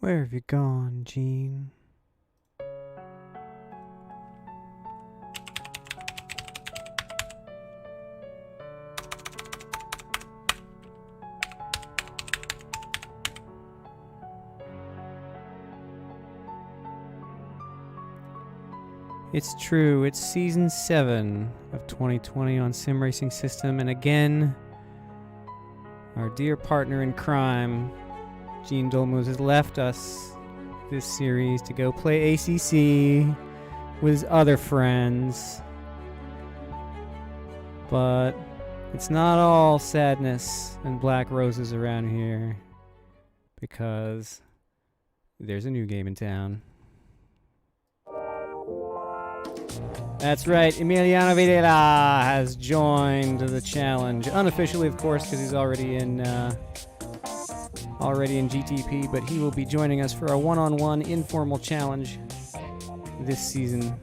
Where have you gone, Gene? It's true, it's Season 7 of 2020 on Sim Racing System, and again, our dear partner in crime, Gene Dolmuz, has left us this series to go play ACC with his other friends. But it's not all sadness and black roses around here, because there's a new game in town. That's right, Emiliano Videla has joined the challenge. Unofficially, of course, because he's already in GTP, but he will be joining us for a one-on-one informal challenge this season.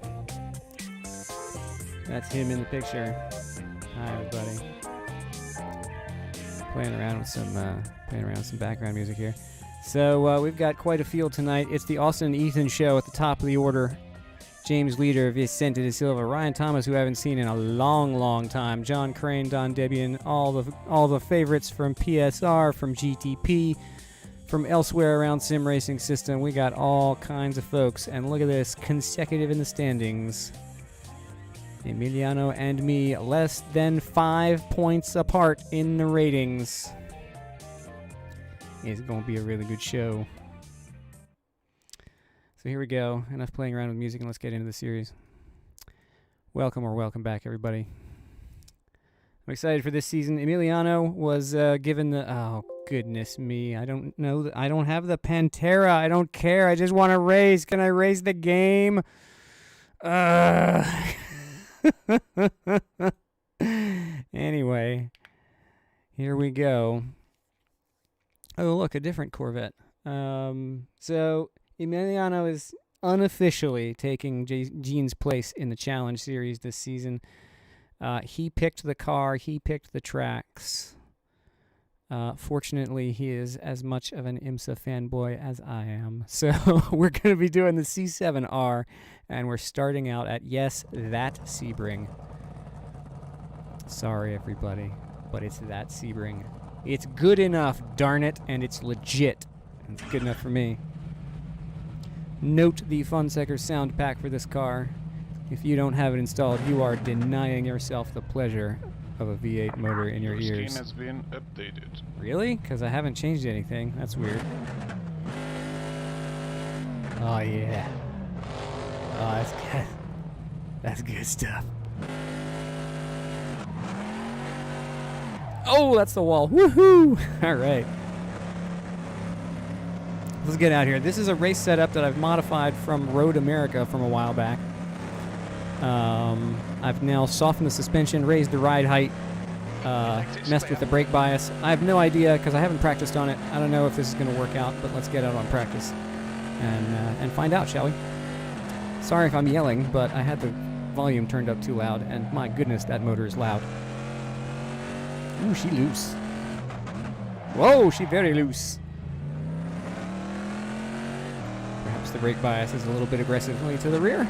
That's him in the picture. Hi, everybody. Playing around with some background music here. So we've got quite a field tonight. It's the Austin and Ethan show at the top of the order. James Leader, Vicente de Silva, Ryan Thomas, who I haven't seen in a long, long time, John Crane, Don Debian, all the favorites from PSR, from GTP, from elsewhere around Sim Racing System. We got all kinds of folks, and look at this, consecutive in the standings. Emiliano and me, less than 5 points apart in the ratings. It's going to be a really good show. So here we go. Enough playing around with music, and let's get into the series. Welcome or welcome back, everybody. I'm excited for this season. Emiliano was given the... Oh, goodness me. I don't know. I don't have the Pantera. I don't care. I just want to race. Can I race the game? Anyway, here we go. Oh, look, a different Corvette. So... Emiliano is unofficially taking Gene's place in the Challenge Series this season. He picked the car. He picked the tracks. Fortunately, he is as much of an IMSA fanboy as I am. So we're going to be doing the C7.R, and we're starting out at, yes, that Sebring. Sorry, everybody, but it's that Sebring. It's good enough, darn it, and it's legit. It's good enough for me. Note the Funsecker sound pack for this car. If you don't have it installed, you are denying yourself the pleasure of a V8 motor in your ears. Your skin has been updated. Really? Because I haven't changed anything. That's weird. Oh, yeah. Oh, that's good. That's good stuff. Oh, that's the wall. Woohoo! All right. Let's get out here. This is a race setup that I've modified from Road America from a while back. I've now softened the suspension, raised the ride height, messed with the brake bias. I have no idea because I haven't practiced on it. I don't know if this is going to work out, but let's get out on practice and find out, shall we? Sorry if I'm yelling, but I had the volume turned up too loud, and my goodness, that motor is loud. Ooh, she loose. Whoa, she very loose. Perhaps the brake bias is a little bit aggressively to the rear.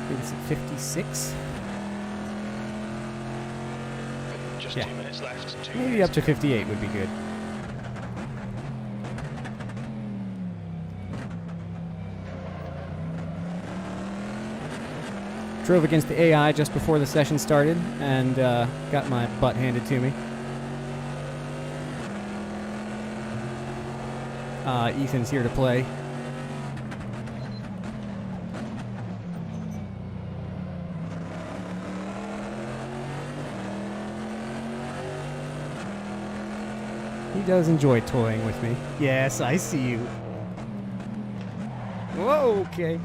Maybe it's at 56. Just yeah. 2 minutes left. Maybe up to 58 would be good. Drove against the AI just before the session started and got my butt handed to me. Ethan's here to play. He does enjoy toying with me. Yes, I see you. Whoa, okay.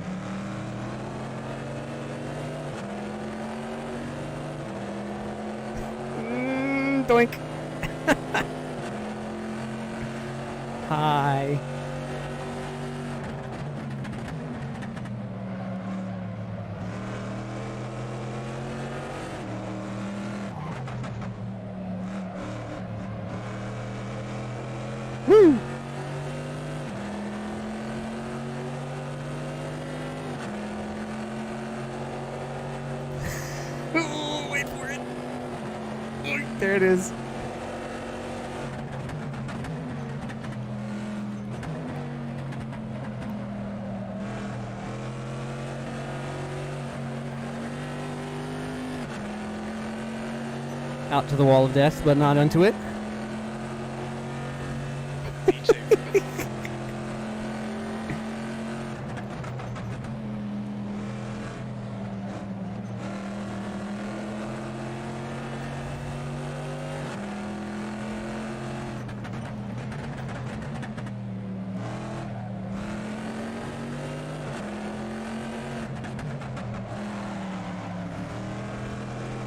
Doink. Hi. Woo! There it is. Out to the wall of death, but not unto it. Me too.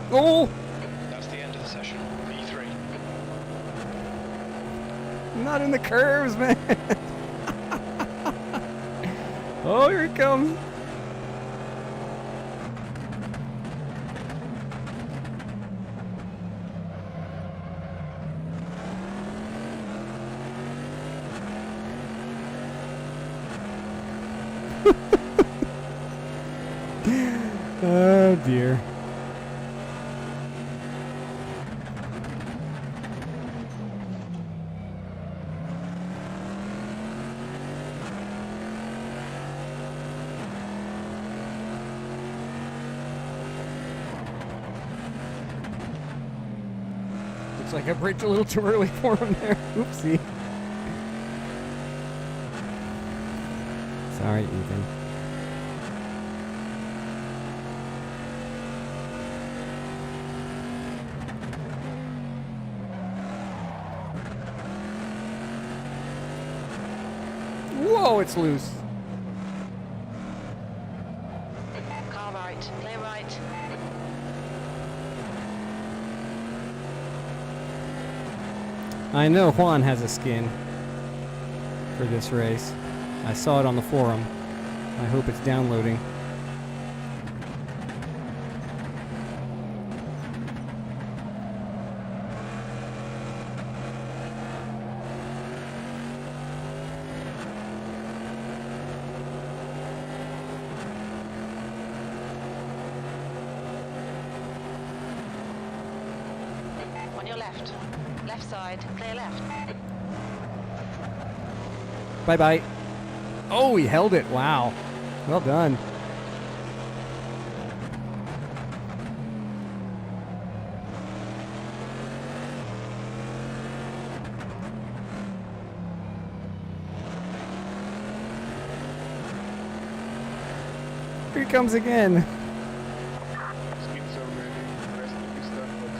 Oh! That's the end of the session. V3. Not in the curves, man. Oh, here it comes. Oh, dear. Looks like I braked a little too early for him there. Oopsie. Sorry, Ethan. Whoa, it's loose. Car right, clear right. I know Juan has a skin for this race. I saw it on the forum. I hope it's downloading. On your left. Left side, clear left. Bye-bye. Oh, he held it. Wow. Well done. Here he comes again. Skins are ready. The rest will be stuff, but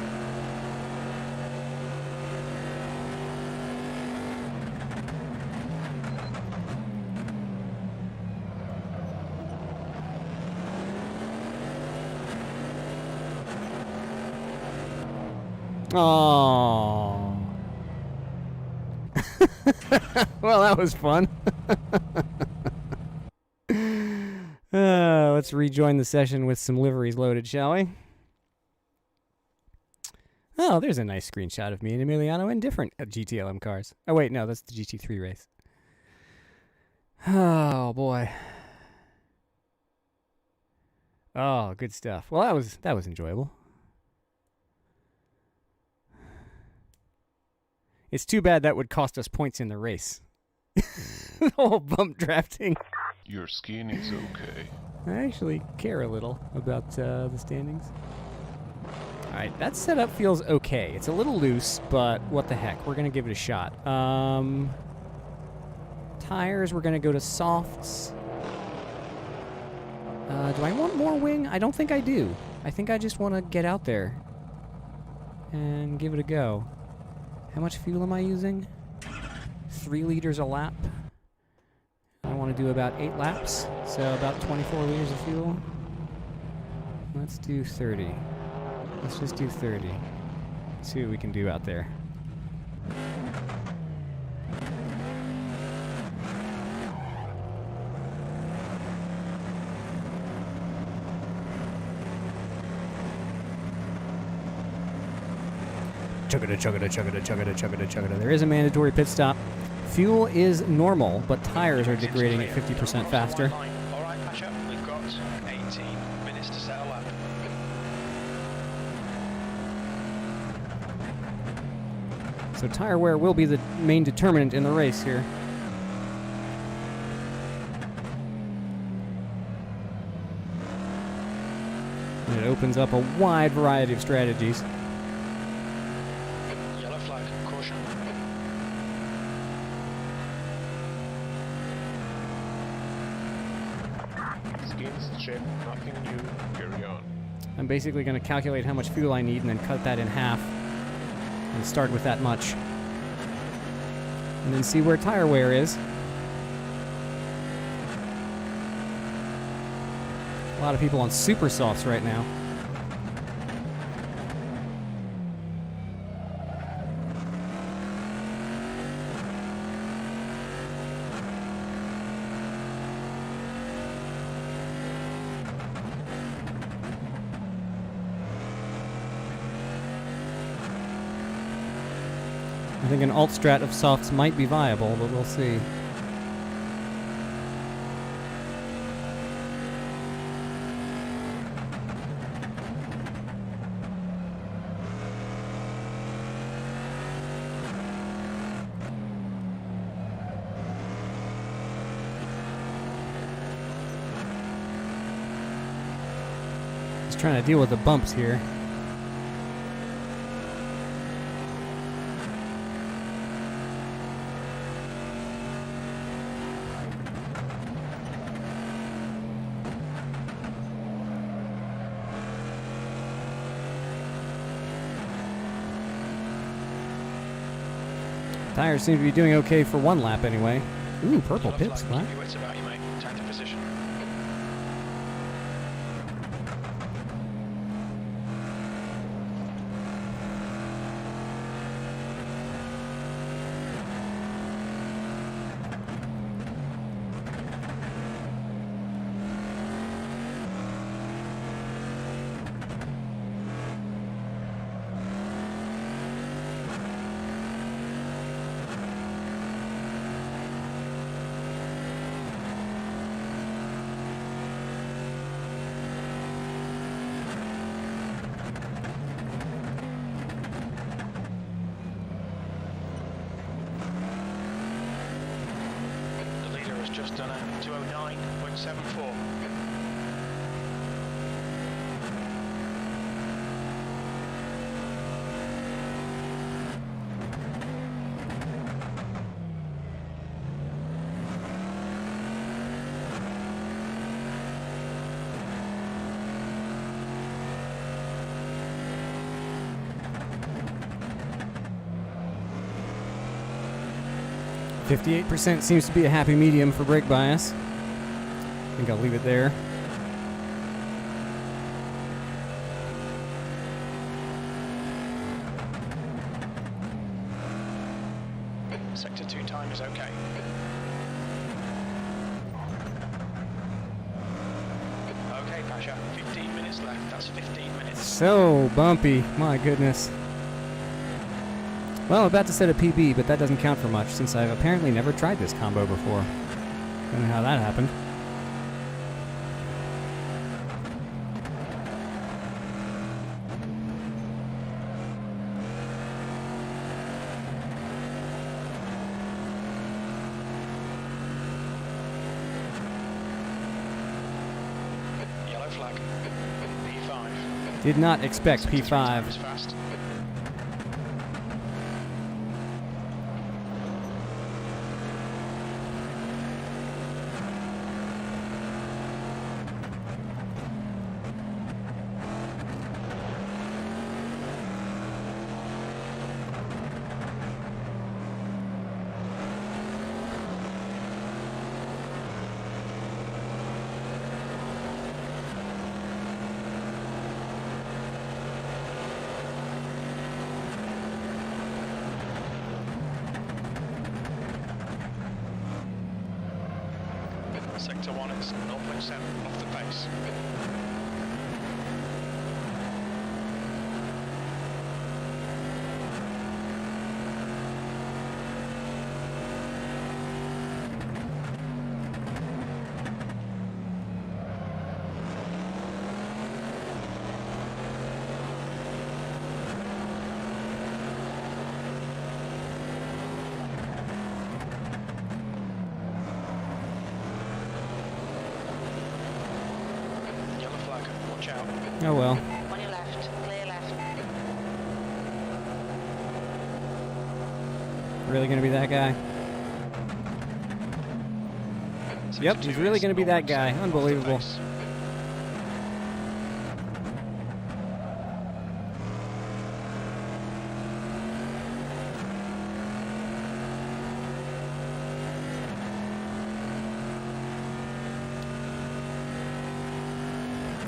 Oh. Well, that was fun. Let's rejoin the session with some liveries loaded, shall we? Oh, there's a nice screenshot of me and Emiliano in different GTLM cars. Oh, wait, no, that's the GT3 race. Oh, boy. Oh, good stuff. Well, that was enjoyable. It's too bad that would cost us points in the race. The whole bump drafting. your skin is okay. I actually care a little about the standings. Alright, that setup feels okay. It's a little loose, but what the heck. We're going to give it a shot. Tires, we're going to go to softs. Do I want more wing? I don't think I do. I think I just want to get out there and give it a go. How much fuel am I using? 3 liters a lap. I want to do about 8 laps, so about 24 liters of fuel. Let's do 30. Let's just do 30. See what we can do out there. Chugga-da, chugga-da, chugga-da, chugga-da, chugga-da, chugga-da. There is a mandatory pit stop. Fuel is normal, but tires are degrading at 50% faster. All right, Pasha, we've got 18 minutes to settle up. So tire wear will be the main determinant in the race here. And it opens up a wide variety of strategies. Yellow flag, caution. Skins, check, nothing new, carry on. I'm basically going to calculate how much fuel I need and then cut that in half. And start with that much. And then see where tire wear is. A lot of people on super softs right now. I think an alt strat of softs might be viable, but we'll see. Just trying to deal with the bumps here. Tires seem to be doing okay for one lap anyway. Ooh, purple Yellow pips, flag, huh? keep your wits about you, mate. Take the position. Just done a 209.74. %seems to be a happy medium for brake bias. I think I'll leave it there. Sector 2 time is okay. Okay, Pasha, 15 minutes left. That's 15 minutes. So bumpy, my goodness. Well, I'm about to set a PB, but that doesn't count for much since I've apparently never tried this combo before. Don't know how that happened. Yellow flag. P5. Did not expect Sector 3 time P5. is fast. Sector 1 is 0.7 off the pace. Really gonna be that guy? Yep, he's really gonna be that guy. Unbelievable.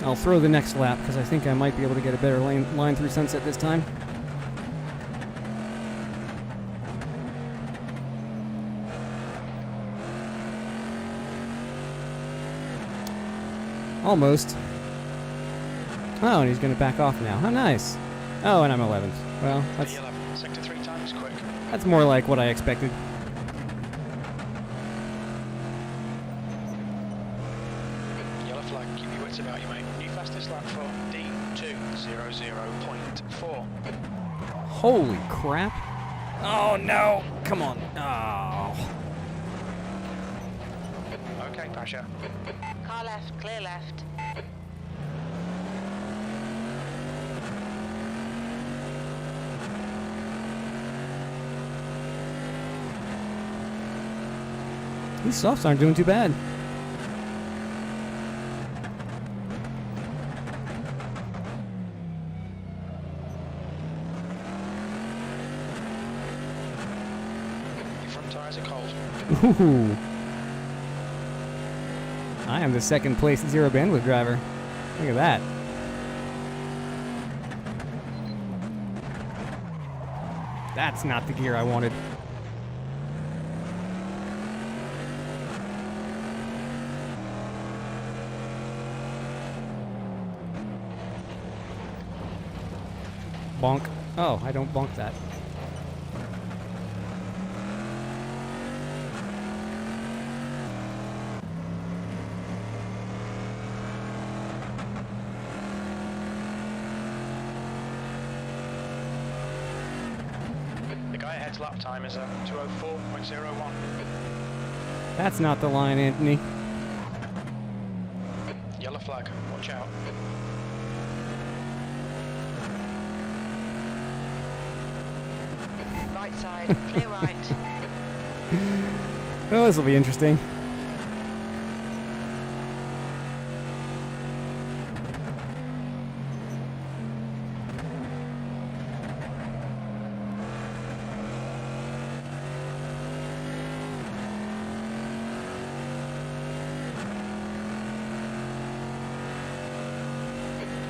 I'll throw the next lap because I think I might be able to get a better line through Sunset this time. Almost. Oh, and he's going to back off now. How nice. Oh, and I'm 11th. Well, Sector 3 times quick. that's more like what I expected. Yellow flag, keep your wits about you, mate. New fastest lap for D200.4. Holy crap. Oh, no. Come on. Oh. Okay, Pasha. Car left, clear left. These softs aren't doing too bad. Your front tyres are cold. Ooh. I am the second place zero bandwidth driver. Look at that. That's not the gear I wanted. Bonk. Oh, I don't bonk that. The guy ahead's lap time is 204.01. That's not the line, Anthony. Yellow flag, watch out. Right side, clear right. Oh, this will be interesting.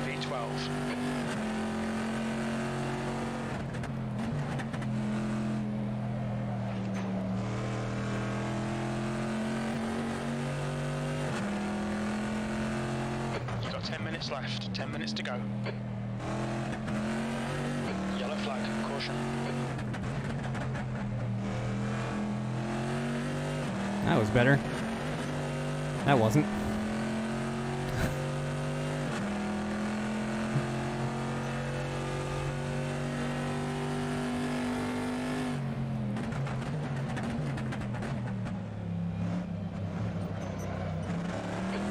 V12. You've got 10 minutes left, 10 minutes to go. Yellow flag, caution. That was better. That wasn't.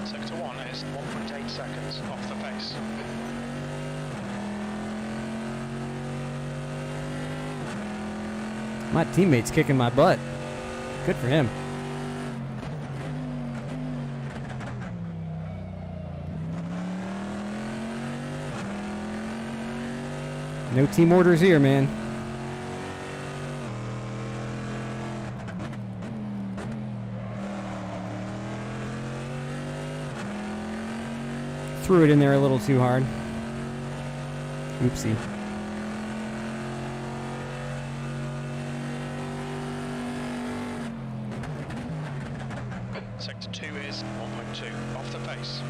Sector 1 is 1.8 seconds off the pace. My teammate's kicking my butt. Good for him. No team orders here, man. Threw it in there a little too hard. Oopsie. Sector 2 is 1.2 off the pace.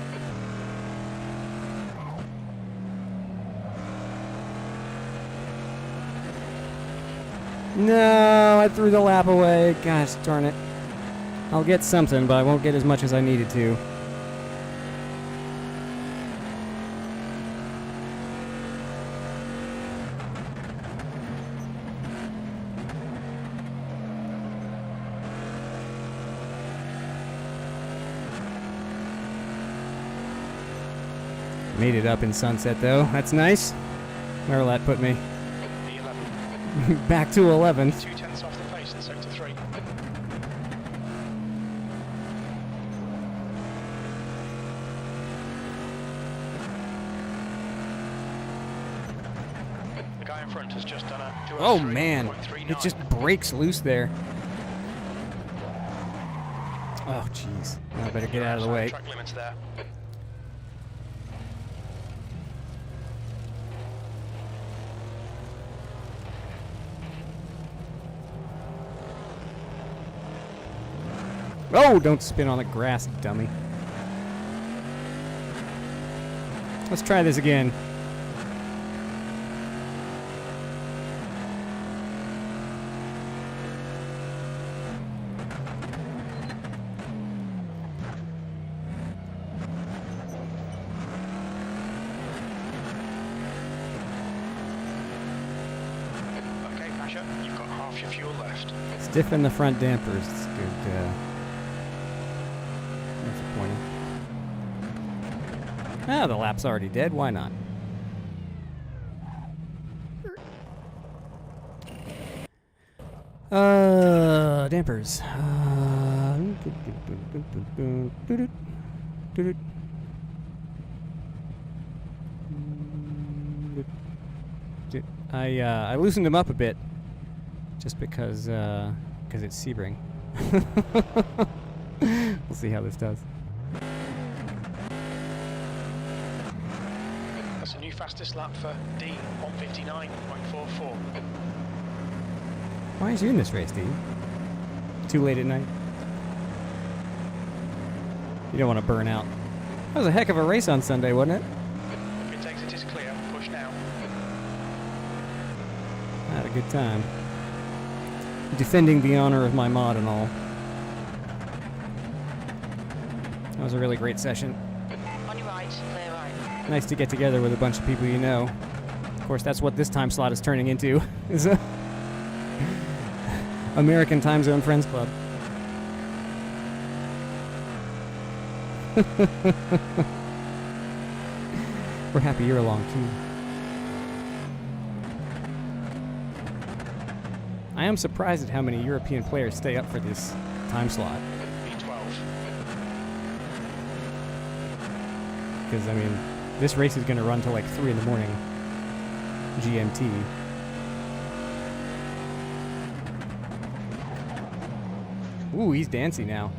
No, I threw the lap away. Gosh darn it. I'll get something, but I won't get as much as I needed to. Made it up in Sunset, though. That's nice. Where will that put me? V11. Back to 11th. 2 tenths off the pace. guy in front has just done a 203.39. Oh man, it just breaks loose there. Oh jeez, I better get out of the way. Track limits there. Oh, don't spin on the grass, dummy. Let's try this again. Okay, Pasha, you've got half your fuel left. Stiffen the front dampers. It's good. Disappointing. Ah, the lap's already dead. Why not? Dampers. I loosened them up a bit, just because it's Sebring. We'll see how this does. That's a new fastest lap for D, 159.44. Why is you in this race, Dean? Too late at night? You don't want to burn out. That was a heck of a race on Sunday, wasn't it? If it takes it is clear, push now. I had a good time. Defending the honor of my mod and all. That was a really great session. On your right, clear right. Nice to get together with a bunch of people you know. Of course, that's what this time slot is turning into. Is a American Time Zone Friends Club. We're happy you're along too. I am surprised at how many European players stay up for this time slot. B12. Because, I mean, this race is going to run till like 3 in the morning. GMT. Ooh, he's dancy now.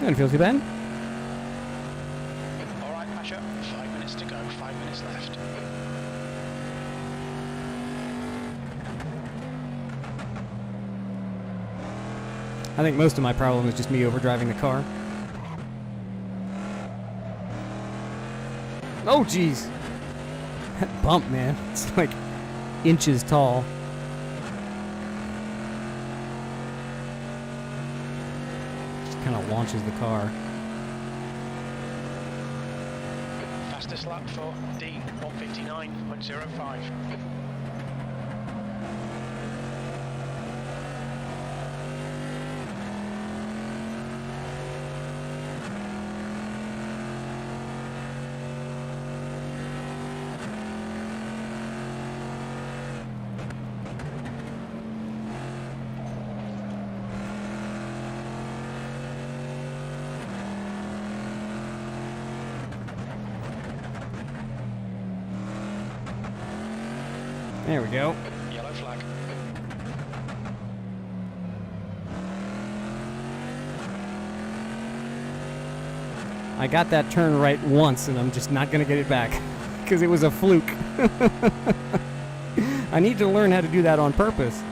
Doesn't feel too bad. All right, Pasha, 5 minutes to go, 5 minutes left. I think most of my problem is just me overdriving the car. Oh, jeez. That bump, man. It's like inches tall. Just kind of launches the car. Fastest lap for D, 159.05. There we go. Yellow flag. I got that turn right once, and I'm just not going to get it back because it was a fluke. I need to learn how to do that on purpose.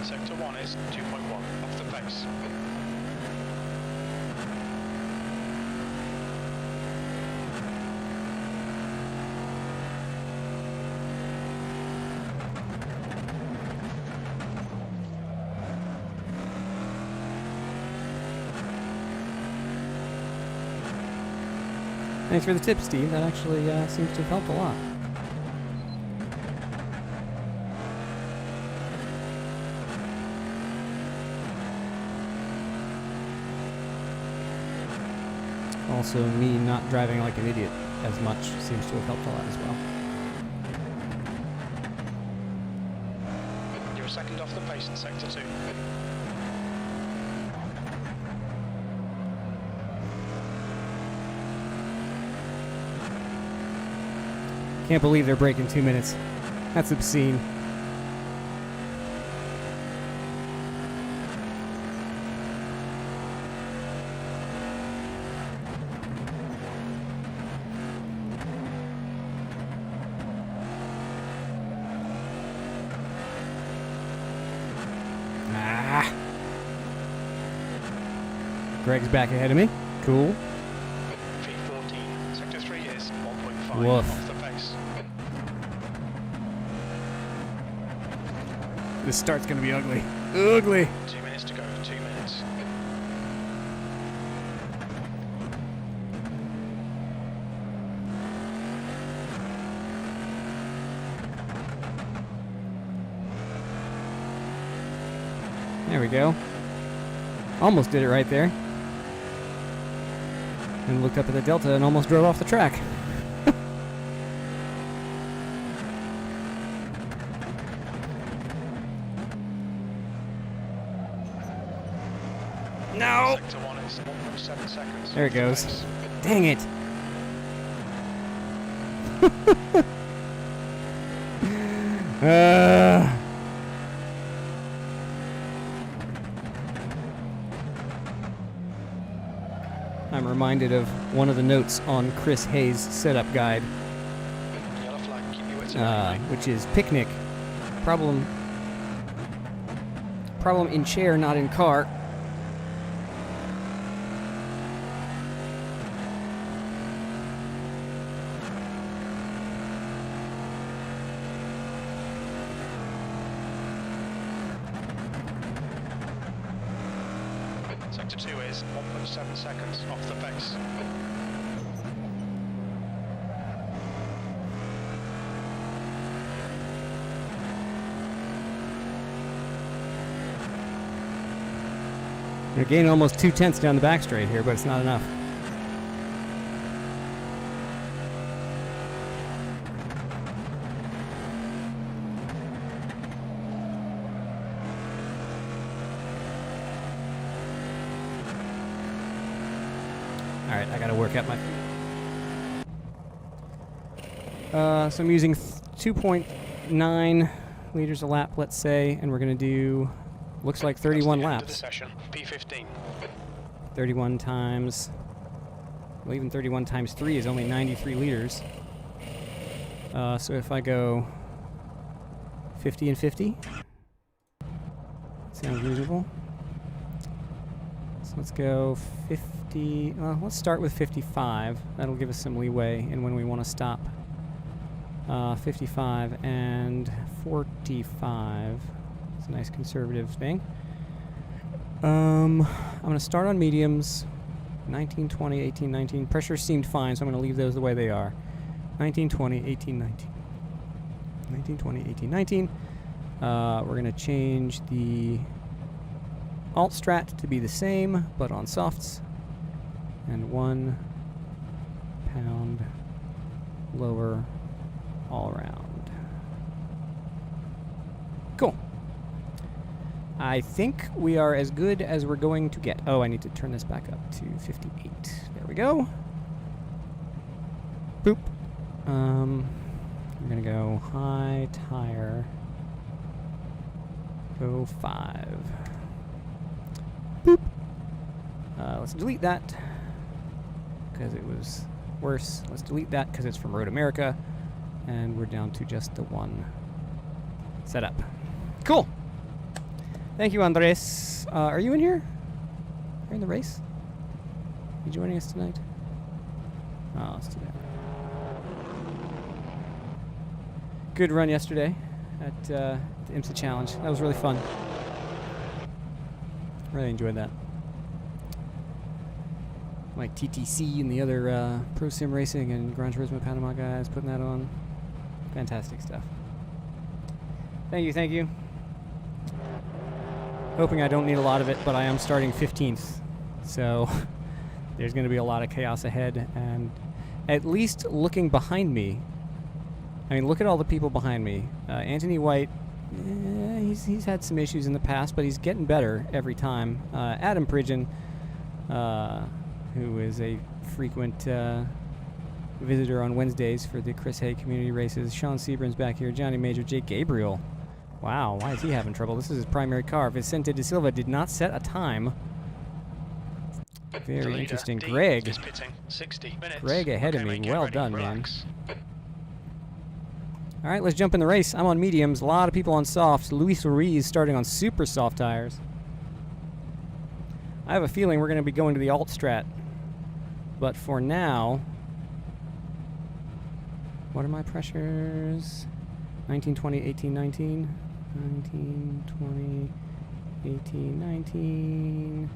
Sector 1 is 2.1 off the pace. Thanks for the tip, Steve. That actually seems to have helped a lot. Also, me not driving like an idiot as much seems to have helped a lot as well. You're a second off the pace in sector 2. Can't believe they're breaking 2 minutes. That's obscene. Greg's back ahead of me. Cool. V14. Sector 3 is 1.5 Woof. off the pace. This start's gonna be ugly. Ugly! 2 minutes to go. 2 minutes. There we go. Almost did it right there. And looked up at the Delta and almost drove off the track. No! Sector 1 is 1.7 seconds. There it off the goes. pace. Dang it! I'm reminded of one of the notes on Chris Hayes' setup guide, Yellow flag, keep your wits about you. which is picnic. Problem in chair, not in car. Sector 2 is 1.7 seconds off the pace. We're gaining almost 2/10 down the back straight here, but it's not enough. Alright, I gotta work out my... so I'm using 2.9 liters a lap, let's say, and we're gonna do... Looks like 31 That's the end of the laps. session. P15. 31 times... Well, even 31 times 3 is only 93 liters. So if I go 50 and 50... Sounds reasonable. So let's go 50... let's start with 55. That'll give us some leeway in when we want to stop. 55 and 45. It's a nice conservative thing. I'm going to start on mediums. 19, 20, 18, 19. Pressure seemed fine, so I'm going to leave those the way they are. 19, 20, 18, 19. 19, 20, 18, 19. We're going to change the alt strat to be the same, but on softs. And 1 pound lower all around. Cool. I think we are as good as we're going to get. Oh, I need to turn this back up to 58. There we go. Boop. We're gonna go high tire. Go 5. Boop. Let's delete that because it was worse. Let's delete that because it's from Road America, and we're down to just the one setup. Cool. Thank you, Andres. Are you in here? Are you in the race? You joining us tonight? Oh, let's do that. Good run yesterday at the IMSA Challenge. That was really fun. Really enjoyed that. Like TTC and the other Pro Sim Racing and Gran Turismo Panama guys putting that on. Fantastic stuff. Thank you, thank you. Hoping I don't need a lot of it, but I am starting 15th. So There's going to be a lot of chaos ahead, and at least looking behind me, I mean, look at all the people behind me. Anthony White, he's had some issues in the past, but he's getting better every time. Adam Pridgeon, who is a frequent visitor on Wednesdays for the Chris Hay community races. Sean Sebring's back here. Johnny Major. Jake Gabriel. Wow, why is he having trouble? This is his primary car. Vicente de Silva did not set a time. Very interesting. Greg. 60 minutes. Greg ahead of me. Mate, well ready, done, relax. man. All right, let's jump in the race. I'm on mediums. A lot of people on softs. Luis Ruiz starting on super soft tires. I have a feeling we're going to be going to the alt strat. But for now, what are my pressures? 19, 20, 18, 19. 19, 20, 18, 19.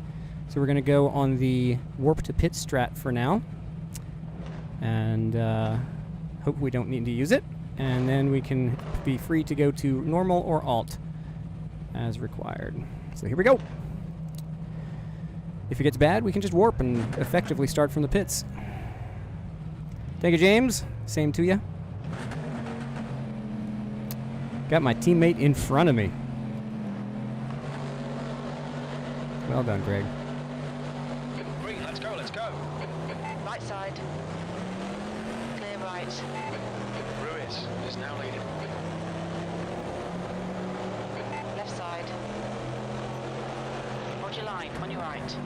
So we're going to go on the warp to pit strat for now. And hope we don't need to use it. And then we can be free to go to normal or alt as required. So here we go. If it gets bad, we can just warp and effectively start from the pits. Thank you, James. Same to you. Got my teammate in front of me. Well done, Greg. Green, let's go, let's go. Right side. Clear right. Ruiz is now leading. Left side. Hold your line, on your right.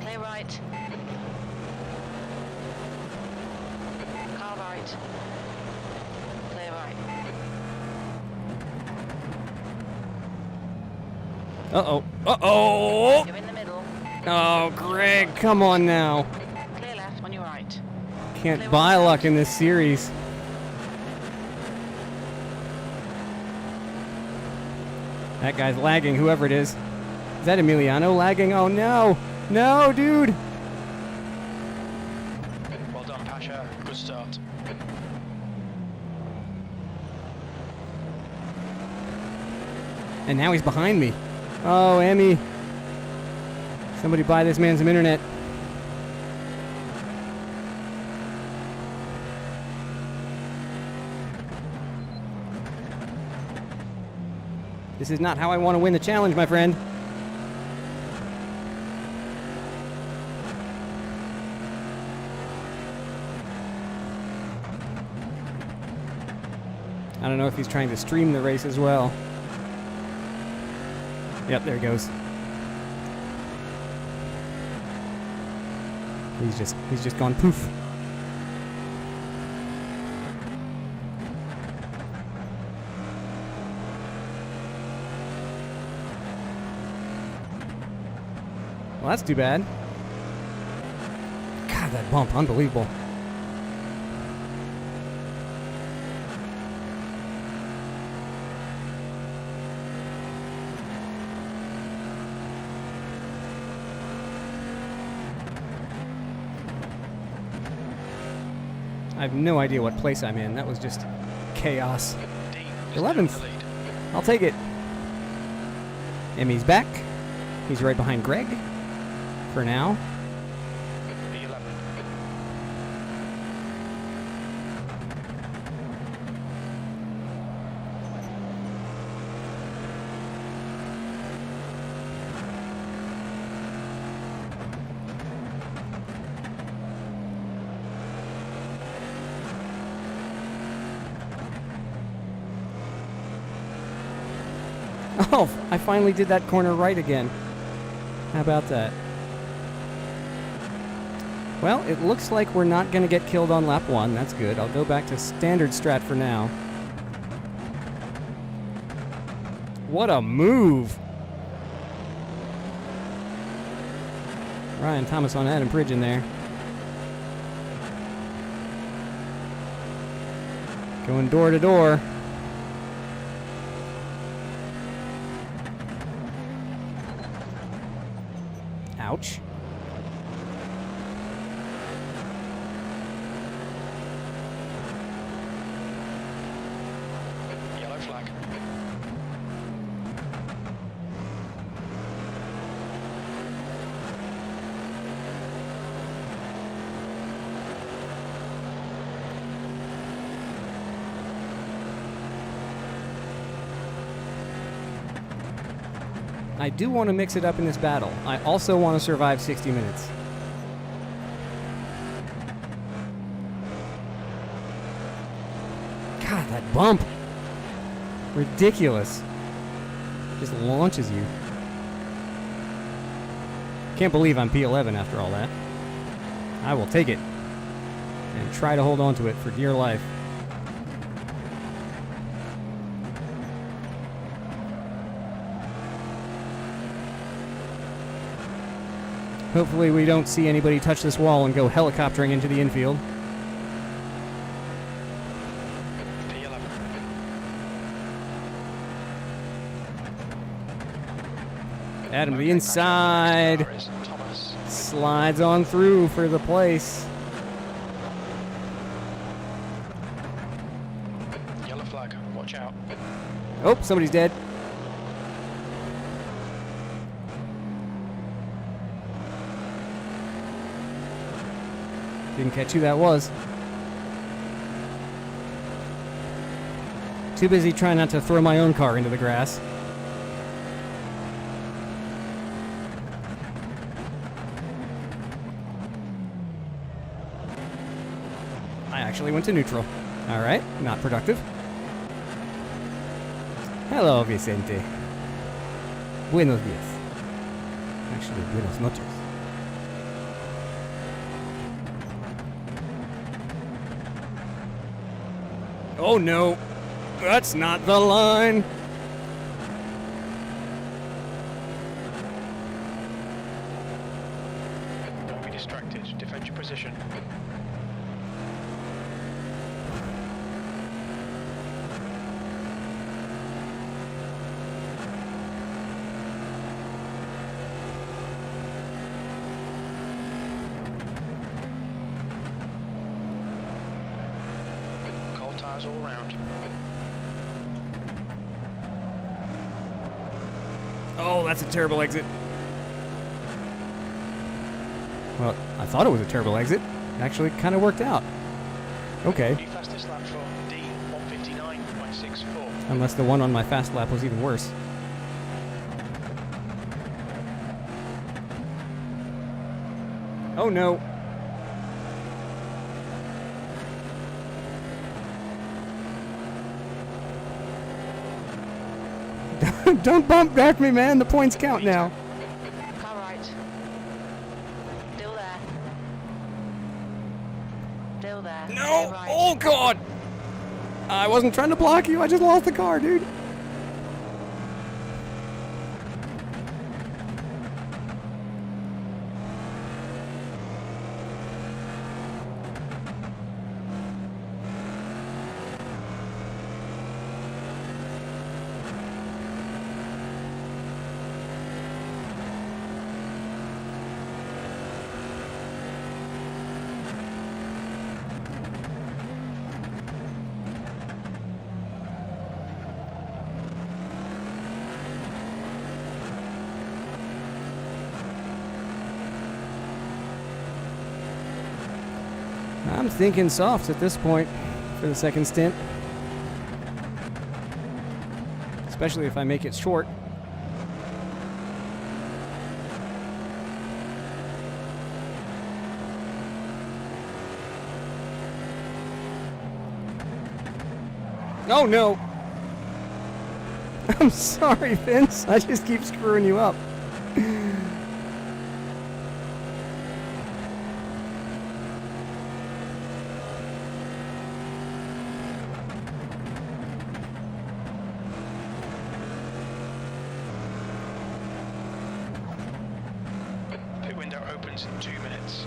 Clear right. Car right. Clear right. Uh-oh. Uh-oh! You're in the middle. Oh, Greg, come on now. Clear left, on your right. Can't buy luck in this series. That guy's lagging, whoever it is. Is that Emiliano lagging? Oh, no. No, dude. Well done, Pasha. Good start. And now he's behind me. Oh, Emmy. Somebody buy this man some internet. This is not how I want to win the challenge, my friend. I don't know if he's trying to stream the race as well. Yep, there he goes. He's just gone poof. Well, that's too bad. God, that bump, unbelievable. I have no idea what place I'm in. That was just chaos. 11th. I'll take it. Emmy's back. He's right behind Greg for now. Oh, I finally did that corner right again. How about that? Well, it looks like we're not going to get killed on lap 1. That's good. I'll go back to standard strat for now. What a move! Ryan Thomas on Adam Pridgeon there. Going door to door. Ouch. Yellow flag. I do want to mix it up in this battle. I also want to survive 60 minutes. God, that bump. Ridiculous. Just launches you. Can't believe I'm P11 after all that. I will take it and try to hold on to it for dear life. Hopefully we don't see anybody touch this wall and go helicoptering into the infield. Adam, the inside. Slides on through for the place. Yellow flag, watch out. Oh, somebody's dead. Didn't catch who that was. Too busy trying not to throw my own car into the grass. I actually went to neutral. Alright, not productive. Hello, Vicente. Buenos dias. Actually, buenos noches. Oh no, that's not the line. Don't be distracted, defend your position. Tires all around. Oh, that's a terrible exit. Well, I thought it was a terrible exit. It actually kind of worked out. Okay. New fastest lap for D159.64. Unless the one on my fast lap was even worse. Oh no. Don't bump back me, man. The points count now. Car right. Still there. Still there. No! Right. Oh, God! I wasn't trying to block you. I just lost the car, dude. I'm thinking softs at this point for the second stint. Especially if I make it short. Oh no! I'm sorry, Vince. I just keep screwing you up. Pit window opens in 2 minutes.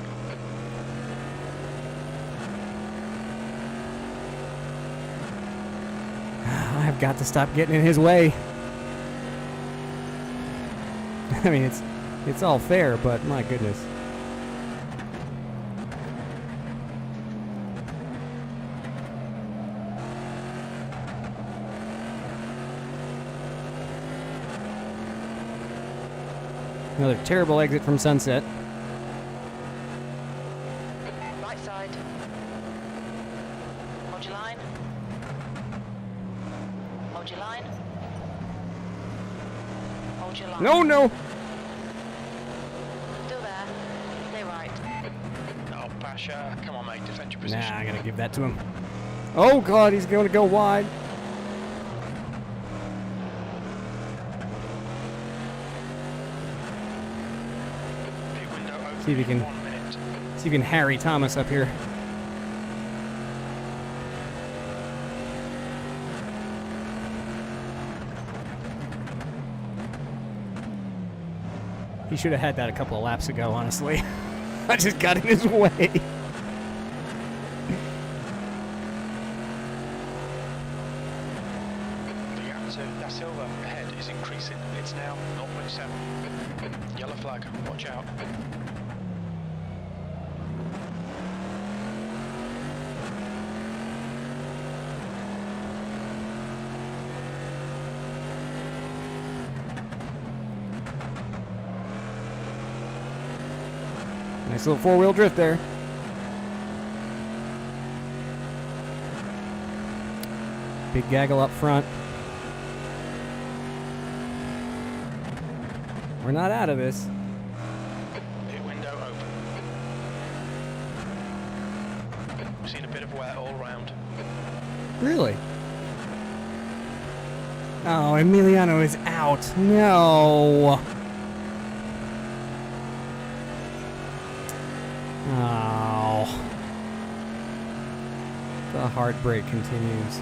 I've got to stop getting in his way. I mean, it's all fair, but my goodness. Another terrible exit from Sunset. Right side. Hold your line. Hold your line. Hold your line. No, no. Still there. Stay right. Oh, Pasha. Come on, mate. Defend your position. Nah, I gotta give that to him. Oh, God, he's going to go wide. Pit window open See if he can- in 1 minute. See if you can Harry Thomas up here. He should have had that a couple of laps ago, honestly. I just got in his way. The gap to Da Silva ahead is increasing. It's now 0.7. Yellow flag. Watch out. Nice little four-wheel drift there. Big gaggle up front. We're not out of this. Pit window open. We've seen a bit of wear all round. Really? Oh, Emiliano is out. No. Oh. The heartbreak continues.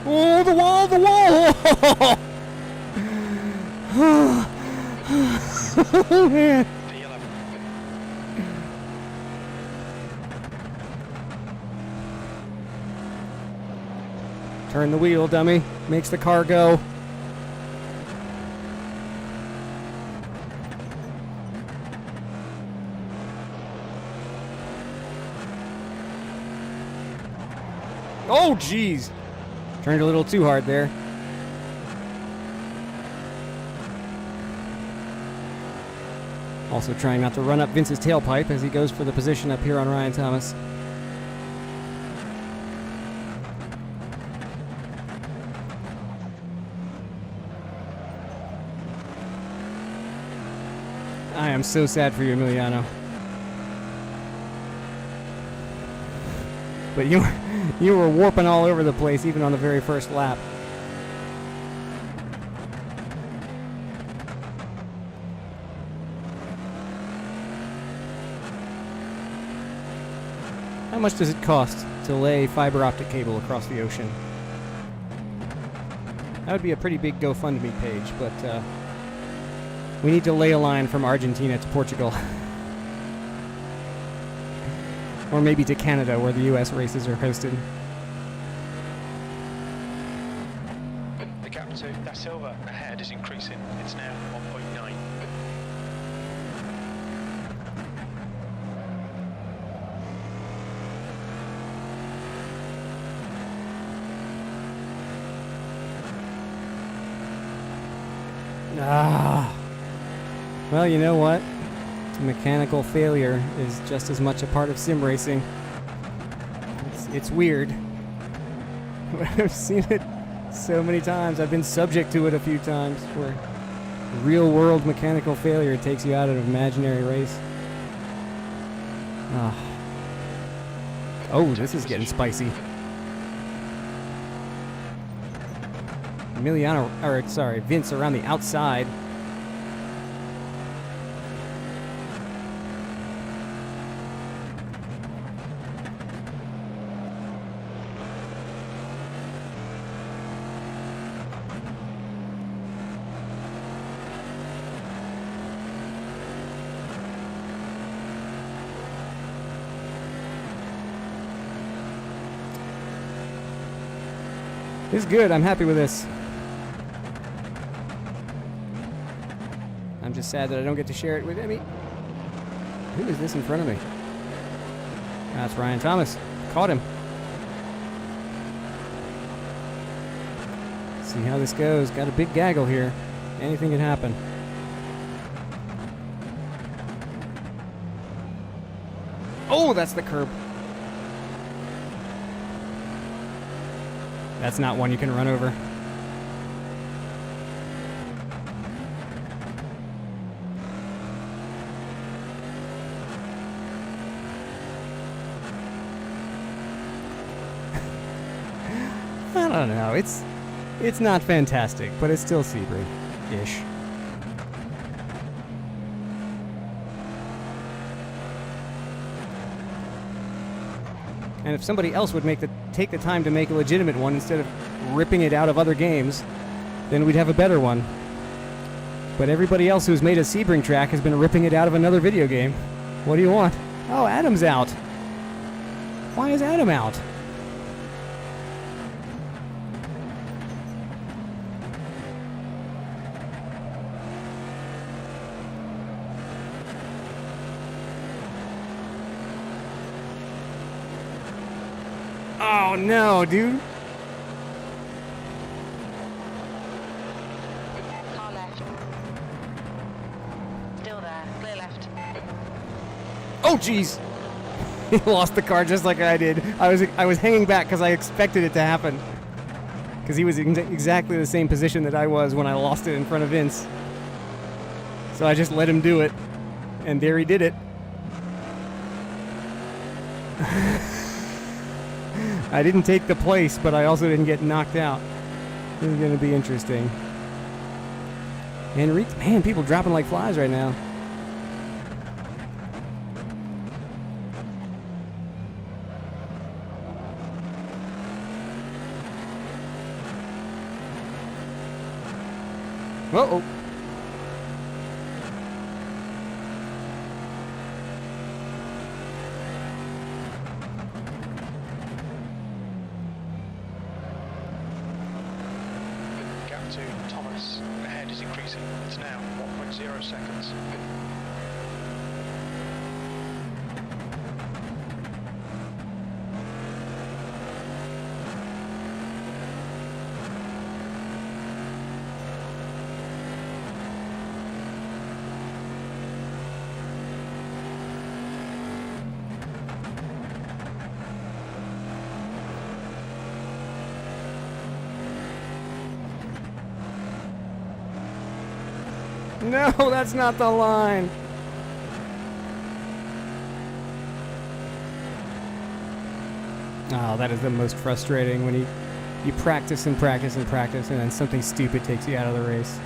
Oh, the wall, the wall! Oh, man. The yellow. Turn the wheel, dummy. Makes the car go. Oh, jeez. Turned a little too hard there. Also trying not to run up Vince's tailpipe as he goes for the position up here on Ryan Thomas. I am so sad for you, Emiliano. But you were warping all over the place, even on the very first lap. How much does it cost to lay fiber optic cable across the ocean? That would be a pretty big GoFundMe page, but we need to lay a line from Argentina to Portugal. Or maybe to Canada, where the U.S. races are hosted. The gap to Da Silva ahead is increasing. It's now 1.9. Ah. Well, you know what? Mechanical failure is just as much a part of sim racing. It's weird. I've seen it so many times. I've been subject to it a few times where real world mechanical failure takes you out of an imaginary race. Ah. Oh, this is getting spicy. Vince around the outside. This is good. I'm happy with this. I'm just sad that I don't get to share it with Emmy. Who is this in front of me? That's Ryan Thomas. Caught him. See how this goes. Got a big gaggle here. Anything can happen. Oh, that's the curb. That's not one you can run over. I don't know. It's not fantastic, but it's still Sebring-ish. And if somebody else would take the time to make a legitimate one instead of ripping it out of other games, then we'd have a better one. But everybody else who's made a Sebring track has been ripping it out of another video game. What do you want? Oh, Adam's out. Why is Adam out? Oh no, dude. Car left. Still there. Clear left. Oh jeez. He lost the car just like I did. I was hanging back because I expected it to happen. Because he was in exactly the same position that I was when I lost it in front of Vince. So I just let him do it. And there he did it. I didn't take the place, but I also didn't get knocked out. This is going to be interesting. And man, people dropping like flies right now. Uh-oh. Gap to Thomas ahead is increasing. It's now 1.0 seconds. No, that's not the line. Oh, that is the most frustrating when you practice and practice and practice and then something stupid takes you out of the race.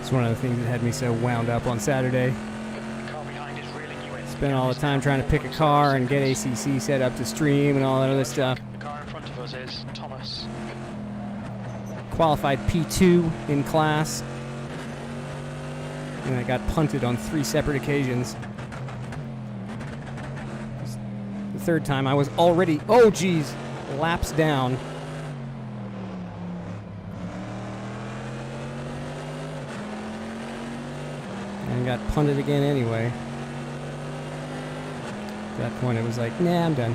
It's one of the things that had me so wound up on Saturday. Spent all the time trying to pick a car and get ACC set up to stream and all that other stuff. The car in front of us is Thomas. Qualified P2 in class. And I got punted on 3 separate occasions. The third time I was already, oh geez, laps down. And got punted again anyway. At that point, it was like, nah, I'm done.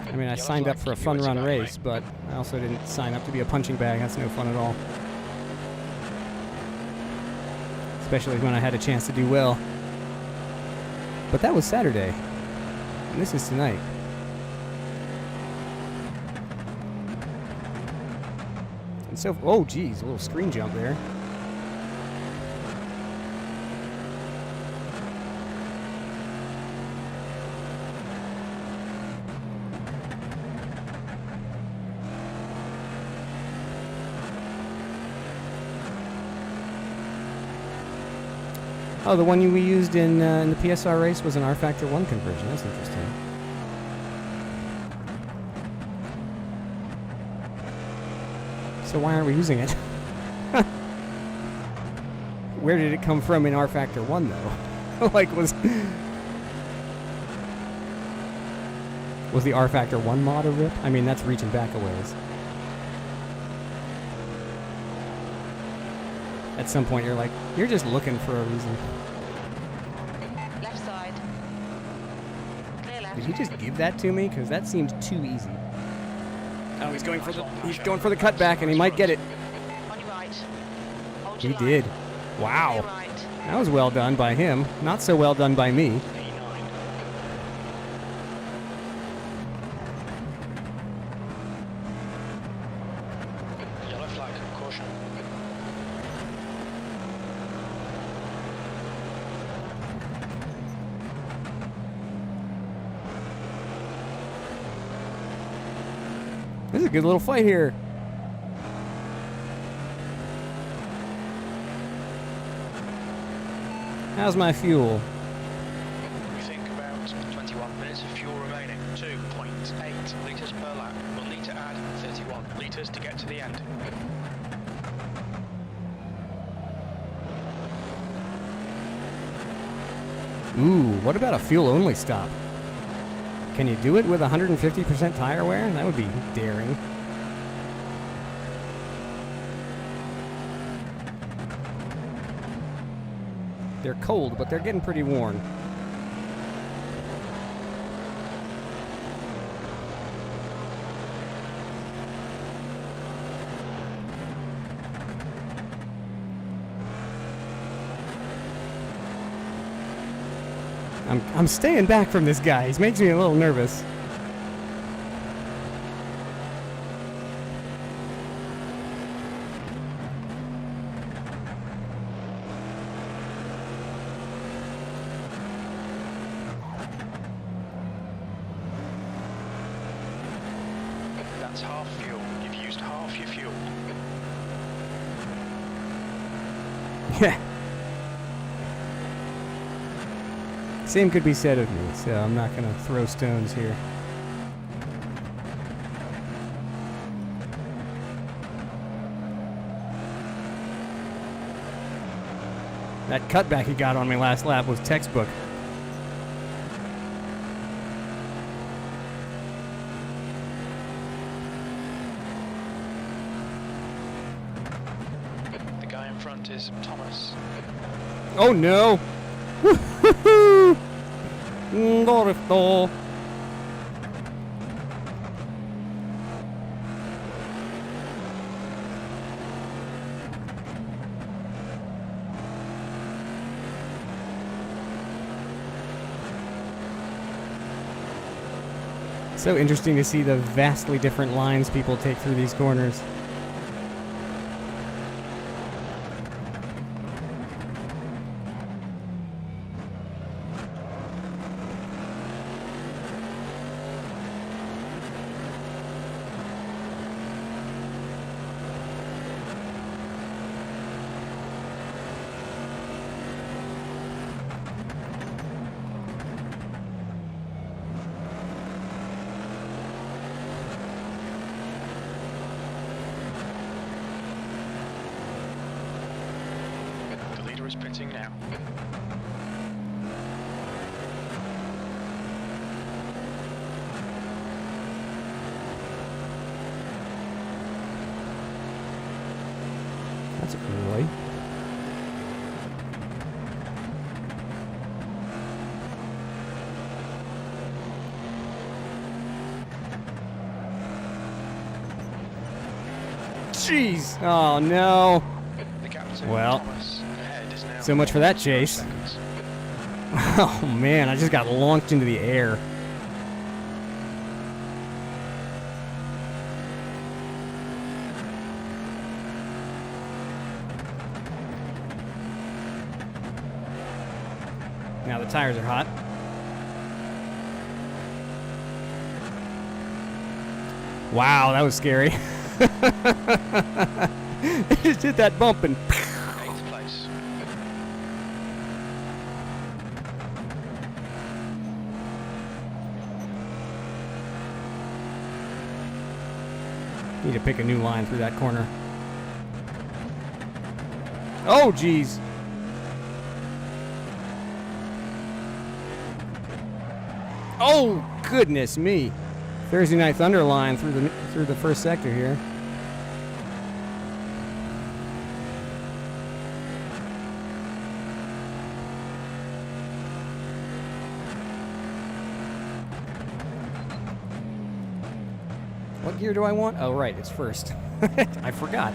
I mean, I signed up for a fun run race, but I also didn't sign up to be a punching bag. That's no fun at all. Especially when I had a chance to do well. But that was Saturday. And this is tonight. And so, oh geez, a little screen jump there. Oh, the one we used in the PSR race was an R Factor 1 conversion. That's interesting. So why aren't we using it? Where did it come from in R Factor 1, though? Like, was the R Factor 1 mod a rip? I mean, that's reaching back a ways. At some point, you're like, you're just looking for a reason. Left side. Clear left. Did he just give that to me? Because that seems too easy. Oh, he's going for the cutback, and he might get it. On your right. Hold He your line. did. On Wow. your right. That was well done by him. Not so well done by me. E9. Yellow flag, caution. This is a good little fight here. How's my fuel? We think about 21 minutes of fuel remaining. 2.8 litres per lap. We'll need to add 31 litres to get to the end. Ooh, what about a fuel-only stop? Can you do it with 150% tire wear? That would be daring. They're cold, but they're getting pretty worn. I'm staying back from this guy. He makes me a little nervous. That's half fuel. You've used half your fuel. Yeah. Same could be said of me, so I'm not going to throw stones here. That cutback he got on me last lap was textbook. The guy in front is Thomas. Oh no! Woo-hoo-hoo! Dorifto. So interesting to see the vastly different lines people take through these corners. The leader is pitting now. That's early. Jeez! Oh no! The captain, Well, Thomas, ahead is now so much for that 0.0 chase. seconds. Oh man, I just got launched into the air. Now the tires are hot. Wow, that was scary. It just hit that bump and 8th place. need to pick a new line through that corner. Oh, geez. Oh, goodness me. Thursday Night Thunder line through the first sector here. What gear do I want? Oh, right, it's first. I forgot.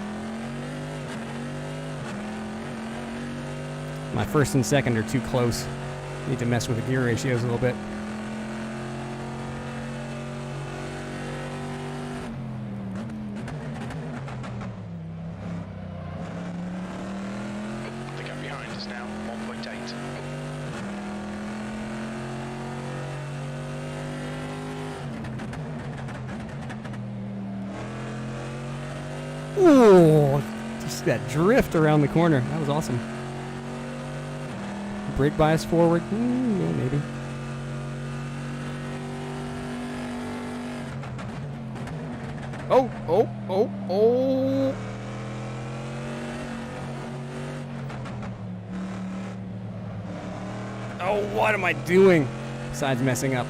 My first and second are too close. Need to mess with the gear ratios a little bit. The gap behind is now 1.8. Ooh, just that drift around the corner. That was awesome. Brake bias forward. Yeah, maybe. Oh, oh, oh, oh. Oh, what am I doing? Besides messing up.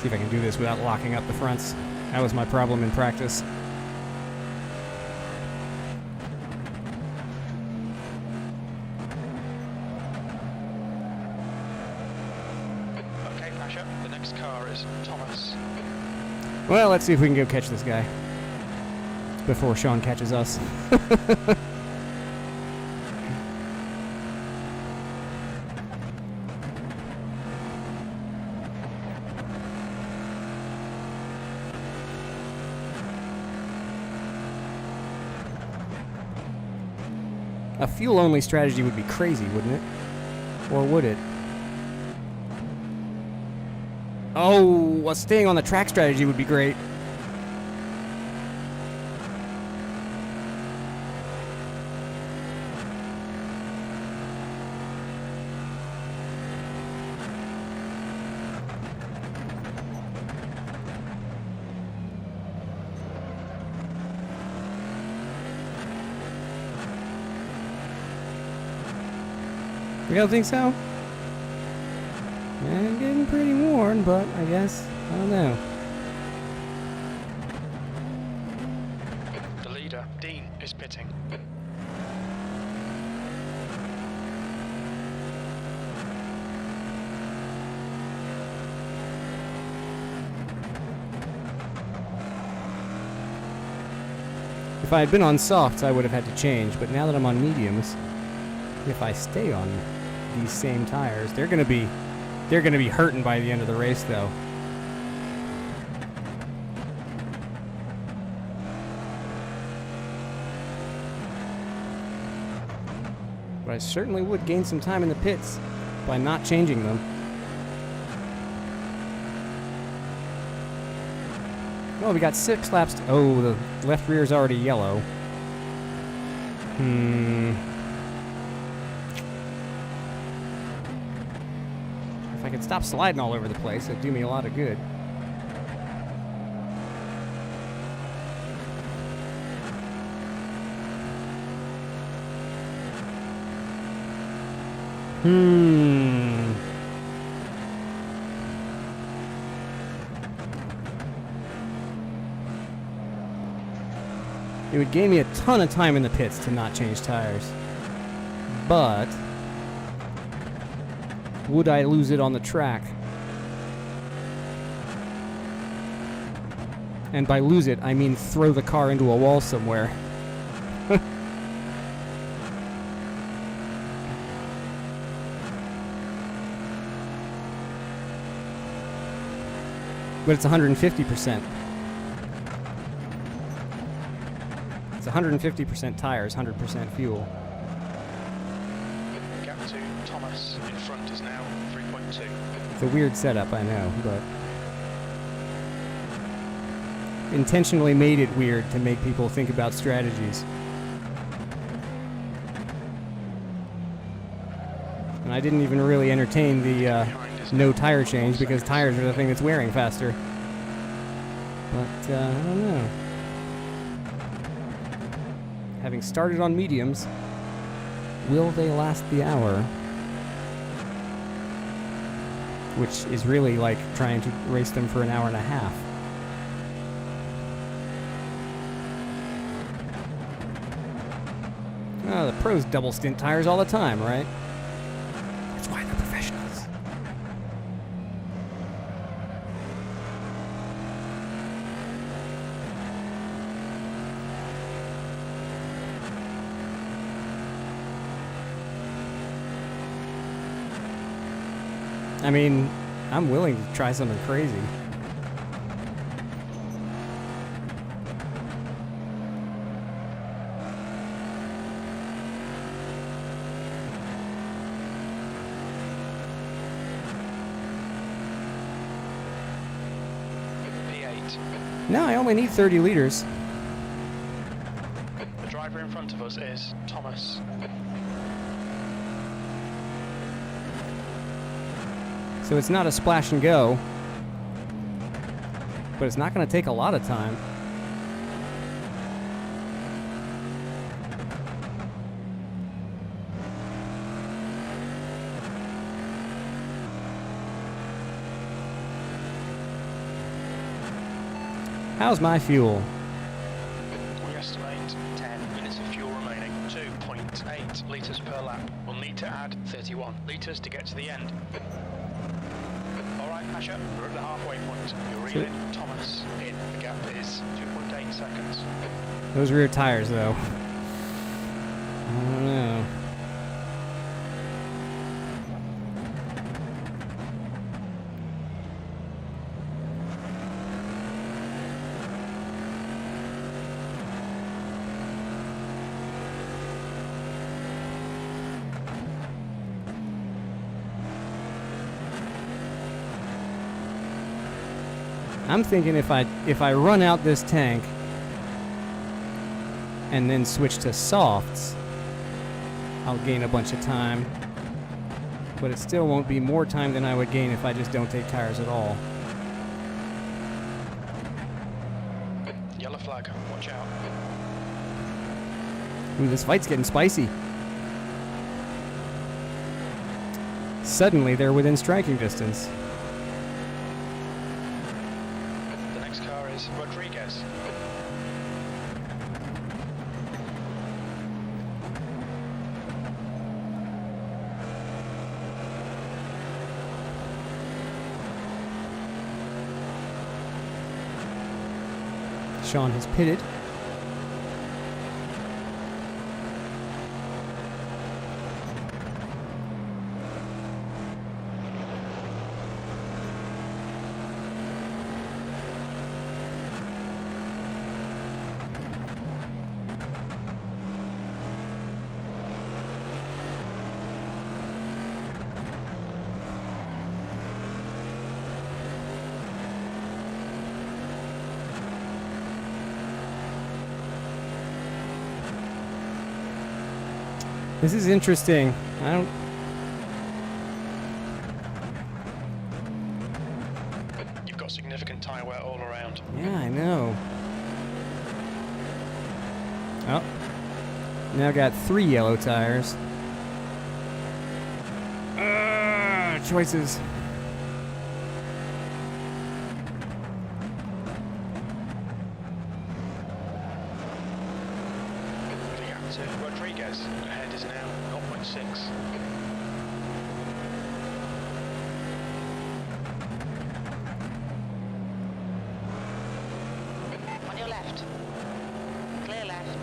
See if I can do this without locking up the fronts. That was my problem in practice. Okay, Pasha, the next car is Thomas. Well, let's see if we can go catch this guy before Sean catches us. A fuel-only strategy would be crazy, wouldn't it? Or would it? Oh, a staying on the track strategy would be great. You don't think so? I'm getting pretty worn, but I guess, I don't know. The leader, Dean, is pitting. If I had been on softs, I would have had to change, but now that I'm on mediums, if I stay on these same tires, they're gonna be hurting by the end of the race, though. But I certainly would gain some time in the pits by not changing them. Well, we got 6 laps. Oh, the left rear is already yellow. If I could stop sliding all over the place, it'd do me a lot of good. It would gain me a ton of time in the pits to not change tires. But would I lose it on the track? And by lose it, I mean throw the car into a wall somewhere. But it's 150%. It's 150% tires, 100% fuel. Gap to Thomas in front is now 3.2. It's a weird setup, I know, but intentionally made it weird to make people think about strategies. And I didn't even really entertain the no tire change because tires are the thing that's wearing faster. But I don't know. Having started on mediums, will they last the hour? Which is really like trying to race them for an hour and a half. Oh, the pros double stint tires all the time, right? That's why they're professionals. I mean, I'm willing to try something crazy. P8. No, I only need 30 liters. The driver in front of us is Thomas. So it's not a splash and go, but it's not going to take a lot of time. How's my fuel? We estimate 10 minutes of fuel remaining. 2.8 litres per lap. We'll need to add 31 litres to get to the end. Alright, Pasha, we're at the halfway point. You're reeling Thomas in. The gap is 2.8 seconds. Those rear tires, though. I don't know. I'm thinking if I run out this tank and then switch to softs, I'll gain a bunch of time. But it still won't be more time than I would gain if I just don't take tires at all. Yellow flag, watch out. Ooh, this fight's getting spicy. Suddenly they're within striking distance. The next car is Rodriguez. Sean has pitted. This is interesting. I don't... You've got significant tyre wear all around. Yeah, I know. Oh. Now got 3 yellow tires. Choices. The gap to Rodriguez. Ahead is now 0.6. On your left. Clear left.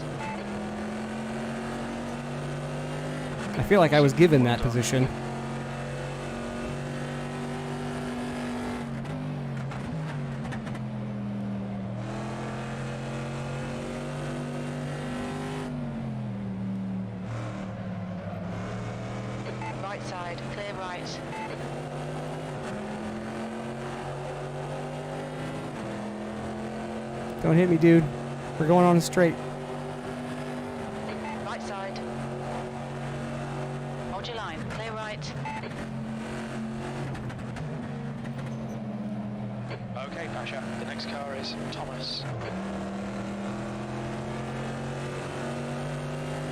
I feel like I was given that position. Right side. Clear right. Don't hit me, dude. We're going on a straight. Right side. Hold your line. Clear right. Okay, Pasha. The next car is Thomas.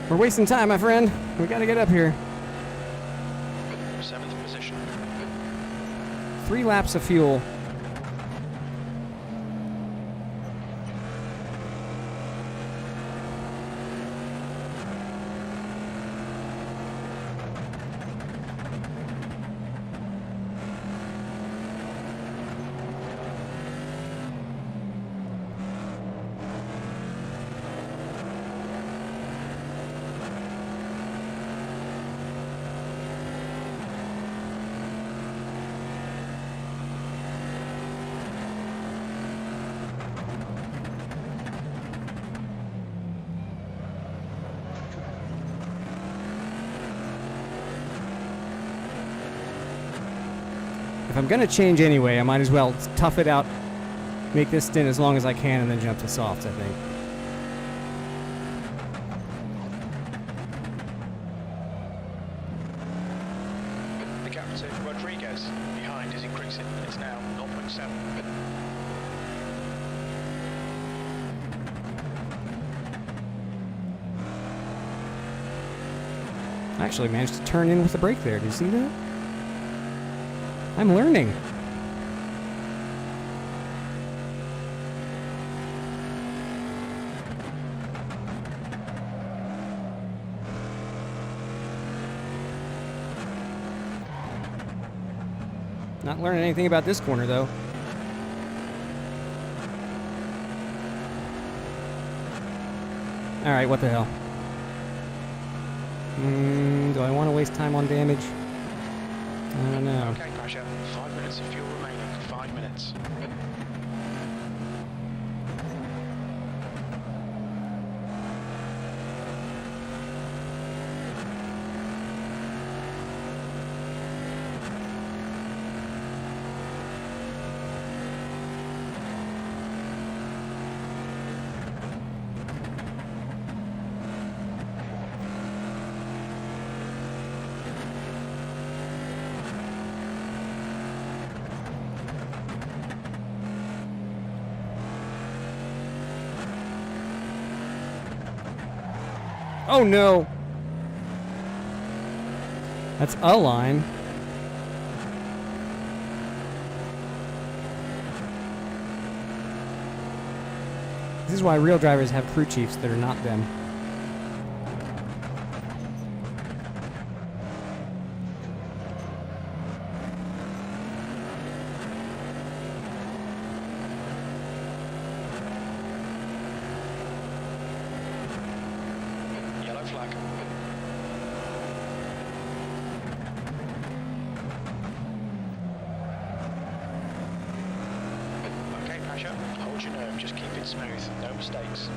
We're wasting time, my friend. We gotta get up here. 7th position. 3 laps of fuel. If I'm going to change anyway, I might as well tough it out, make this stint as long as I can, and then jump to softs, I think. The gap to Rodriguez behind is increasing. It's now 0.7. I actually managed to turn in with the brake there. Do you see that? I'm learning. Not learning anything about this corner, though. Alright, what the hell? Do I want to waste time on damage? I don't know. Okay, Pasha. 5 minutes of fuel remaining. 5 minutes. Oh no! That's a line. This is why real drivers have crew chiefs that are not them. Yellow flag. Okay, Pasha. Hold your nerve. Just keep it smooth. No mistakes.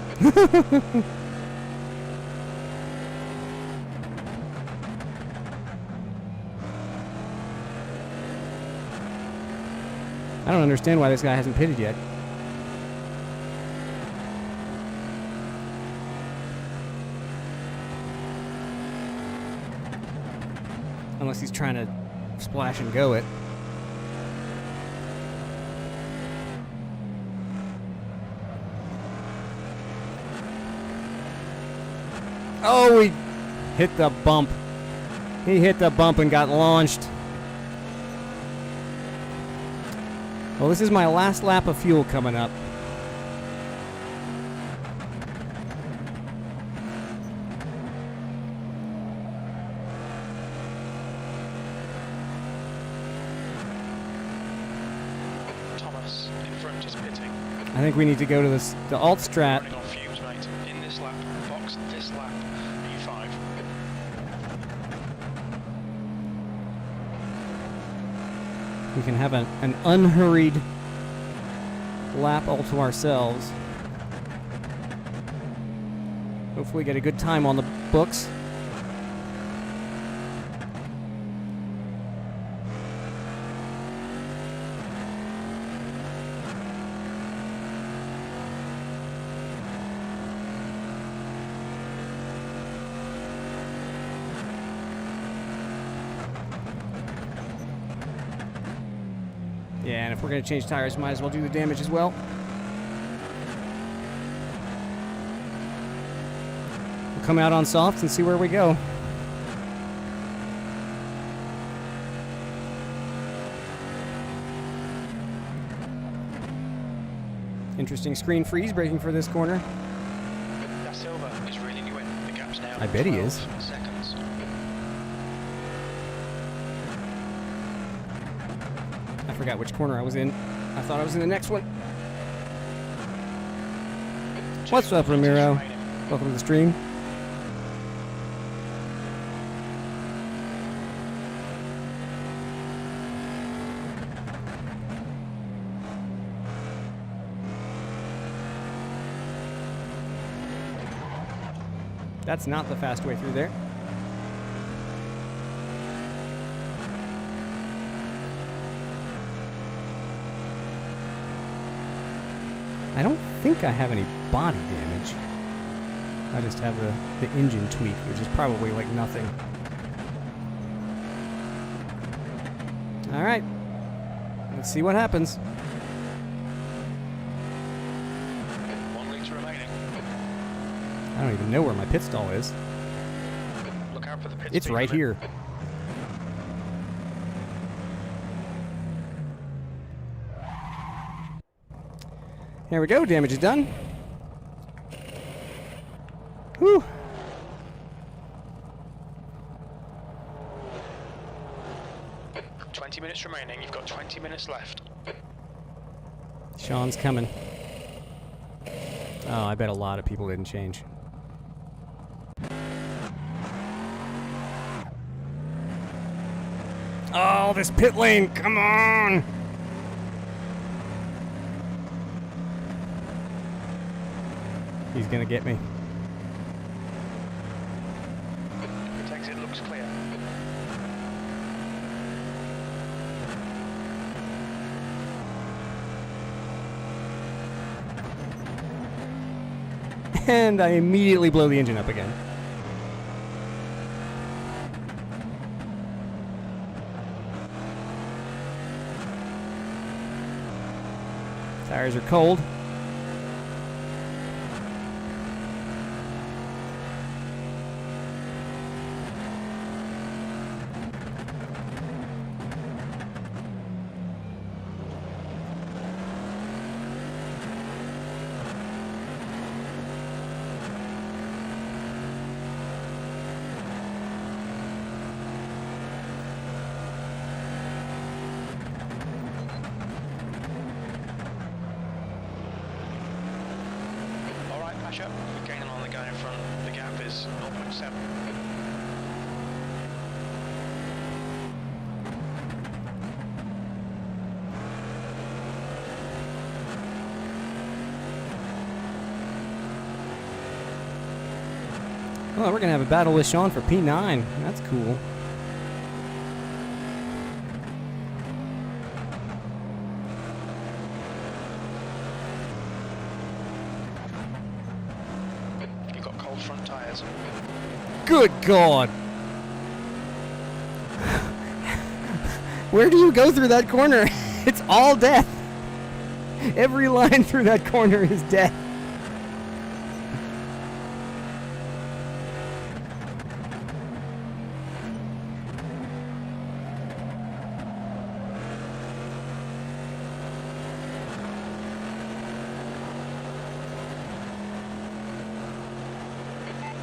I don't understand why this guy hasn't pitted yet. Unless he's trying to splash and go it. Oh, he hit the bump. He hit the bump and got launched. Well, this is my last lap of fuel coming up. Thomas in front is pitting. I think we need to go to the alt strat. Running on fumes, mate. In this lap, box this lap. E5. We can have an unhurried lap all to ourselves. Hopefully get a good time on the books. Yeah, and if we're going to change tires, might as well do the damage as well. We'll come out on softs and see where we go. Interesting screen freeze breaking for this corner. Da Silva is reeling you in. The gap's now I bet he 12 is. seconds. I forgot which corner I was in. I thought I was in the next one. What's up, Ramiro? Welcome to the stream. That's not the fast way through there. I don't think I have any body damage. I just have the engine tweak, which is probably like nothing. Alright. Let's see what happens. 1 litre remaining. I don't even know where my pit stall is. Look out for the pit It's speed right limit. here. There we go, damage is done. Whew. – 20 minutes remaining. You've got 20 minutes left. Sean's coming. Oh, I bet a lot of people didn't change. Oh, this pit lane, come on! He's gonna get me. Pit exit looks clear. And I immediately blow the engine up again. Tires are cold. Patch up. You're gaining on the guy in front. The gap is 0.7. Oh, we're gonna have a battle with Sean for P9. That's cool. You've got cold front tyres. Good God! Where do you go through that corner? It's all death. Every line through that corner is death.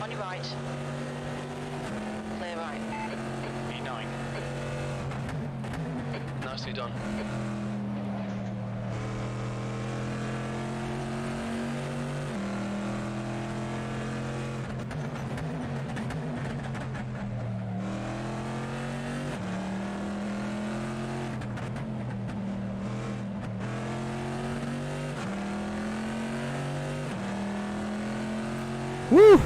On your right. Clear right. E9. Nicely done. Woo!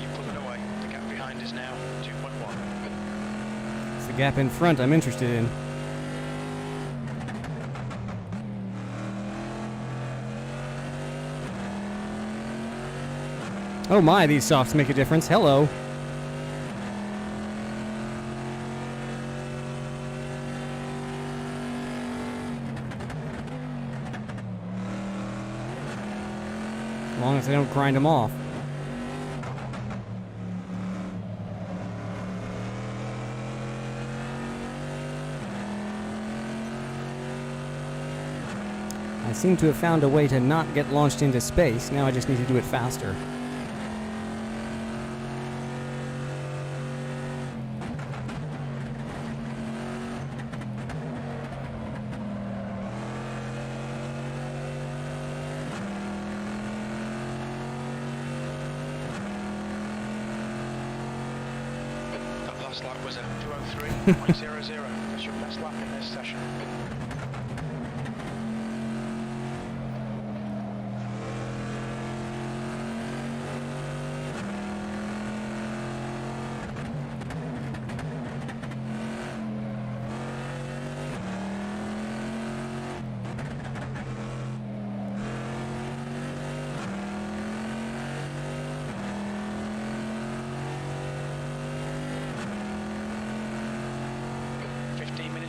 You pull it away. The gap behind is now 2.1. It's the gap in front I'm interested in. Oh my, these softs make a difference. Hello. As long as I don't grind them off. I seem to have found a way to not get launched into space. Now I just need to do it faster. Last lap was a 2:03.00. That's your best lap in this session.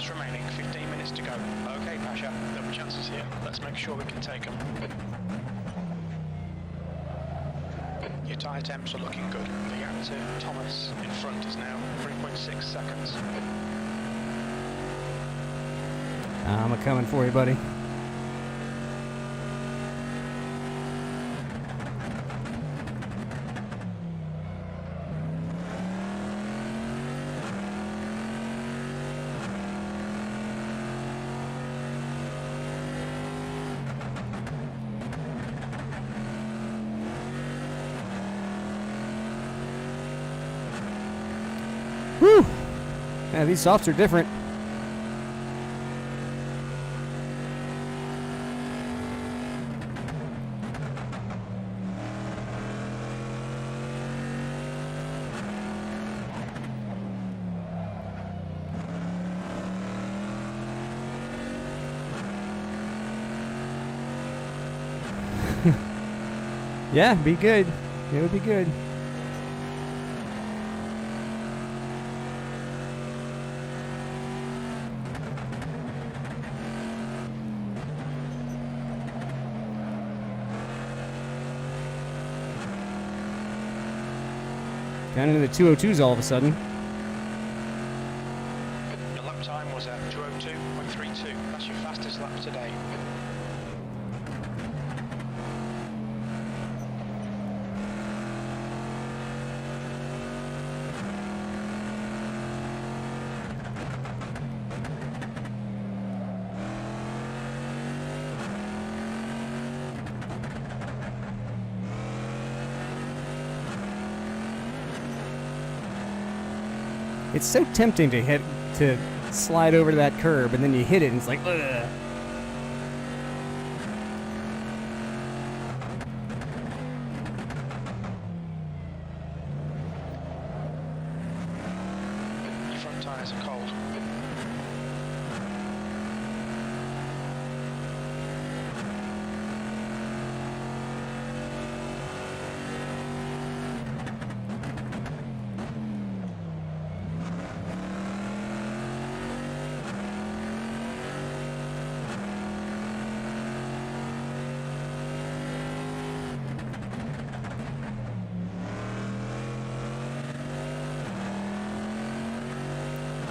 Remaining 15 minutes to go. Okay, Pasha, there'll be chances here. Let's make sure we can take them. Your tyre temps are looking good. The gap to Thomas in front is now 3.6 seconds. I'm a-coming for you, buddy. Whew! Yeah, these softs are different. Yeah, be good. It would be good. Down into the 202s all of a sudden. Your lap time was at 2:02.32. That's your fastest lap today. It's so tempting to slide over to that curb, and then you hit it, and it's like, ugh. Your front tyres are cold.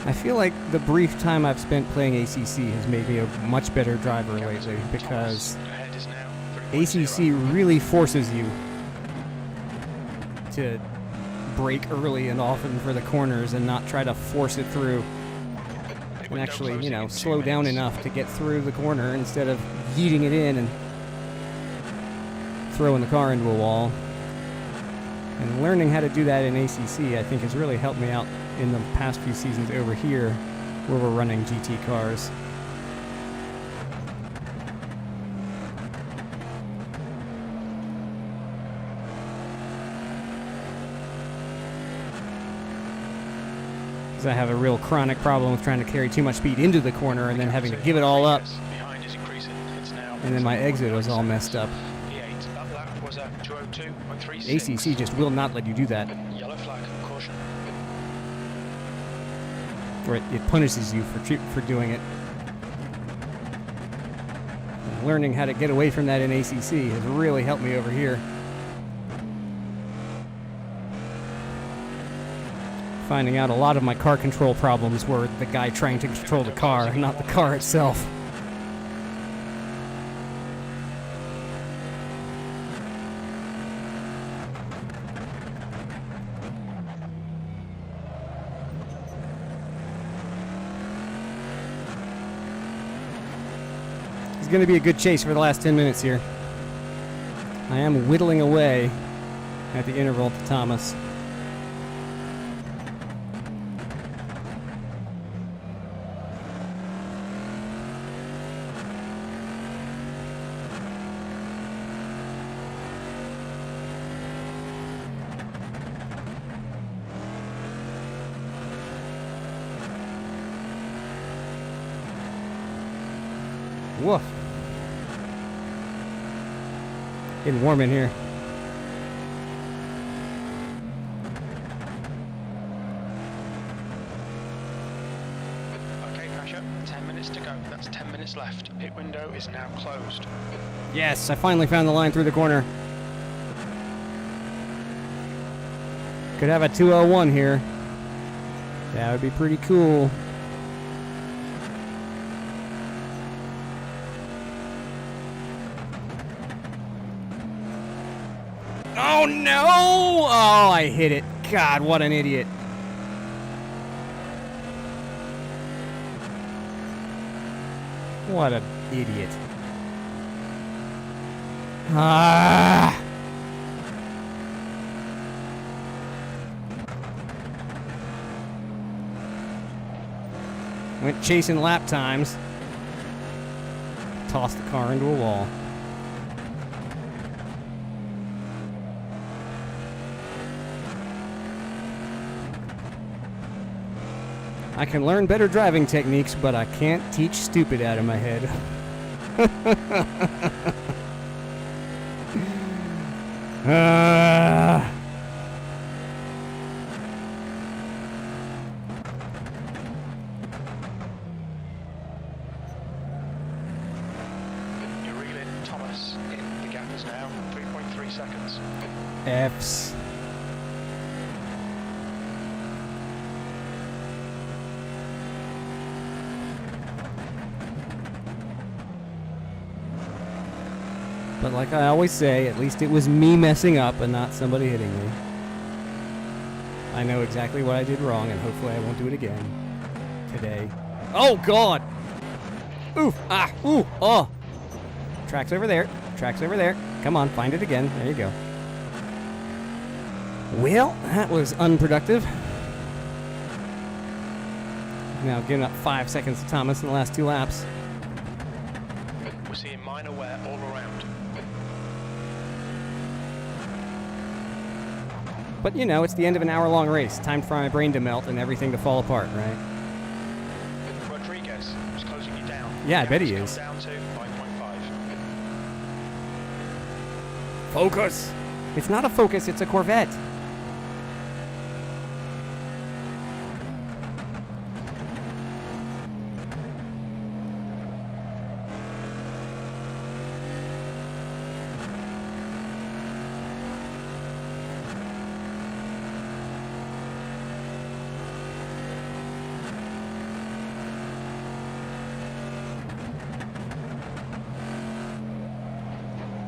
I feel like the brief time I've spent playing ACC has made me a much better driver lately, because Ahead is now 3.0. ACC really forces you to brake early and often for the corners and not try to force it through, and actually, you know, slow down enough to get through the corner instead of yeeting it in and throwing the car into a wall. And learning how to do that in ACC, I think, has really helped me out in the past few seasons over here where we're running GT cars. Because I have a real chronic problem with trying to carry too much speed into the corner and then having to give it all up, Behind is increasing. It's now and then my exit was all messed up. P8. That lap was at 2:02.36. ACC just will not let you do that. Yellow flag, caution. Or it punishes you for doing it. And learning how to get away from that in ACC has really helped me over here. Finding out a lot of my car control problems were the guy trying to control the car, not the car itself. It's going to be a good chase for the last 10 minutes here. I am whittling away at the interval to Thomas. Woof. Getting warm in here. Okay, Pasha, 10 minutes to go. That's 10 minutes left. Pit window is now closed. Yes, I finally found the line through the corner. Could have a 201 here. That would be pretty cool. Oh no! Oh, I hit it. God, what an idiot. What an idiot. Ah! Went chasing lap times. Tossed the car into a wall. I can learn better driving techniques, but I can't teach stupid out of my head. You're reeling Thomas in the gappers now. 3.3 seconds. F's. But like I always say, at least it was me messing up and not somebody hitting me. I know exactly what I did wrong, and hopefully I won't do it again today. Oh, God! Oof! Ah! Ooh! Oh! Track's over there. Track's over there. Come on, find it again. There you go. Well, that was unproductive. Now giving up 5 seconds to Thomas in the last 2 laps. We're seeing minor wear all around. But, you know, it's the end of an hour-long race. Time for my brain to melt and everything to fall apart, right? Rodriguez is closing you down. Yeah, I bet he is. Down to 5.5. Focus! It's not a Focus, it's a Corvette.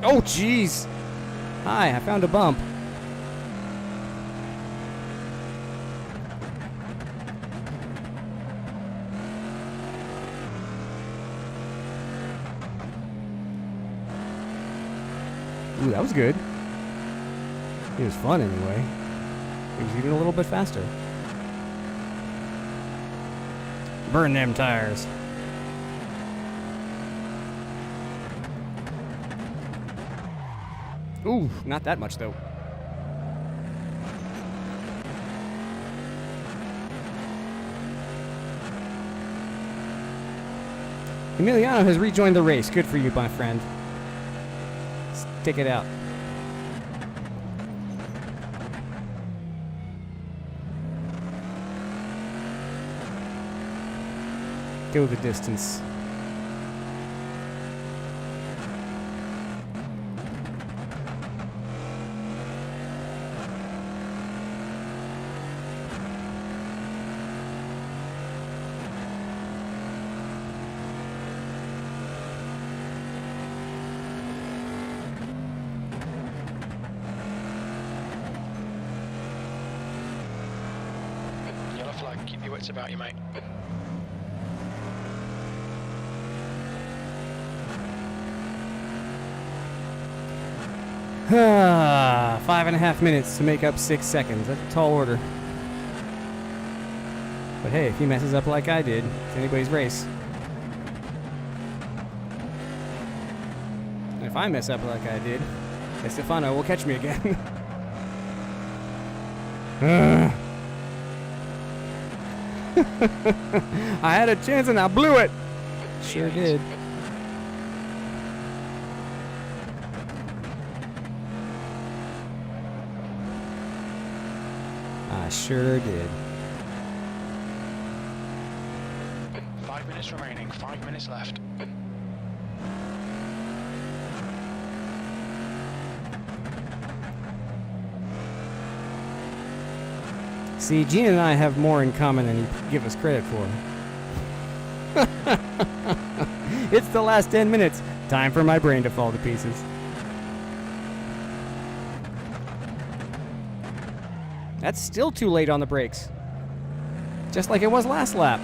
Oh, jeez. Hi, I found a bump. Ooh, that was good. It was fun anyway. It was even a little bit faster. Burn them tires. Ooh, not that much though. Emiliano has rejoined the race. Good for you, my friend. Stick it out. Go the distance. Yellow flag, keep your wits about you, mate. Ah, 5.5 minutes to make up 6 seconds. That's a tall order. But hey, if he messes up like I did, it's anybody's race. And if I mess up like I did, Estefano will catch me again. I had a chance and I blew it. Sure did. I sure did. 5 minutes remaining, 5 minutes left. See, Gene and I have more in common than you give us credit for. It's the last 10 minutes. Time for my brain to fall to pieces. That's still too late on the brakes. Just like it was last lap.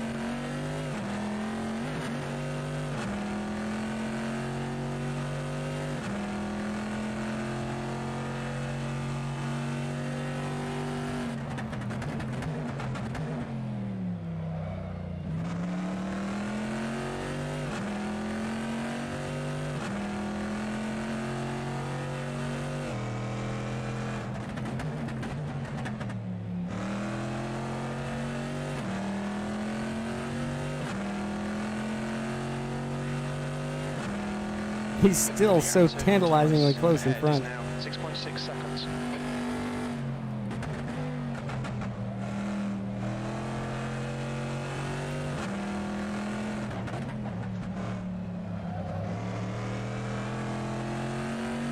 He's still so tantalizingly close in front. 6.6 seconds.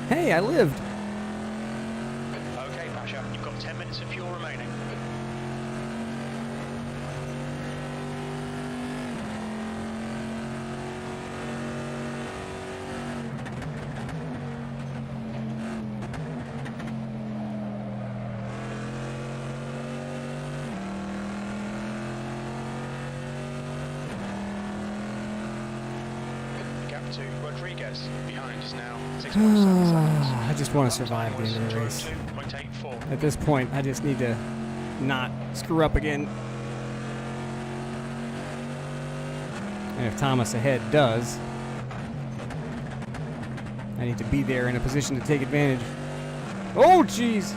Hey, I lived. Okay, Pasha, you've got 10 minutes of fuel remaining. To Rodriguez behind us now. 6.7 seconds. I just want to survive the end of the race. 202.84. At this point, I just need to not screw up again. And if Thomas ahead does, I need to be there in a position to take advantage. Oh, jeez!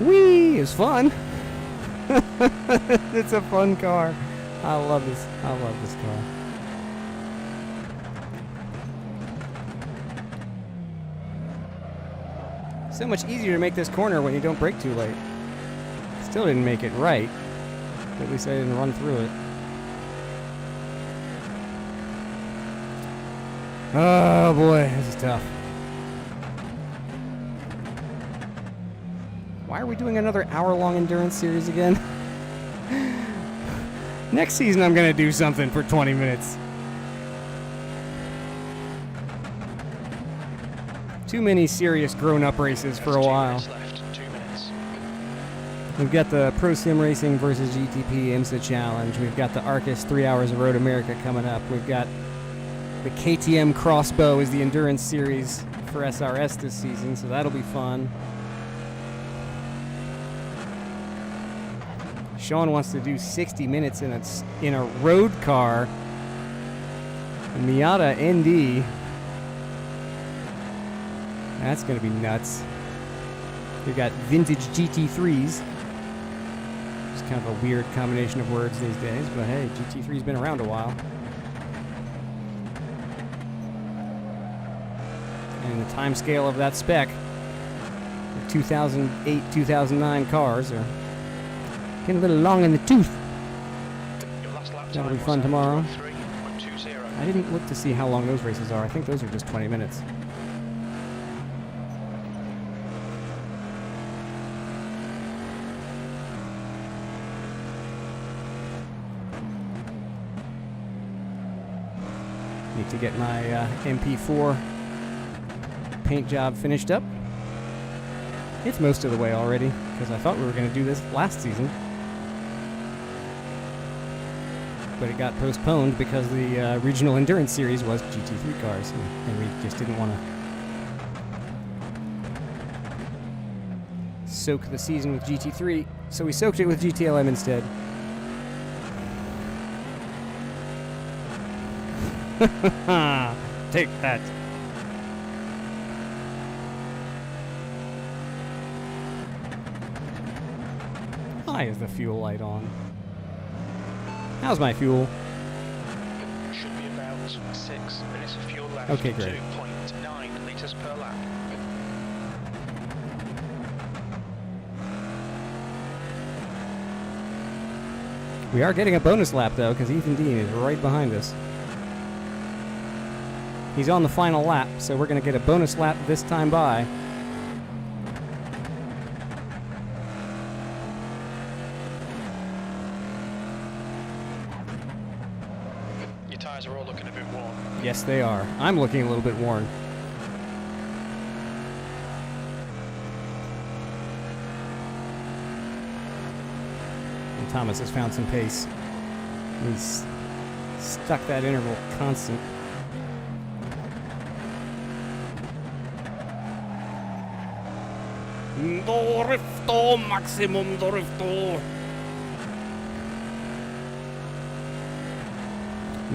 Whee! It's fun. It's a fun car. I love this. I love this car. So much easier to make this corner when you don't brake too late. Still didn't make it right. But at least I didn't run through it. Oh boy, this is tough. Why are we doing another hour-long endurance series again? Next season I'm gonna do something for 20 minutes. Too many serious grown-up races for a while. 2 minutes left. 2 minutes. We've got the Pro Sim Racing versus GTP IMSA Challenge. We've got the Arcus 3 Hours of Road America coming up. We've got the KTM Crossbow is the endurance series for SRS this season, so that'll be fun. Sean wants to do 60 minutes in a road car. Miata ND. That's going to be nuts. We've got vintage GT3s. It's kind of a weird combination of words these days, but hey, GT3's been around a while. And the time scale of that spec, the 2008, 2009 cars are getting a little long in the tooth. Your last lap That'll time be fun was tomorrow. 3.20. I didn't look to see how long those races are. I think those are just 20 minutes. Need to get my MP4 paint job finished up. It's most of the way already, because I thought we were going to do this last season. But it got postponed because the regional endurance series was GT3 cars, and we just didn't want to soak the season with GT3, so we soaked it with GTLM instead. Take that. Why is the fuel light on? How's my fuel? Should be about 6 6 minutes of fuel left. Okay, great. 2.9 litres per lap. We are getting a bonus lap, though, because Ethan Dean is right behind us. He's on the final lap, so we're going to get a bonus lap this time by. Your tyres are all looking a bit worn. Yes, they are. I'm looking a little bit worn. And Thomas has found some pace. He's stuck that interval constant. Drifto, maximum drifto.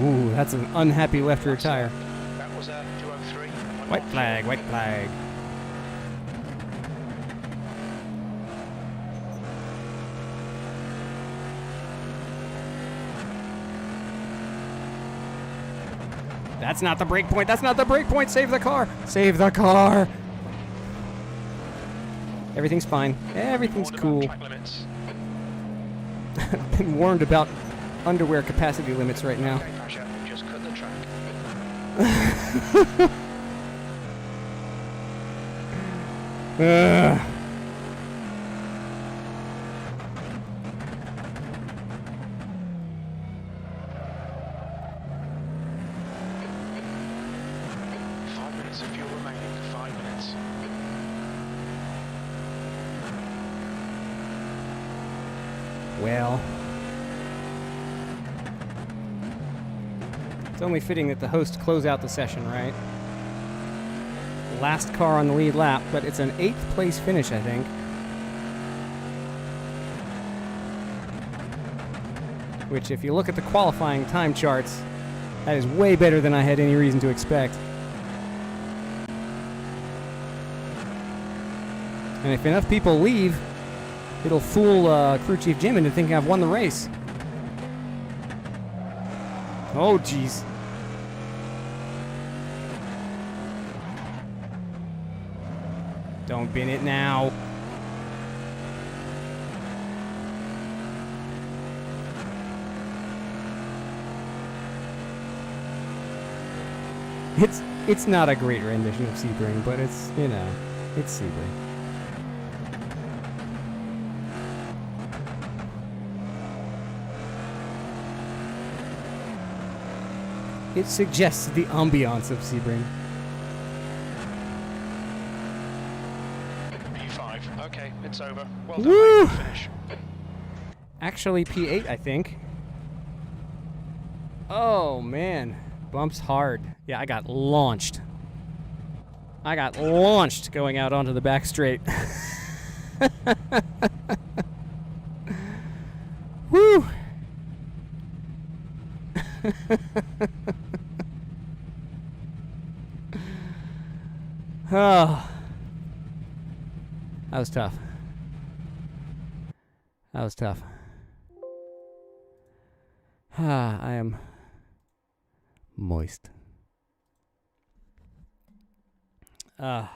Ooh, that's an unhappy left rear tire. That was a 203. White flag, white flag. That's not the brake point. That's not the brake point. Save the car. Save the car. Everything's fine. Everything's cool. I've been warned about underwear capacity limits right now. Okay, Pasha, just cut the track. Ugh. 5 minutes of fuel remaining. 5 minutes. Well, it's only fitting that the host close out the session, right? Last car on the lead lap, but it's an 8th place finish, I think. Which, if you look at the qualifying time charts, that is way better than I had any reason to expect. And if enough people leave, it'll fool CrewChief Jim into thinking I've won the race. Oh, jeez. Don't bin it now. It's not a great rendition of Sebring, but it's, you know, it's Sebring. It suggests the ambiance of Sebring. P5. Okay, it's over. Well done, Woo! mate. Finish. Actually, P8, I think. Oh, man. Bumps hard. Yeah, I got launched. I got launched going out onto the back straight. Woo! Oh. That was tough. That was tough. I am moist. Yeah,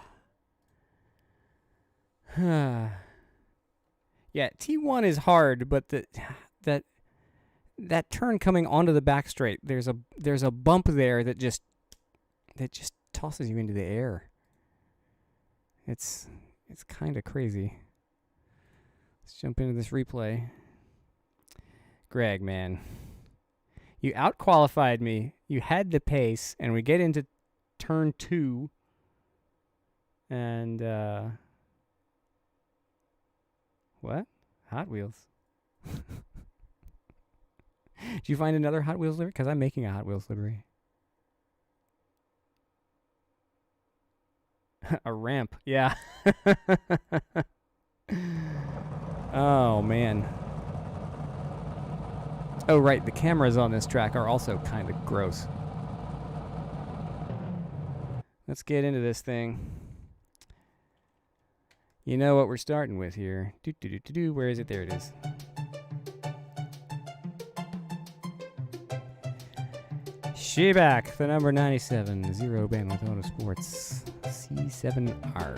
T1 is hard, but that turn coming onto the back straight, there's a bump there that just tosses you into the air. It's kind of crazy. Let's jump into this replay. Greg, man. You out-qualified me. You had the pace, and we get into turn 2. And, what? Hot Wheels. Did you find another Hot Wheels livery? Because I'm making a Hot Wheels livery. A ramp, yeah. Oh, man. Oh, right, the cameras on this track are also kind of gross. Let's get into this thing. You know what we're starting with here. Where is it? There it is. Sheback, the number 97, Zero Bandwidth Autosports C7R.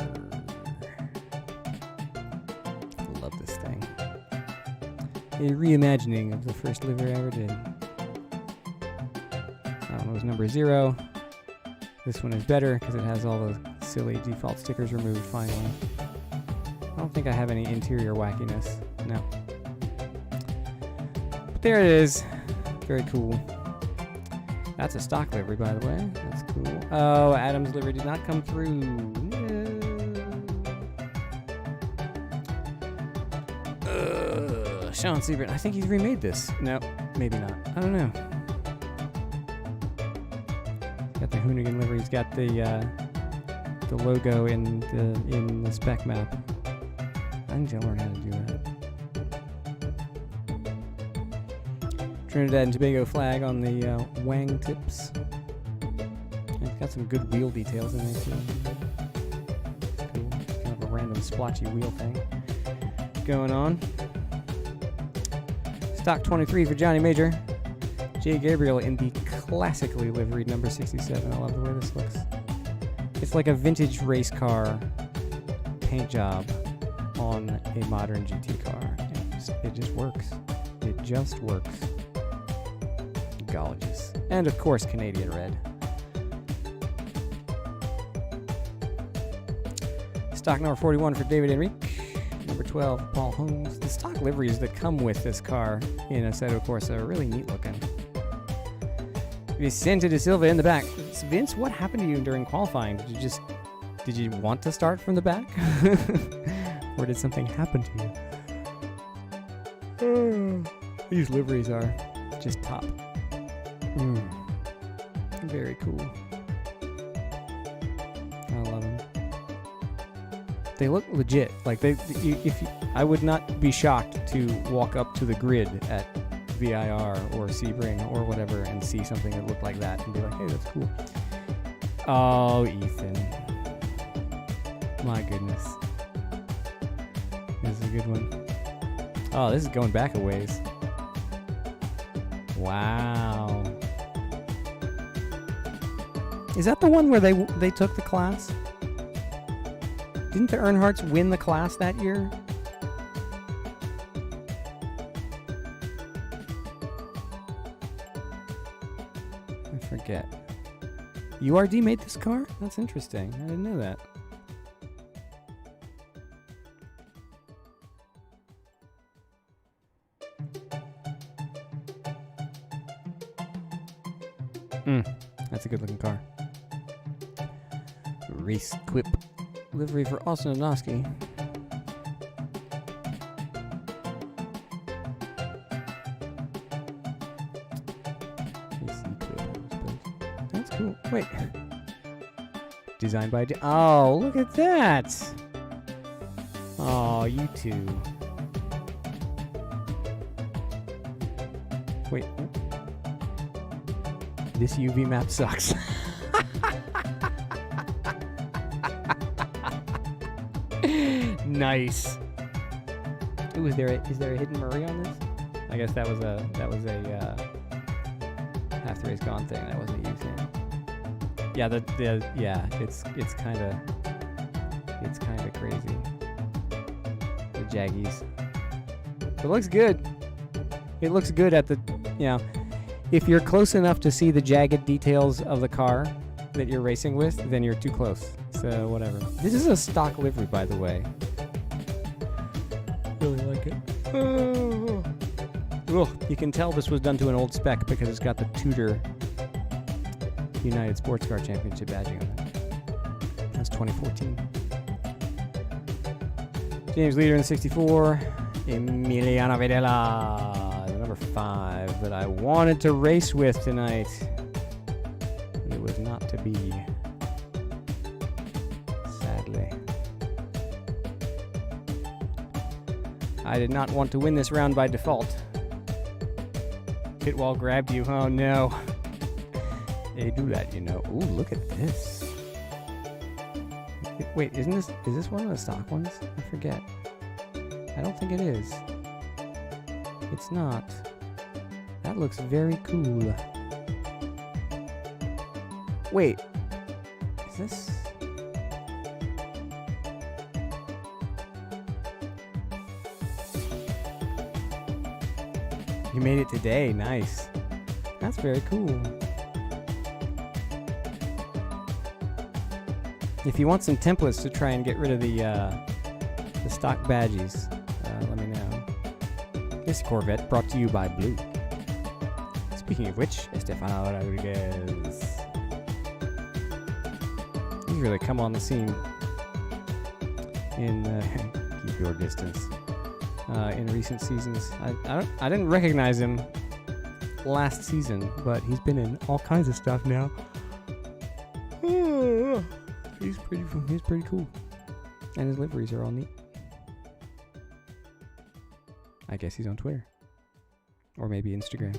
Love this thing. A reimagining of the first livery I ever did. That one was number 0. This one is better because it has all the silly default stickers removed finally. I don't think I have any interior wackiness. No. But there it is. Very cool. That's a stock livery, by the way. That's cool. Oh, Adam's livery did not come through. No. Sean Sebring. I think he's remade this. No, maybe not. I don't know. Got the Hoonigan livery. He's got the logo in the spec map. I need to learn how to do that. Trinidad and Tobago flag on the wang tips. It's got some good wheel details in there too. Cool. Kind of a random splotchy wheel thing going on. Stock 23 for Johnny Major. Jay Gabriel in the classically liveried number 67. I love the way this looks. It's like a vintage race car paint job on a modern GT car. It just works. It just works. Gorgeous. And of course, Canadian red. Stock number 41 for David Enrique. Number 12, Paul Holmes. The stock liveries that come with this car in Assetto Corsa are really neat looking. Vicente de Silva in the back. Vince, what happened to you during qualifying? Did you want to start from the back? Or did something happen to you? These liveries are just top. Very cool. I love them. They look legit. Like I would not be shocked to walk up to the grid at VIR or Sebring or whatever and see something that looked like that and be like, hey, that's cool. Oh, Ethan. My goodness. This is a good one. Oh, this is going back a ways. Wow. Is that the one where they took the class? Didn't the Earnhardts win the class that year? I forget. URD made this car? That's interesting. I didn't know that. That's a good looking car. Race Quip livery for Austin Onosky. That's cool. Wait. Designed by... Oh, look at that! Oh, you two. Wait. This UV map sucks. Nice. Ooh, is there a hidden Murray on this? I guess that was a half the race gone thing. That wasn't a you thing. Yeah, it's kind of crazy. The Jaggies. It looks good. It looks good at the, if you're close enough to see the jagged details of the car that you're racing with, then you're too close. So whatever. This is a stock livery, by the way. Really like it. Oh. Ugh, you can tell this was done to an old spec because it's got the Tudor United Sports Car Championship badging on it. That's 2014. James Leader in 64. Emiliano Videla, the number 5 that I wanted to race with tonight. It was not to be. Sadly. I did not want to win this round by default. Pitwall grabbed you. Oh no. They do that, Ooh, look at this. Wait, is this one of the stock ones? I forget. I don't think it is. It's not. That looks very cool. Wait. Is this... You made it today. Nice. That's very cool. If you want some templates to try and get rid of the stock badges, let me know. This Corvette brought to you by Blue. Speaking of which, Estefano Rodriguez. He's really come on the scene in keep your distance in recent seasons. I didn't recognize him last season, but he's been in all kinds of stuff now. He's pretty cool, and his liveries are all neat. I guess he's on Twitter, or maybe Instagram.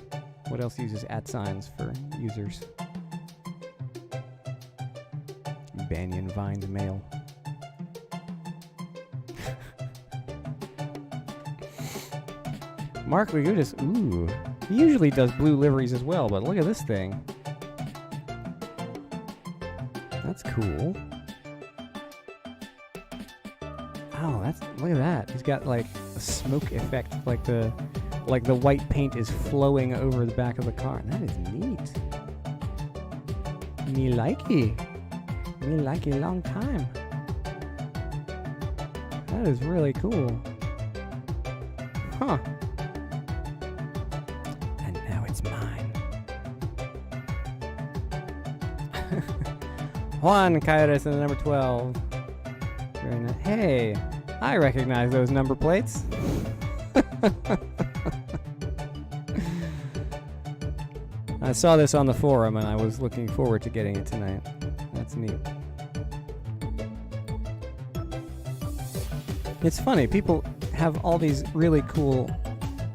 What else uses @ for users? Banyan Vines Mail. Mark Legudis, ooh. He usually does blue liveries as well, but look at this thing. That's cool. Oh, look at that. He's got like a smoke effect, like the white paint is flowing over the back of the car. That is neat. Me likey. Me like a long time. That is really cool. Huh. And now it's mine. Juan Coyotes in the number 12. Very nice. Hey, I recognize those number plates. I saw this on the forum and I was looking forward to getting it tonight. That's neat. It's funny, people have all these really cool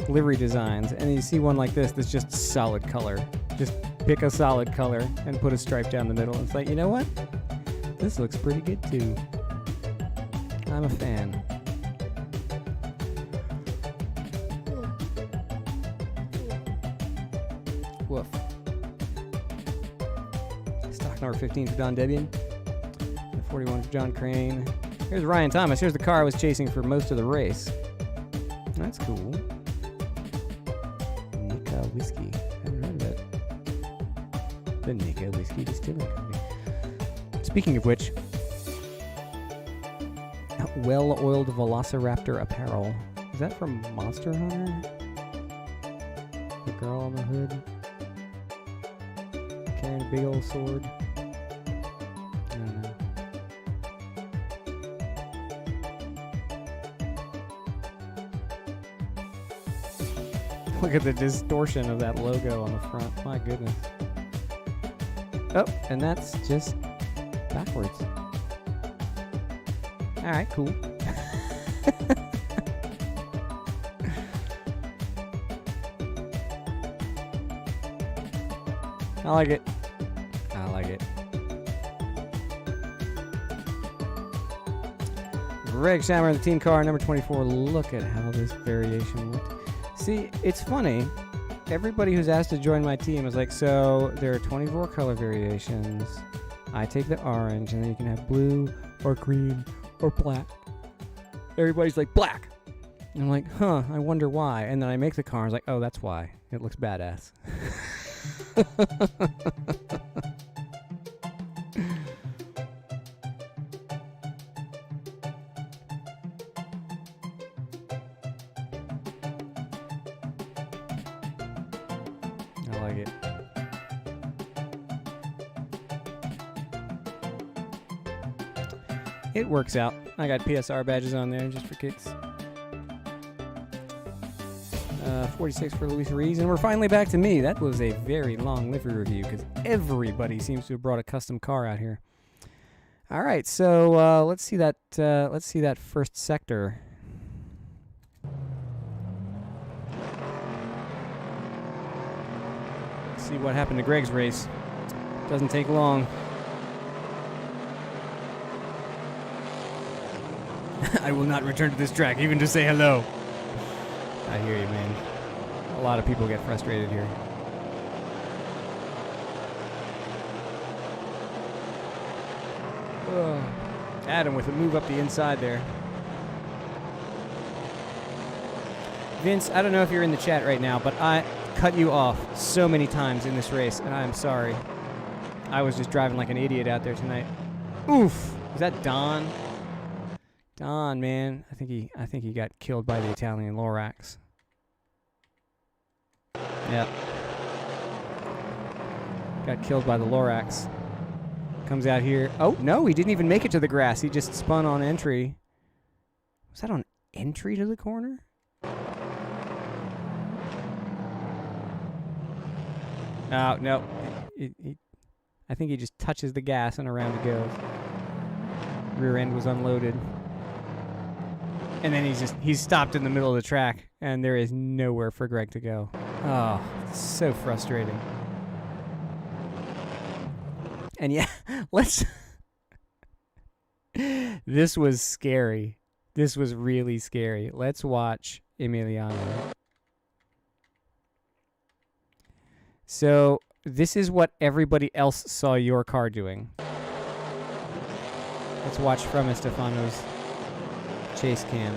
livery designs, and you see one like this that's just solid color. Just pick a solid color and put a stripe down the middle. It's like, you know what? This looks pretty good too. I'm a fan. Woof. Stock number 15 for Don Debian. 41 for John Crane. Here's Ryan Thomas. Here's the car I was chasing for most of the race. That's cool. Nika Whiskey. Haven't heard of it. The Nika Whiskey Distilling Company. Speaking of which, well-oiled Velociraptor apparel. Is that from Monster Hunter? The girl on the hood carrying a big old sword. I don't know. Look at the distortion of that logo on the front. My goodness. Oh, and that's just backwards. Alright, cool. I like it. I like it. Greg Shammer, the team car, number 24. Look at how this variation looked. See, it's funny. Everybody who's asked to join my team is like, so there are 24 color variations. I take the orange, and then you can have blue or green or black. Everybody's like, black. And I'm like, huh, I wonder why. And then I make the car, and I was like, oh, that's why. It looks badass. I like it. It works out. I got PSR badges on there just for kicks. 46 for Luis Ruiz, and we're finally back to me. That was a very long livery review because everybody seems to have brought a custom car out here. All right, so let's see that. Let's see that first sector. Let's see what happened to Greg's race. Doesn't take long. I will not return to this track even to say hello. I hear you, man. A lot of people get frustrated here. Oh. Adam with a move up the inside there. Vince, I don't know if you're in the chat right now, but I cut you off so many times in this race, and I'm sorry. I was just driving like an idiot out there tonight. Oof! Is that Don? Don, man. I think he got killed by the Italian Lorax. Yep. Got killed by the Lorax. Comes out here. Oh, no, he didn't even make it to the grass. He just spun on entry. Was that on entry to the corner? Oh, no. I think he just touches the gas and around it goes. Rear end was unloaded. And then he's stopped in the middle of the track, and there is nowhere for Greg to go. Oh, it's so frustrating. And yeah, let's... This was scary. This was really scary. Let's watch Emiliano. So, this is what everybody else saw your car doing. Let's watch from Estefano's chase cam.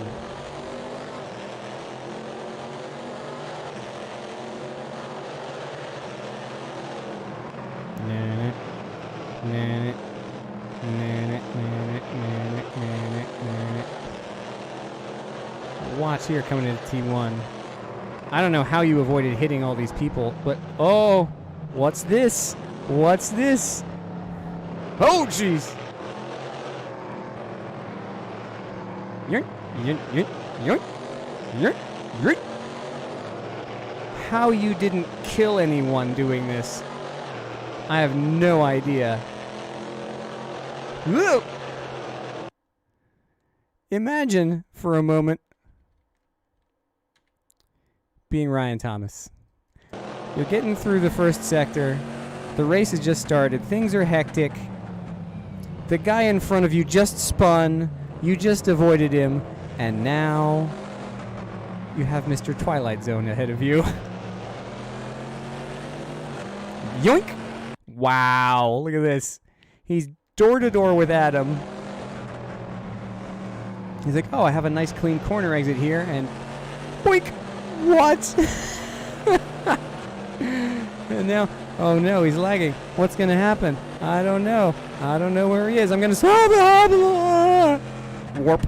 Watch here coming into T1. I don't know how you avoided hitting all these people, but oh, what's this? What's this? Oh, jeez. How you didn't kill anyone doing this, I have no idea. Whoa. Imagine for a moment being Ryan Thomas. You're getting through the first sector. The race has just started. Things are hectic. The guy in front of you just spun. You just avoided him. And now you have Mr. Twilight Zone ahead of you. Yoink! Wow, look at this. He's door to door with Adam. He's like, oh, I have a nice clean corner exit here, and boink! What? And now, oh no, he's lagging. What's gonna happen? I don't know. I don't know where he is. I'm gonna warp.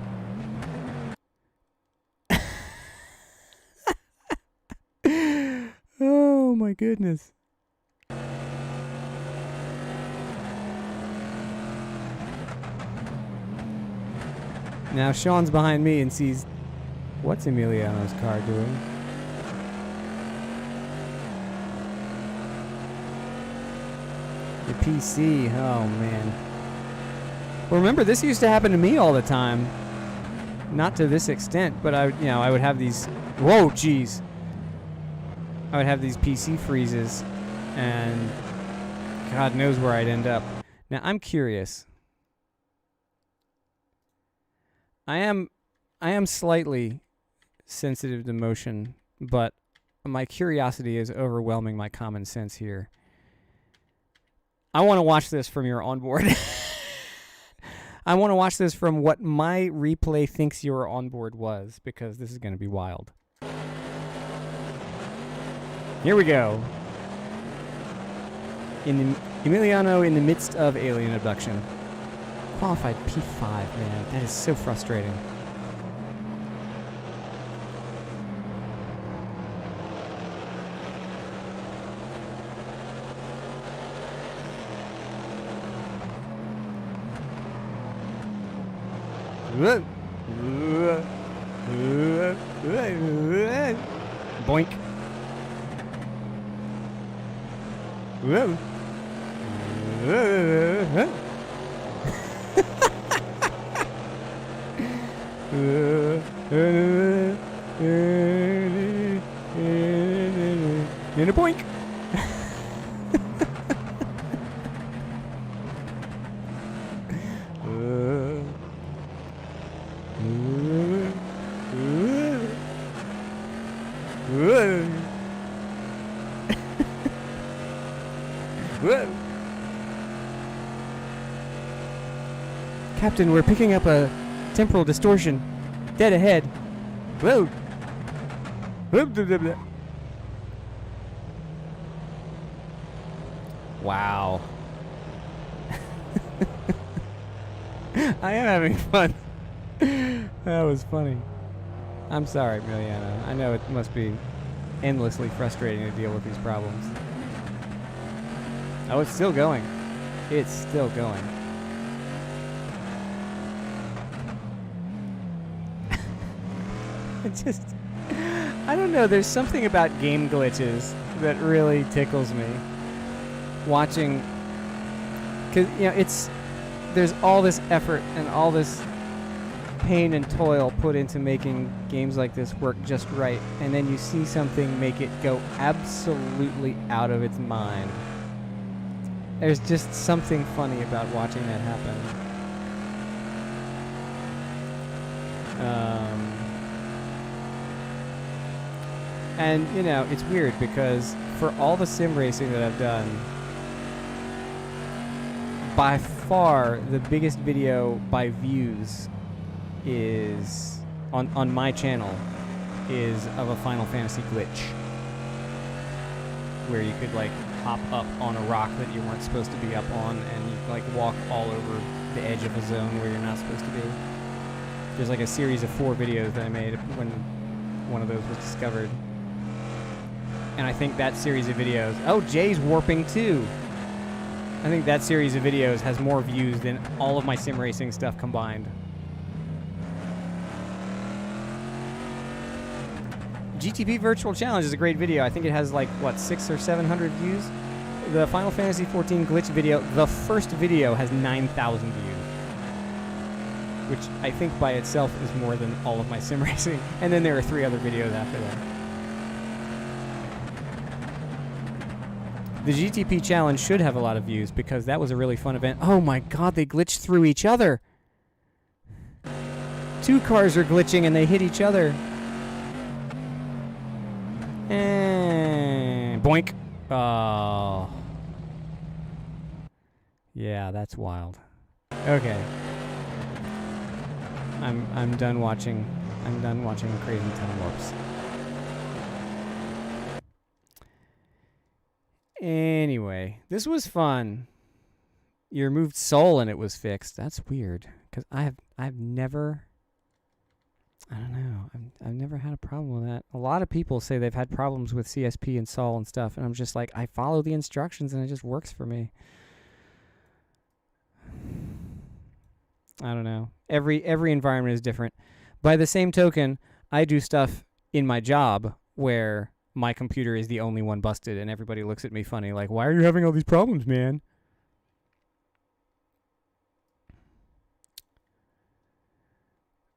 Oh my goodness. Now Sean's behind me and sees, what's Emiliano's car doing? The PC, oh man. Well, remember, this used to happen to me all the time. Not to this extent, but I would have these, whoa, jeez. I would have these PC freezes, and God knows where I'd end up. Now, I'm curious. I am slightly sensitive to motion, but my curiosity is overwhelming my common sense here. I want to watch this from your onboard. I want to watch this from what my replay thinks your onboard was, because this is going to be wild. Here we go. Emiliano in the midst of alien abduction. Qualified P5, man. That is so frustrating. Boink. In a boink. Captain, we're picking up a temporal distortion. Dead ahead. Whoa. Wow. I am having fun. That was funny. I'm sorry, Miliana. I know it must be endlessly frustrating to deal with these problems. Oh, it's still going. It's still going. It just... I don't know, there's something about game glitches that really tickles me. Watching... Because, you know, it's... There's all this effort and all this pain and toil put into making games like this work just right, and then you see something make it go absolutely out of its mind. There's just something funny about watching that happen. And, you know, it's weird because for all the sim racing that I've done, by far the biggest video by views is on my channel is of a Final Fantasy glitch where you could like hop up on a rock that you weren't supposed to be up on and you like walk all over the edge of a zone where you're not supposed to be. There's like a series of 4 videos that I made when one of those was discovered. And I think that series of videos... Oh, Jay's warping too! I think that series of videos has more views than all of my sim racing stuff combined. GTP Virtual Challenge is a great video. I think it has like, what, 600 or 700 views? The Final Fantasy XIV glitch video, the first video, has 9,000 views. Which I think by itself is more than all of my sim racing. And then there are 3 other videos after that. The GTP challenge should have a lot of views because that was a really fun event. Oh my god, they glitched through each other! 2 cars are glitching and they hit each other. And boink. Oh. Yeah, that's wild. Okay. I'm done watching. I'm done watching crazy time warps. Anyway, this was fun. You removed Soul and it was fixed. That's weird because I've never. I don't know. I've never had a problem with that. A lot of people say they've had problems with CSP and Sol and stuff, and I'm just like, I follow the instructions and it just works for me. I don't know. Every environment is different. By the same token, I do stuff in my job where my computer is the only one busted and everybody looks at me funny like, why are you having all these problems, man?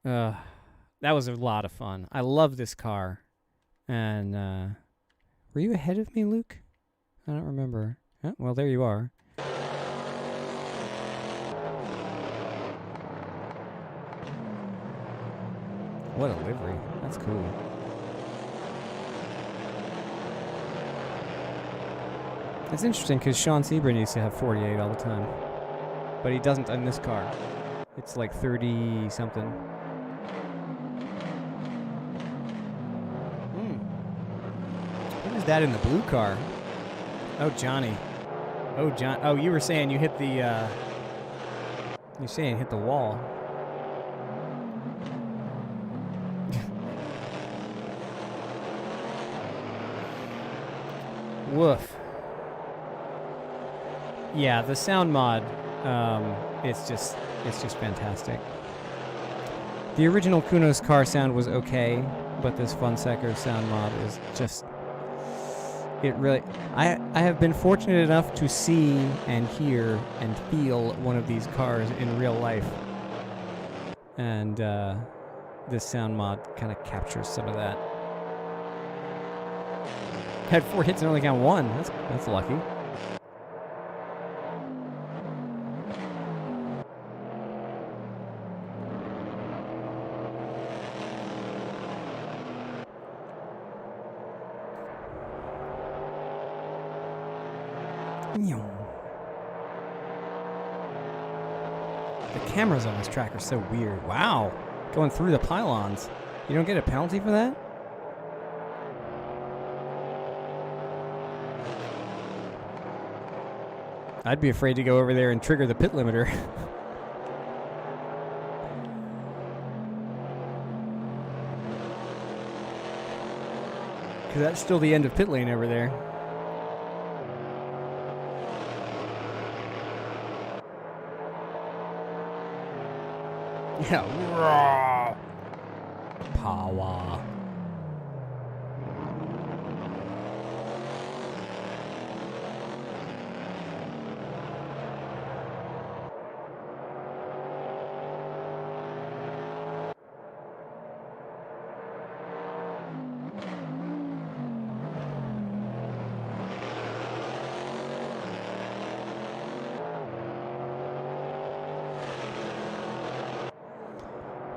That was a lot of fun. I love this car. And, were you ahead of me, Luke? I don't remember. Oh, well, there you are. What a livery. That's cool. It's interesting because Sean Sebring used to have 48 all the time. But he doesn't in this car. It's like 30-something. What is that in the blue car? Oh, Johnny. Oh, John. Oh, you were saying you hit the, you're saying you hit the wall. Woof. Yeah, the sound mod, it's just fantastic. The original Kunos car sound was okay, but this Funsecker sound mod is just, it really, I have been fortunate enough to see and hear and feel one of these cars in real life. And this sound mod kind of captures some of that. Had 4 hits and only got 1. That's lucky. The cameras on this track are so weird. Wow. Going through the pylons. You don't get a penalty for that? I'd be afraid to go over there and trigger the pit limiter. Because that's still the end of pit lane over there. Yeah. Power.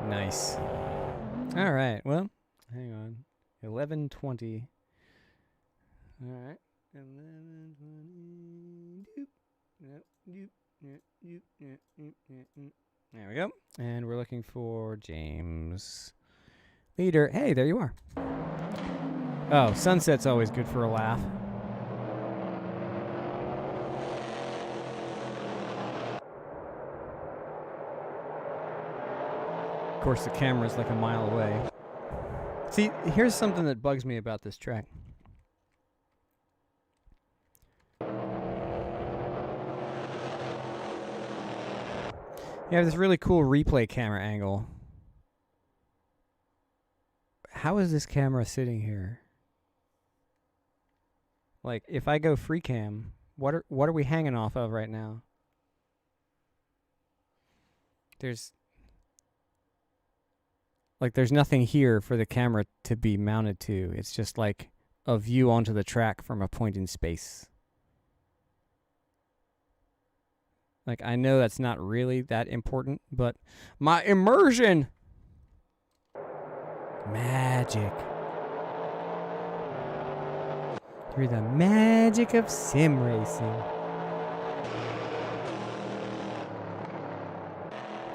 Nice. All right. Well, hang on. 11:20. All right. 11:20. There we go. And we're looking for James Leader. Hey, there you are. Oh, sunset's always good for a laugh. Of course, the camera's like a mile away. See, here's something that bugs me about this track. You have this really cool replay camera angle. How is this camera sitting here? Like, if I go free cam, what are we hanging off of right now? There's nothing here for the camera to be mounted to. It's just like a view onto the track from a point in space. Like, I know that's not really that important, but my immersion! Magic. Through the magic of sim racing.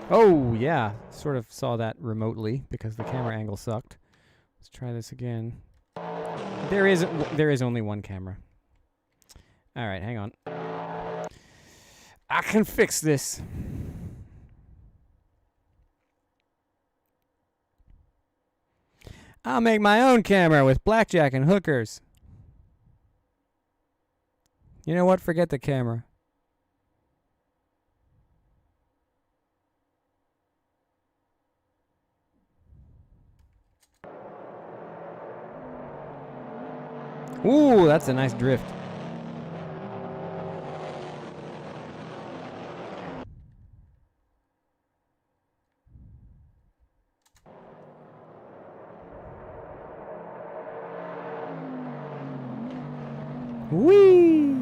Oh, yeah. Sort of saw that remotely because the camera angle sucked. Let's try this again. There is only one camera. All right, hang on. I can fix this. I'll make my own camera with blackjack and hookers. You know what? Forget the camera. Ooh, that's a nice drift. Whee!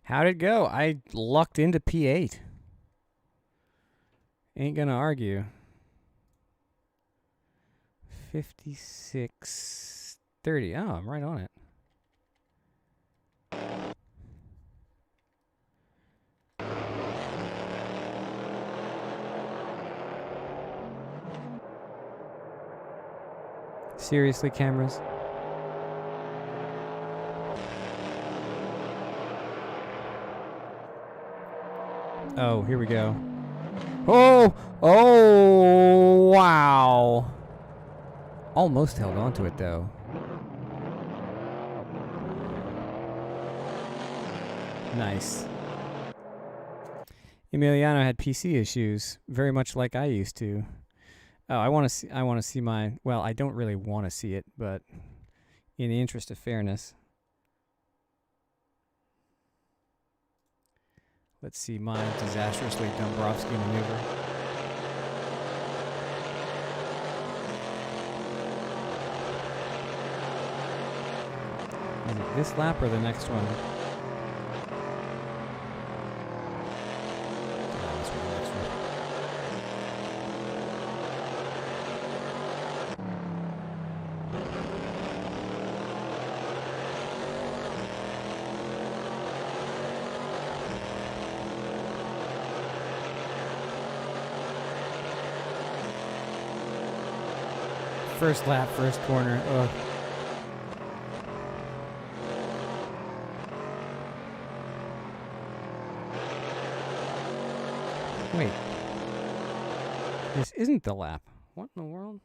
How'd it go? I lucked into P8. Ain't gonna argue. 56:30. Oh, I'm right on it. Seriously, cameras? Oh, here we go. Oh! Oh, wow. Almost held on to it, though. Nice. Emiliano had PC issues, very much like I used to. Oh, I want to see my, well, I don't really want to see it, but in the interest of fairness, let's see my disastrously Dombrowski maneuver. Is it this lap or the next one? First lap, first corner. Ugh. Wait. This isn't the lap. What in the world?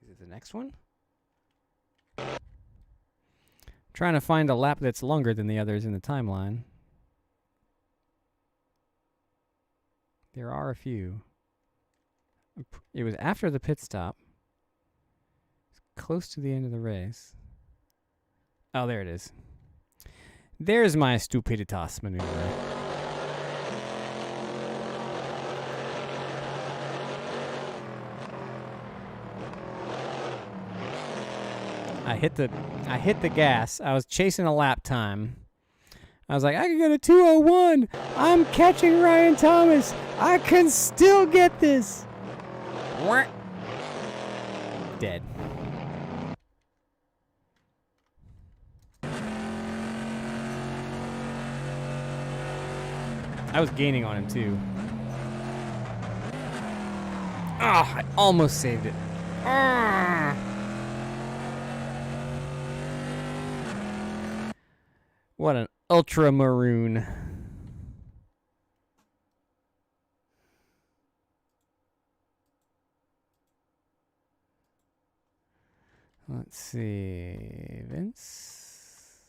Is it the next one? Trying to find a lap that's longer than the others in the timeline. There are a few. It was after the pit stop. It's close to the end of the race. Oh, there it is. There's my stupiditas maneuver. I hit the gas. I was chasing a lap time. I was like, I can get a 2:01. I'm catching Ryan Thomas. I can still get this. Dead. I was gaining on him too. Ah, I almost saved it. What an ultramaroon. Let's see, Vince.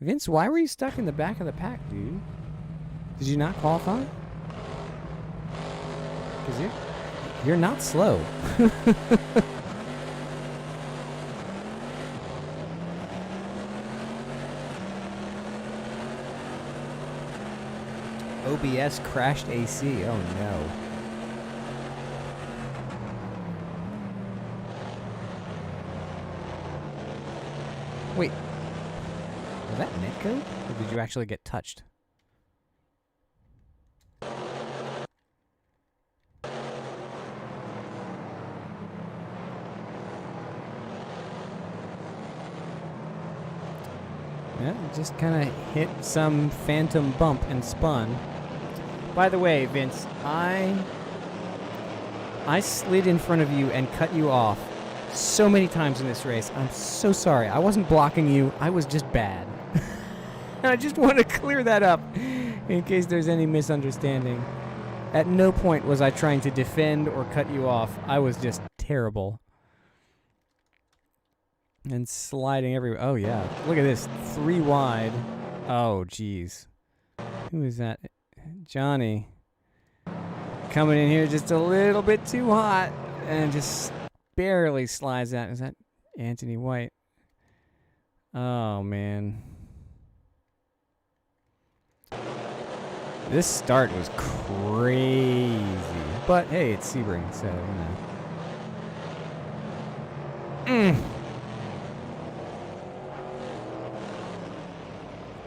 Vince, why were you stuck in the back of the pack, dude? Did you not qualify? Because you're not slow. OBS crashed AC. Oh no. Wait. Was that netcode? Or did you actually get touched? Yeah, just kind of hit some phantom bump and spun. By the way, Vince, I slid in front of you and cut you off so many times in this race. I'm so sorry. I wasn't blocking you. I was just bad. I just want to clear that up in case there's any misunderstanding. At no point was I trying to defend or cut you off. I was just terrible. And sliding everywhere. Oh, yeah. Look at this. 3 wide. Oh, jeez. Who is that? Johnny. Coming in here just a little bit too hot. And just barely slides out. Is that Anthony White? Oh, man. This start was crazy. But, hey, it's Sebring, so, you know.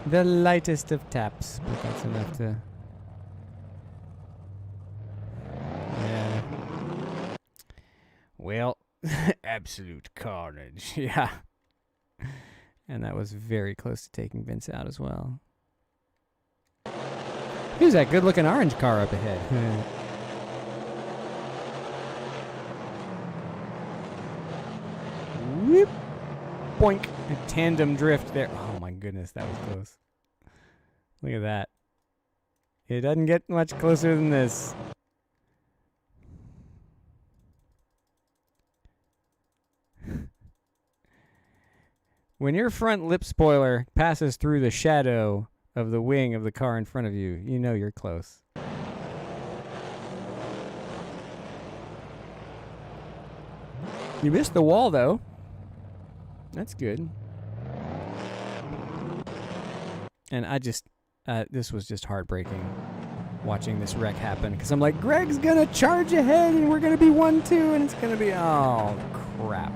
The lightest of taps, but that's enough to... Yeah. Well, absolute carnage, yeah. And that was very close to taking Vince out as well. Who's that good-looking orange car up ahead? Whoop! Boink! A tandem drift there. Oh my goodness, that was close. Look at that. It doesn't get much closer than this. When your front lip spoiler passes through the shadow of the wing of the car in front of you, you know you're close. You missed the wall, though. That's good. And I just, this was just heartbreaking watching this wreck happen. Because I'm like, Greg's going to charge ahead and we're going to be 1-2 and it's going to be, oh, crap.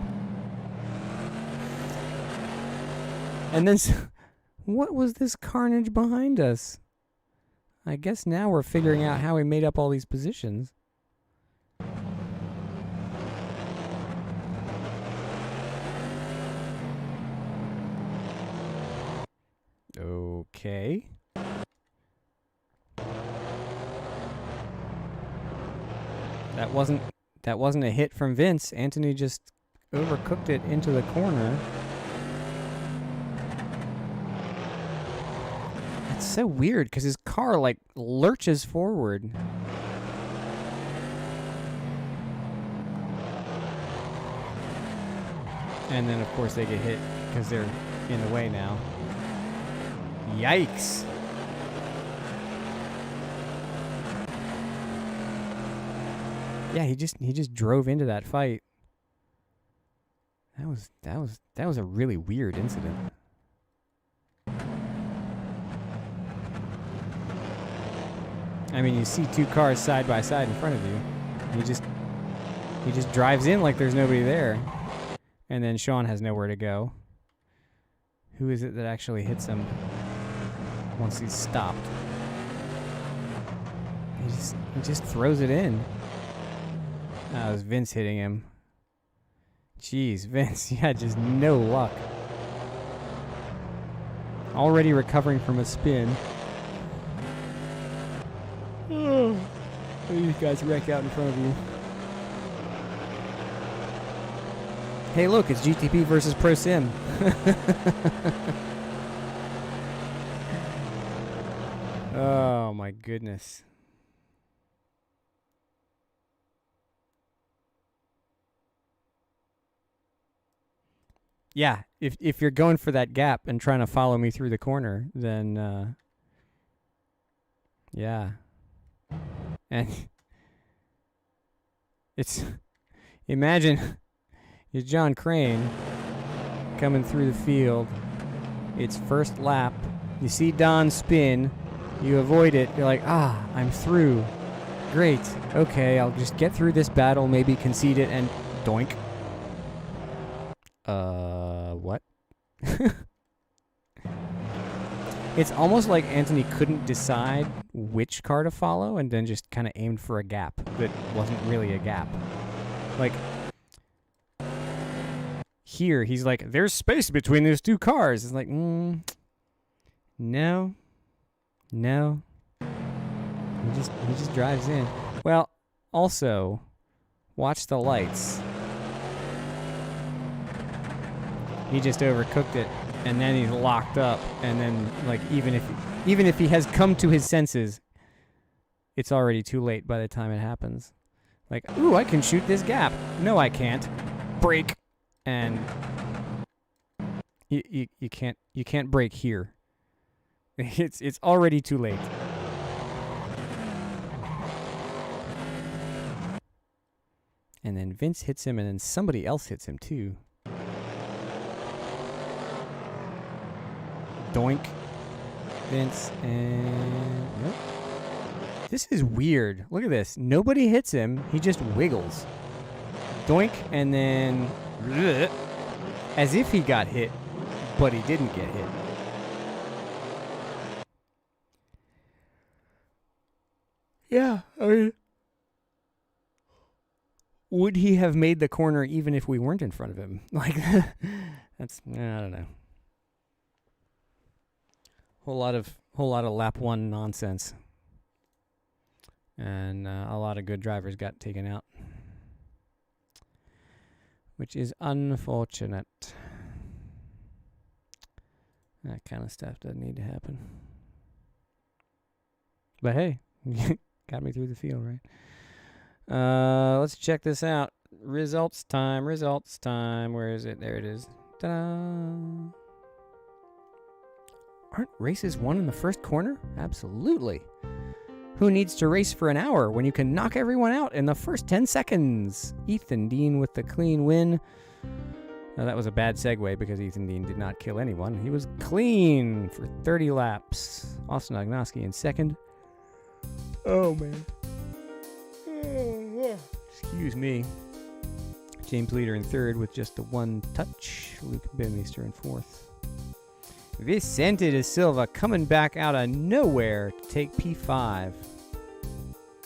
And then, what was this carnage behind us? I guess now we're figuring out how we made up all these positions. That wasn't a hit from Vince. Anthony just overcooked it into the corner. It's so weird because his car like lurches forward. And then of course they get hit because they're in the way now. Yikes. Yeah, he just drove into that fight. That was a really weird incident. I mean, you see two cars side by side in front of you. He just drives in like there's nobody there. And then Sean has nowhere to go. Who is it that actually hits him once he's stopped? He just throws it in. Oh, it was Vince hitting him. Jeez, Vince, you had just no luck. Already recovering from a spin. Oh, these guys wreck out in front of you. Hey, look, it's GTP versus Pro Sim. Oh, my goodness. Yeah, if you're going for that gap and trying to follow me through the corner, then, yeah. And it's, imagine you're John Crane coming through the field. It's first lap. You see Don spin. You avoid it. You're like, I'm through. Great. Okay, I'll just get through this battle, maybe concede it, and doink. What? It's almost like Anthony couldn't decide which car to follow and then just kind of aimed for a gap that wasn't really a gap. Like, here, he's like, there's space between those two cars. It's like, no. He just drives in. Well, also, watch the lights. He just overcooked it, and then he's locked up, and then, like, even if he has come to his senses, it's already too late by the time it happens. Like, ooh, I can shoot this gap. No, I can't. Brake. And you can't brake here. It's already too late. And then Vince hits him, and then somebody else hits him too. Doink. Vince, and nope. This is weird. Look at this. Nobody hits him. He just wiggles. Doink, and then bleh, as if he got hit, but he didn't get hit. Yeah, I mean, would he have made the corner even if we weren't in front of him? Like, that's, I don't know. Whole lot of lap one nonsense, and a lot of good drivers got taken out, which is unfortunate. That kind of stuff doesn't need to happen. But hey, got me through the field, right? Let's check this out. Results time. Where is it? There it is. Ta-da! Aren't races won in the first corner? Absolutely. Who needs to race for an hour when you can knock everyone out in the first 10 seconds? Ethan Dean with the clean win. Now, that was a bad segue because Ethan Dean did not kill anyone. He was clean for 30 laps. Austin Ognoski in second. Oh, man. Excuse me. James Leader in third with just the one touch. Luke Benmeister in fourth. Vicente de Silva coming back out of nowhere to take P5.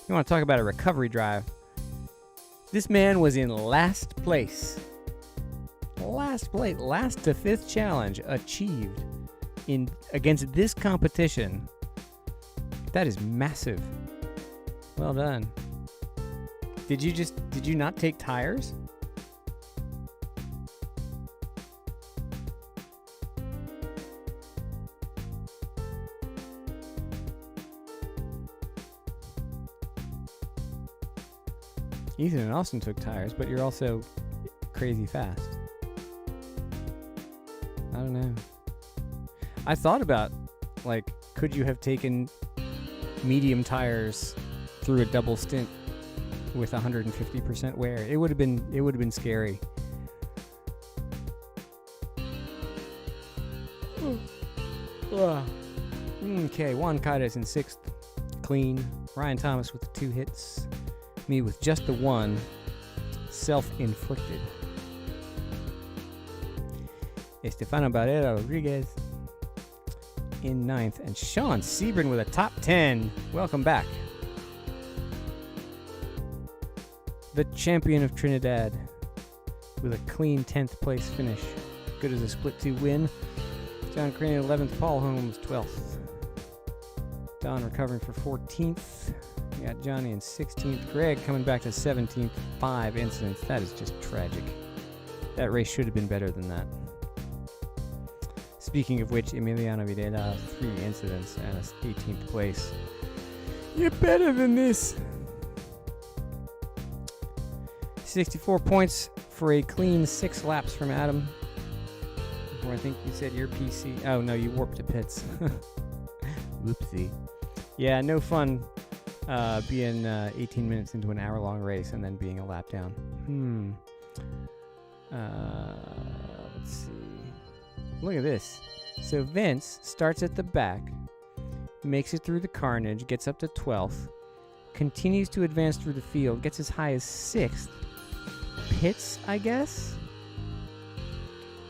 You want to talk about a recovery drive? This man was in last place. Last to fifth challenge achieved against this competition. That is massive. Well done. Did you not take tires? Ethan and Austin took tires, but you're also crazy fast. I don't know. I thought about, like, could you have taken medium tires through a double stint with 150% wear? It would have been scary. Okay, Juan Caides in 6th, clean. Ryan Thomas with the 2 hits. Me with just the 1, self-inflicted. Estefano Barrera Rodriguez in 9th, and Sean Sebring with a top 10. Welcome back. The champion of Trinidad with a clean 10th place finish. Good as a split 2 win. John Crane 11th, Paul Holmes 12th. Don recovering for 14th. We got Johnny in 16th. Greg coming back to 17th. 5 incidents. That is just tragic. That race should have been better than that. Speaking of which, Emiliano Videla, 3 incidents and a 18th place. You're better than this. 64 points for a clean 6 laps from Adam. Or I think you said your PC. Oh no, you warped to pits. Whoopsie. Yeah, no fun being 18 minutes into an hour-long race and then being a lap down. Let's see. Look at this. So Vince starts at the back, makes it through the carnage, gets up to 12th, continues to advance through the field, gets as high as 6th, pits, I guess?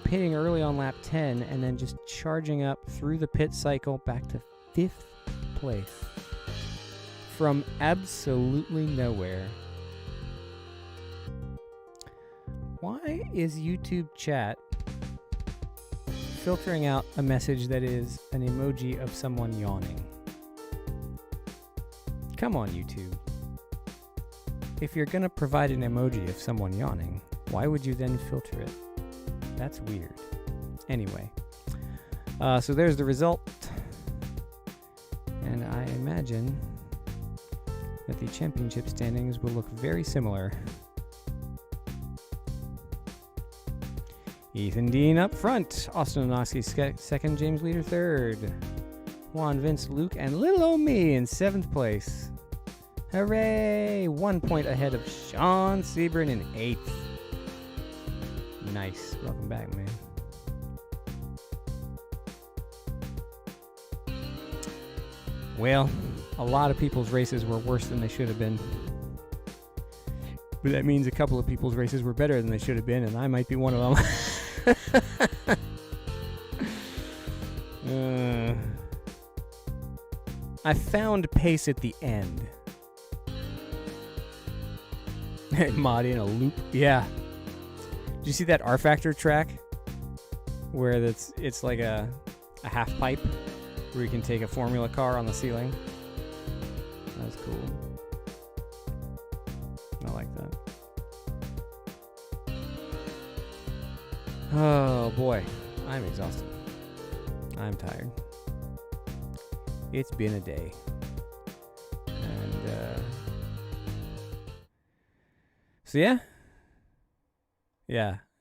Pitting early on lap 10, and then just charging up through the pit cycle back to 5th place. From absolutely nowhere. Why is YouTube chat filtering out a message that is an emoji of someone yawning? Come on, YouTube. If you're gonna provide an emoji of someone yawning, why would you then filter it? That's weird. Anyway, so there's the result. And I imagine that the championship standings will look very similar. Ethan Dean up front. Austin Onoski second. James Leader third. Juan, Vince, Luke, and little old me in 7th place. Hooray! 1 point ahead of Sean Sebring in 8th. Nice. Welcome back, man. Well, a lot of people's races were worse than they should have been. But that means a couple of people's races were better than they should have been, and I might be one of them. I found pace at the end. Mod in a loop. Yeah. Did you see that R Factor track? Where it's like a half pipe where you can take a Formula car on the ceiling. That was cool. I like that. Oh boy, I'm exhausted. I'm tired. It's been a day. And so yeah,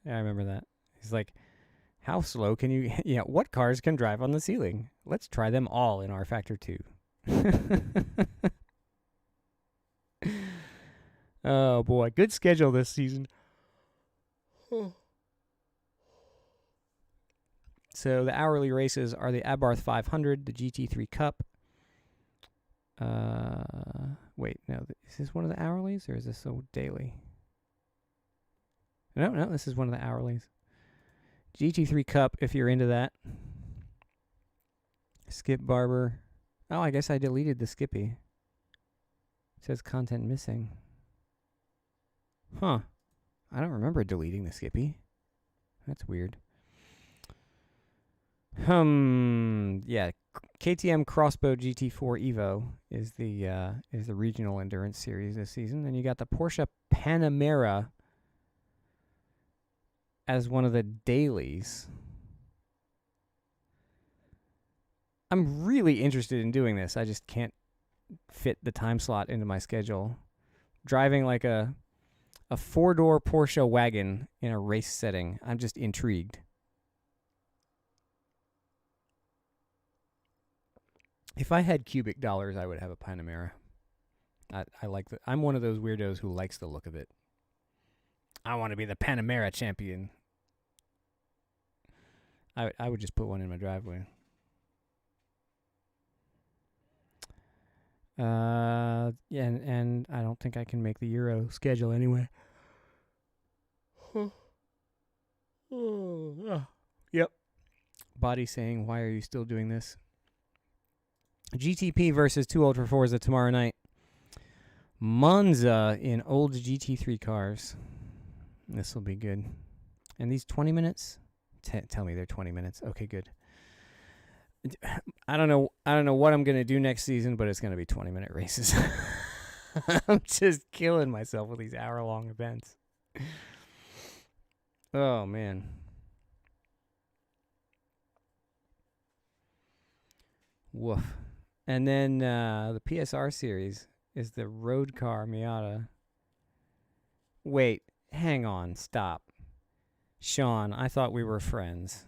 I remember that. He's like, how slow can you, what cars can drive on the ceiling? Let's try them all in R Factor 2. Oh boy, good schedule this season. So the hourly races are the Abarth 500, the GT3 Cup. Wait, no, is this one of the hourlies or is this a daily? No, this is one of the hourlies. GT3 Cup, if you're into that. Skip Barber. Oh, I guess I deleted the Skippy. It says content missing. Huh. I don't remember deleting the Skippy. That's weird. Yeah. KTM Crossbow GT4 Evo is the regional endurance series this season. And you got the Porsche Panamera as one of the dailies. I'm really interested in doing this. I just can't fit the time slot into my schedule. Driving like a four-door Porsche wagon in a race setting. I'm just intrigued. If I had cubic dollars, I would have a Panamera. I like the. I'm one of those weirdos who likes the look of it. I want to be the Panamera champion. I would just put one in my driveway. Yeah, and I don't think I can make the Euro schedule anyway. Yep. Body saying, why are you still doing this? GTP versus 2 Ultra 4s tomorrow night. Monza in old GT3 cars. This will be good. And these 20 minutes? Tell me they're 20 minutes. Okay, good. I don't know what I'm going to do next season, but it's going to be 20-minute races. I'm just killing myself with these hour-long events. Oh, man. Woof. And then the PSR series is the road car Miata. Wait, hang on, stop. Sean, I thought we were friends.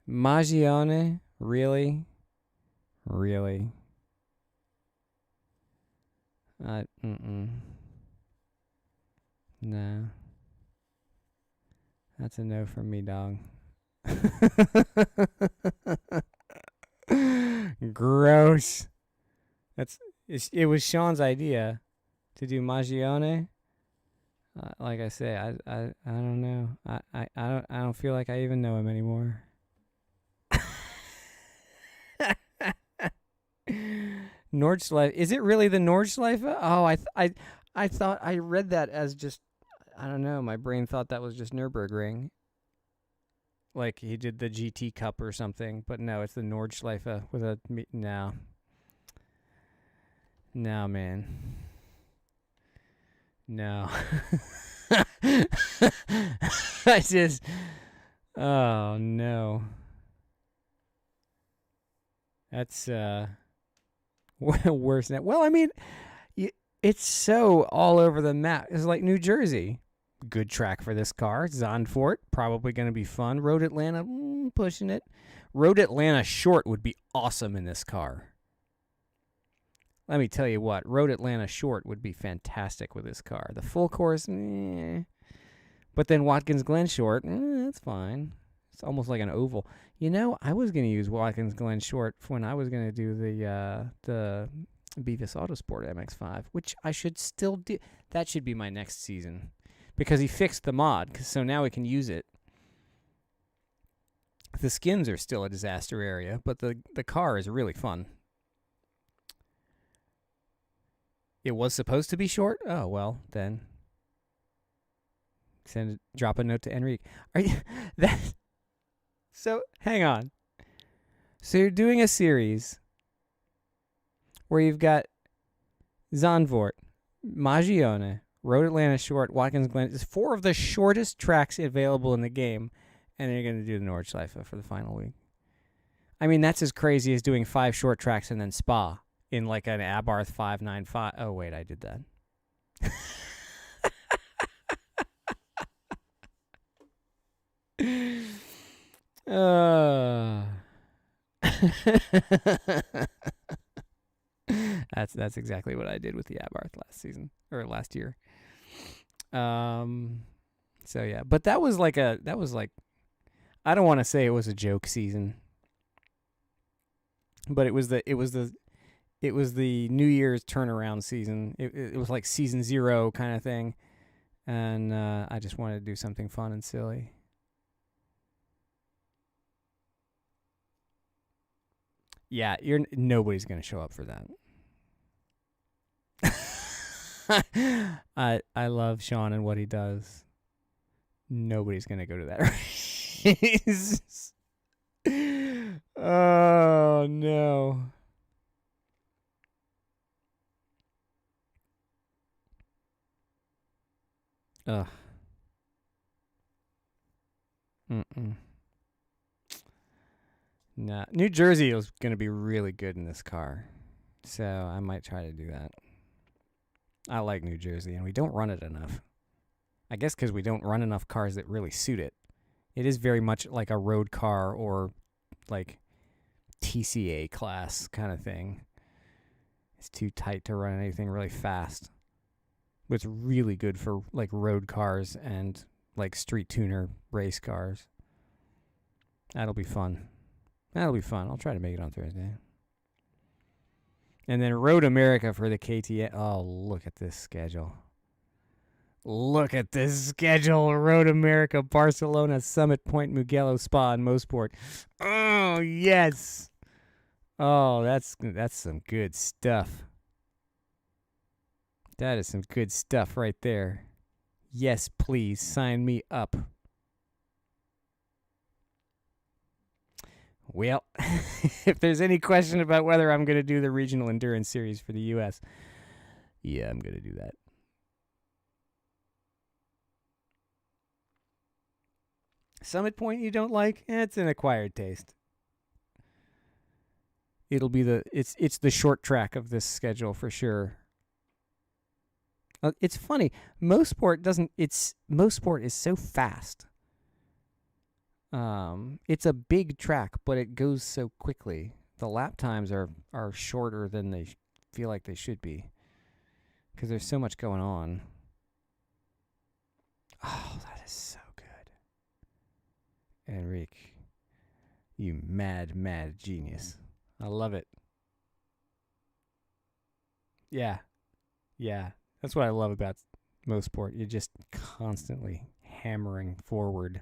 Magione? Really? Really? Nah. That's a no from me, dog. Gross. It was Sean's idea to do Magione. Like I say, I don't know. I don't feel like I even know him anymore. Nordschleife. Is it really the Nordschleife? Oh, I thought I read that as just, I don't know. My brain thought that was just Nürburgring. Like he did the GT Cup or something, but no, it's the Nordschleife with a no. No, man. No. I just, oh no. That's worse than that. Well, I mean, it's so all over the map. It's like New Jersey. Good track for this car. Zandvoort, probably going to be fun. Road Atlanta, pushing it. Road Atlanta short would be awesome in this car. Let me tell you what, Road Atlanta short would be fantastic with this car. The full course, but then Watkins Glen short, that's fine. It's almost like an oval. You know, I was going to use Watkins Glen short when I was going to do the Beavis Autosport MX-5, which I should still do. That should be my next season. Because he fixed the mod, so now we can use it. The skins are still a disaster area, but the car is really fun. It was supposed to be short? Oh, well, then drop a note to Enrique. Are you So, hang on. So you're doing a series where you've got Zandvoort, Magione, Road Atlanta short, Watkins Glen. It's 4 of the shortest tracks available in the game, and then you're going to do the Nordschleife for the final week. I mean, that's as crazy as doing 5 short tracks and then Spa in like an Abarth 595. Oh, wait, I did that. That's exactly what I did with the Abarth last year. So yeah, but that was like I don't want to say it was a joke season, but it was the New Year's turnaround season. It was like season 0 kind of thing, and I just wanted to do something fun and silly. Yeah, nobody's gonna show up for that. I love Sean and what he does. Nobody's gonna go to that race. Oh no. Ugh. Nah. New Jersey is going to be really good in this car. So I might try to do that. I like New Jersey, and we don't run it enough. I guess because we don't run enough cars that really suit it. It is very much like a road car or like TCA class kind of thing. It's too tight to run anything really fast. But it's really good for like road cars and like street tuner race cars. That'll be fun. That'll be fun. I'll try to make it on Thursday. And then Road America for the KTM. Oh, look at this schedule. Look at this schedule. Road America, Barcelona, Summit Point, Mugello, Spa, and Mosport. Oh, yes. Oh, that's some good stuff. That is some good stuff right there. Yes, please, sign me up. Well, if there's any question about whether I'm going to do the Regional Endurance Series for the U.S., yeah, I'm going to do that. Summit Point you don't like? It's an acquired taste. It'll be it's the short track of this schedule for sure. It's funny. Mosport is so fast. It's a big track, but it goes so quickly. The lap times are shorter than they feel like they should be because there's so much going on. Oh, that is so good. Enrique, you mad genius. I love it. Yeah. That's what I love about Mosport. You're just constantly hammering forward.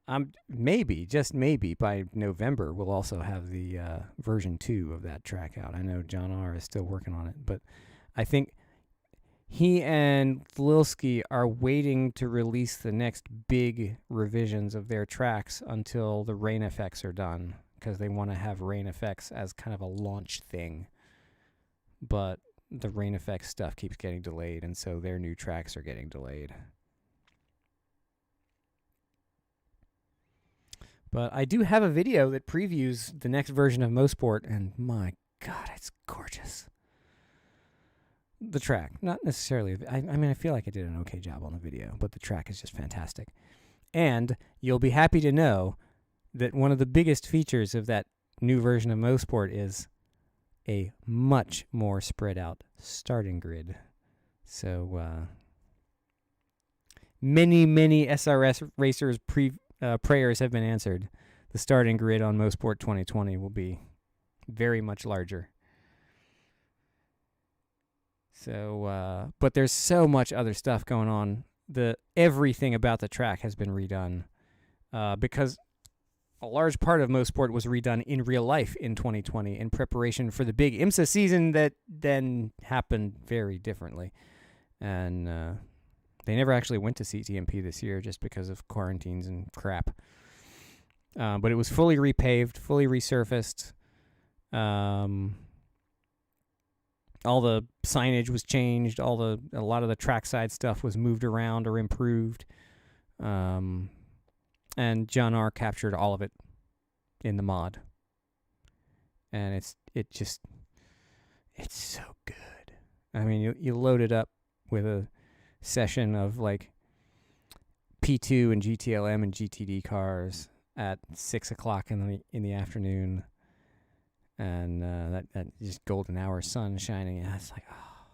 I'm just maybe by November we'll also have the version 2 of that track out. I know John R is still working on it, but I think he and Lilsky are waiting to release the next big revisions of their tracks until the rain effects are done, because they want to have rain effects as kind of a launch thing. But the rain effects stuff keeps getting delayed, and so their new tracks are getting delayed. But I do have a video that previews the next version of Mosport, and my God, it's gorgeous. The track, not necessarily. I mean, I feel like I did an okay job on the video, but the track is just fantastic. And you'll be happy to know that one of the biggest features of that new version of Mosport is a much more spread out starting grid. So many SRS racers' prayers have been answered. The starting grid on Mosport 2020 will be very much larger. So, but there's so much other stuff going on. Everything about the track has been redone because a large part of Mosport was redone in real life in 2020 in preparation for the big IMSA season that then happened very differently. And they never actually went to CTMP this year just because of quarantines and crap. But it was fully repaved, fully resurfaced. All the signage was changed. A lot of the trackside stuff was moved around or improved. And John R captured all of it in the mod. And it's so good. I mean, you load it up with a session of like P2 and GTLM and GTD cars at 6:00 in the afternoon. And that just golden hour sun shining. And it's like, oh,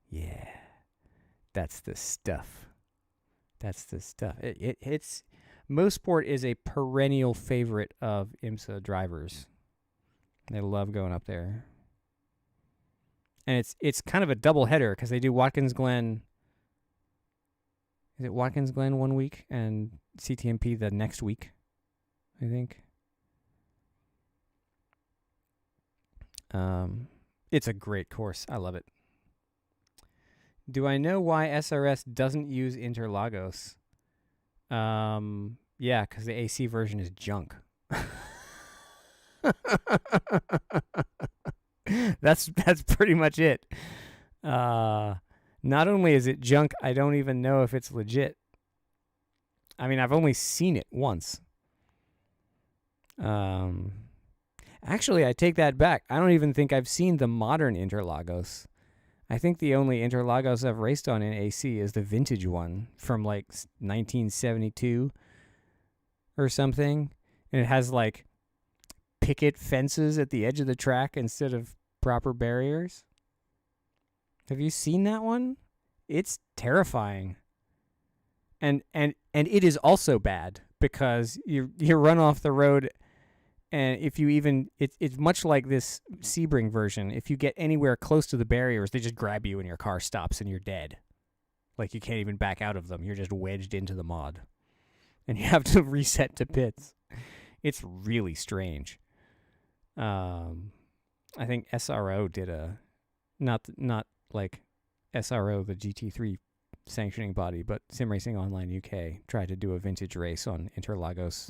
yeah, that's the stuff. That's the stuff. It's Mosport is a perennial favorite of IMSA drivers. They love going up there. And it's kind of a double header because they do Watkins Glen. Is it Watkins Glen one week and CTMP the next week, I think. It's a great course. I love it. Do I know why SRS doesn't use Interlagos? Yeah, because the AC version is junk. That's pretty much it. Not only is it junk, I don't even know if it's legit. I mean, I've only seen it once. Actually, I take that back. I don't even think I've seen the modern Interlagos. I think the only Interlagos I've raced on in AC is the vintage one from like 1972 or something. And it has like picket fences at the edge of the track instead of proper barriers. Have you seen that one? It's terrifying. And it is also bad because you run off the road, and if you even it's much like this Sebring version. If you get anywhere close to the barriers, they just grab you and your car stops and you're dead. Like you can't even back out of them. You're just wedged into the mod. And you have to reset to pits. It's really strange. I think SRO did a not like SRO, the GT3 sanctioning body, but Sim Racing Online UK tried to do a vintage race on Interlagos,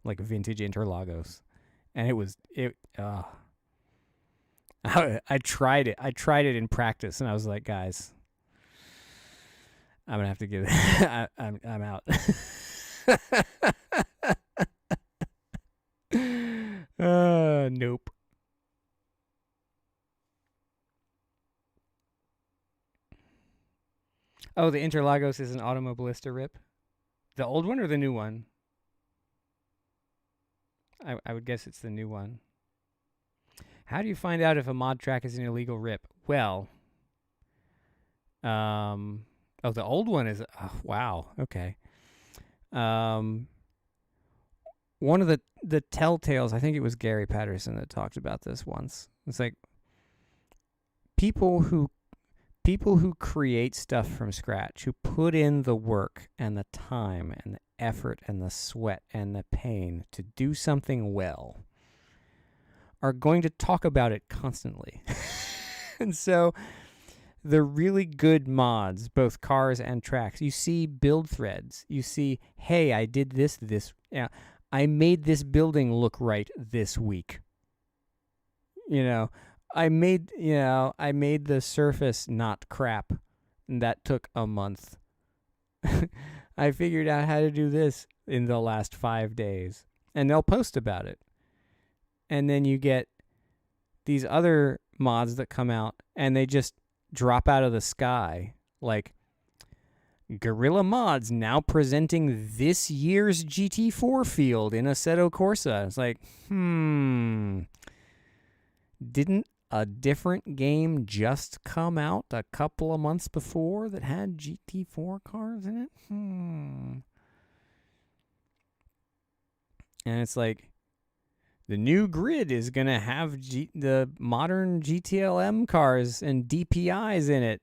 like vintage Interlagos, and I tried it. I tried it in practice, and I was like, guys, I'm gonna have to give it. I'm out. Nope. Oh, the Interlagos is an Automobilista rip? The old one or the new one? I would guess it's the new one. How do you find out if a mod track is an illegal rip? Well, oh, the old one is, oh, wow, okay. One of the telltales, I think it was Gary Patterson that talked about this once. It's like people who create stuff from scratch, who put in the work and the time and the effort and the sweat and the pain to do something well, are going to talk about it constantly. And so the really good mods, both cars and tracks, you see build threads. You see, hey, I did this, yeah, I made this building look right this week. You know, I made the surface not crap, and that took a month. I figured out how to do this in the last 5 days. And they'll post about it. And then you get these other mods that come out, and they just drop out of the sky. Like, Guerrilla Mods now presenting this year's GT4 field in Assetto Corsa. It's like, didn't a different game just come out a couple of months before that had GT4 cars in it? And it's like, the new grid is going to have the modern GTLM cars and DPIs in it.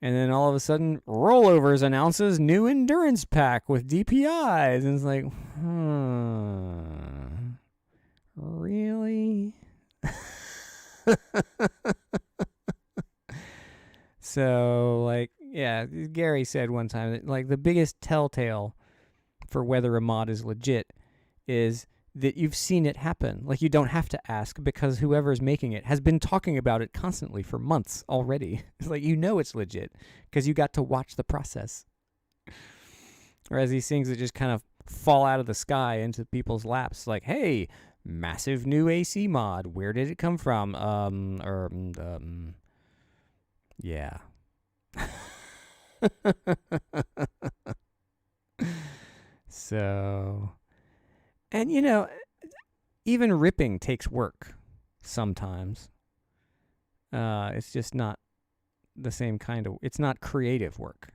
And then all of a sudden, Rollovers announces new endurance pack with DPIs. And it's like, really? So, like, yeah, Gary said one time that, like, the biggest telltale for whether a mod is legit is that you've seen it happen. Like, you don't have to ask because whoever's making it has been talking about it constantly for months already. It's like, you know it's legit because you got to watch the process. Whereas these things that just kind of fall out of the sky into people's laps, like, hey, massive new AC mod. Where did it come from? Yeah. So, and you know, even ripping takes work sometimes. It's just not the same kind of, it's not creative work.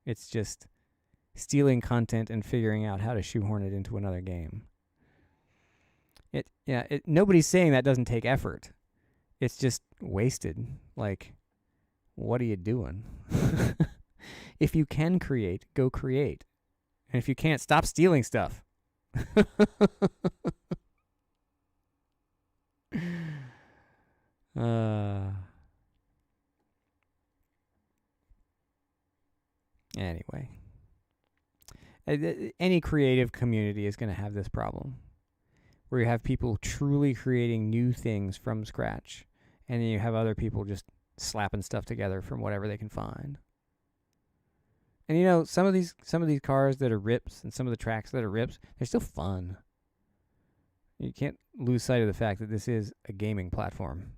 It's just stealing content and figuring out how to shoehorn it into another game. Nobody's saying that doesn't take effort. It's just wasted. Like, what are you doing? If you can create, go create. And if you can't, stop stealing stuff. Anyway. Any creative community is going to have this problem. where you have people truly creating new things from scratch, and then you have other people just slapping stuff together from whatever they can find. And you know, some of these cars that are rips and some of the tracks that are rips, they're still fun. You can't lose sight of the fact that this is a gaming platform.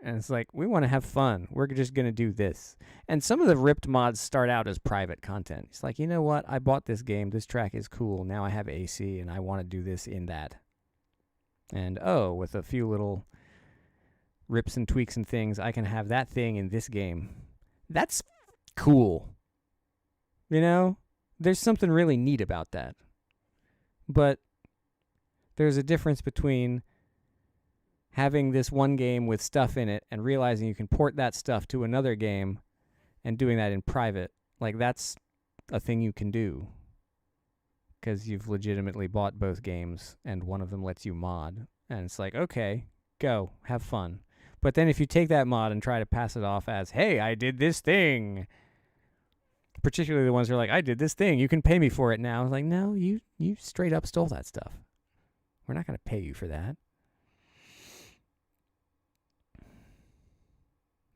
And it's like, we want to have fun. We're just going to do this. And some of the ripped mods start out as private content. It's like, you know what? I bought this game. This track is cool. Now I have AC, and I want to do this in that. And, oh, with a few little rips and tweaks and things, I can have that thing in this game. That's cool. You know? There's something really neat about that. But there's a difference between having this one game with stuff in it and realizing you can port that stuff to another game and doing that in private. Like, that's a thing you can do because you've legitimately bought both games and one of them lets you mod. And it's like, okay, go, have fun. But then if you take that mod and try to pass it off as, hey, I did this thing, particularly the ones who are like, I did this thing, you can pay me for it now. It's like, no, you straight up stole that stuff. We're not going to pay you for that.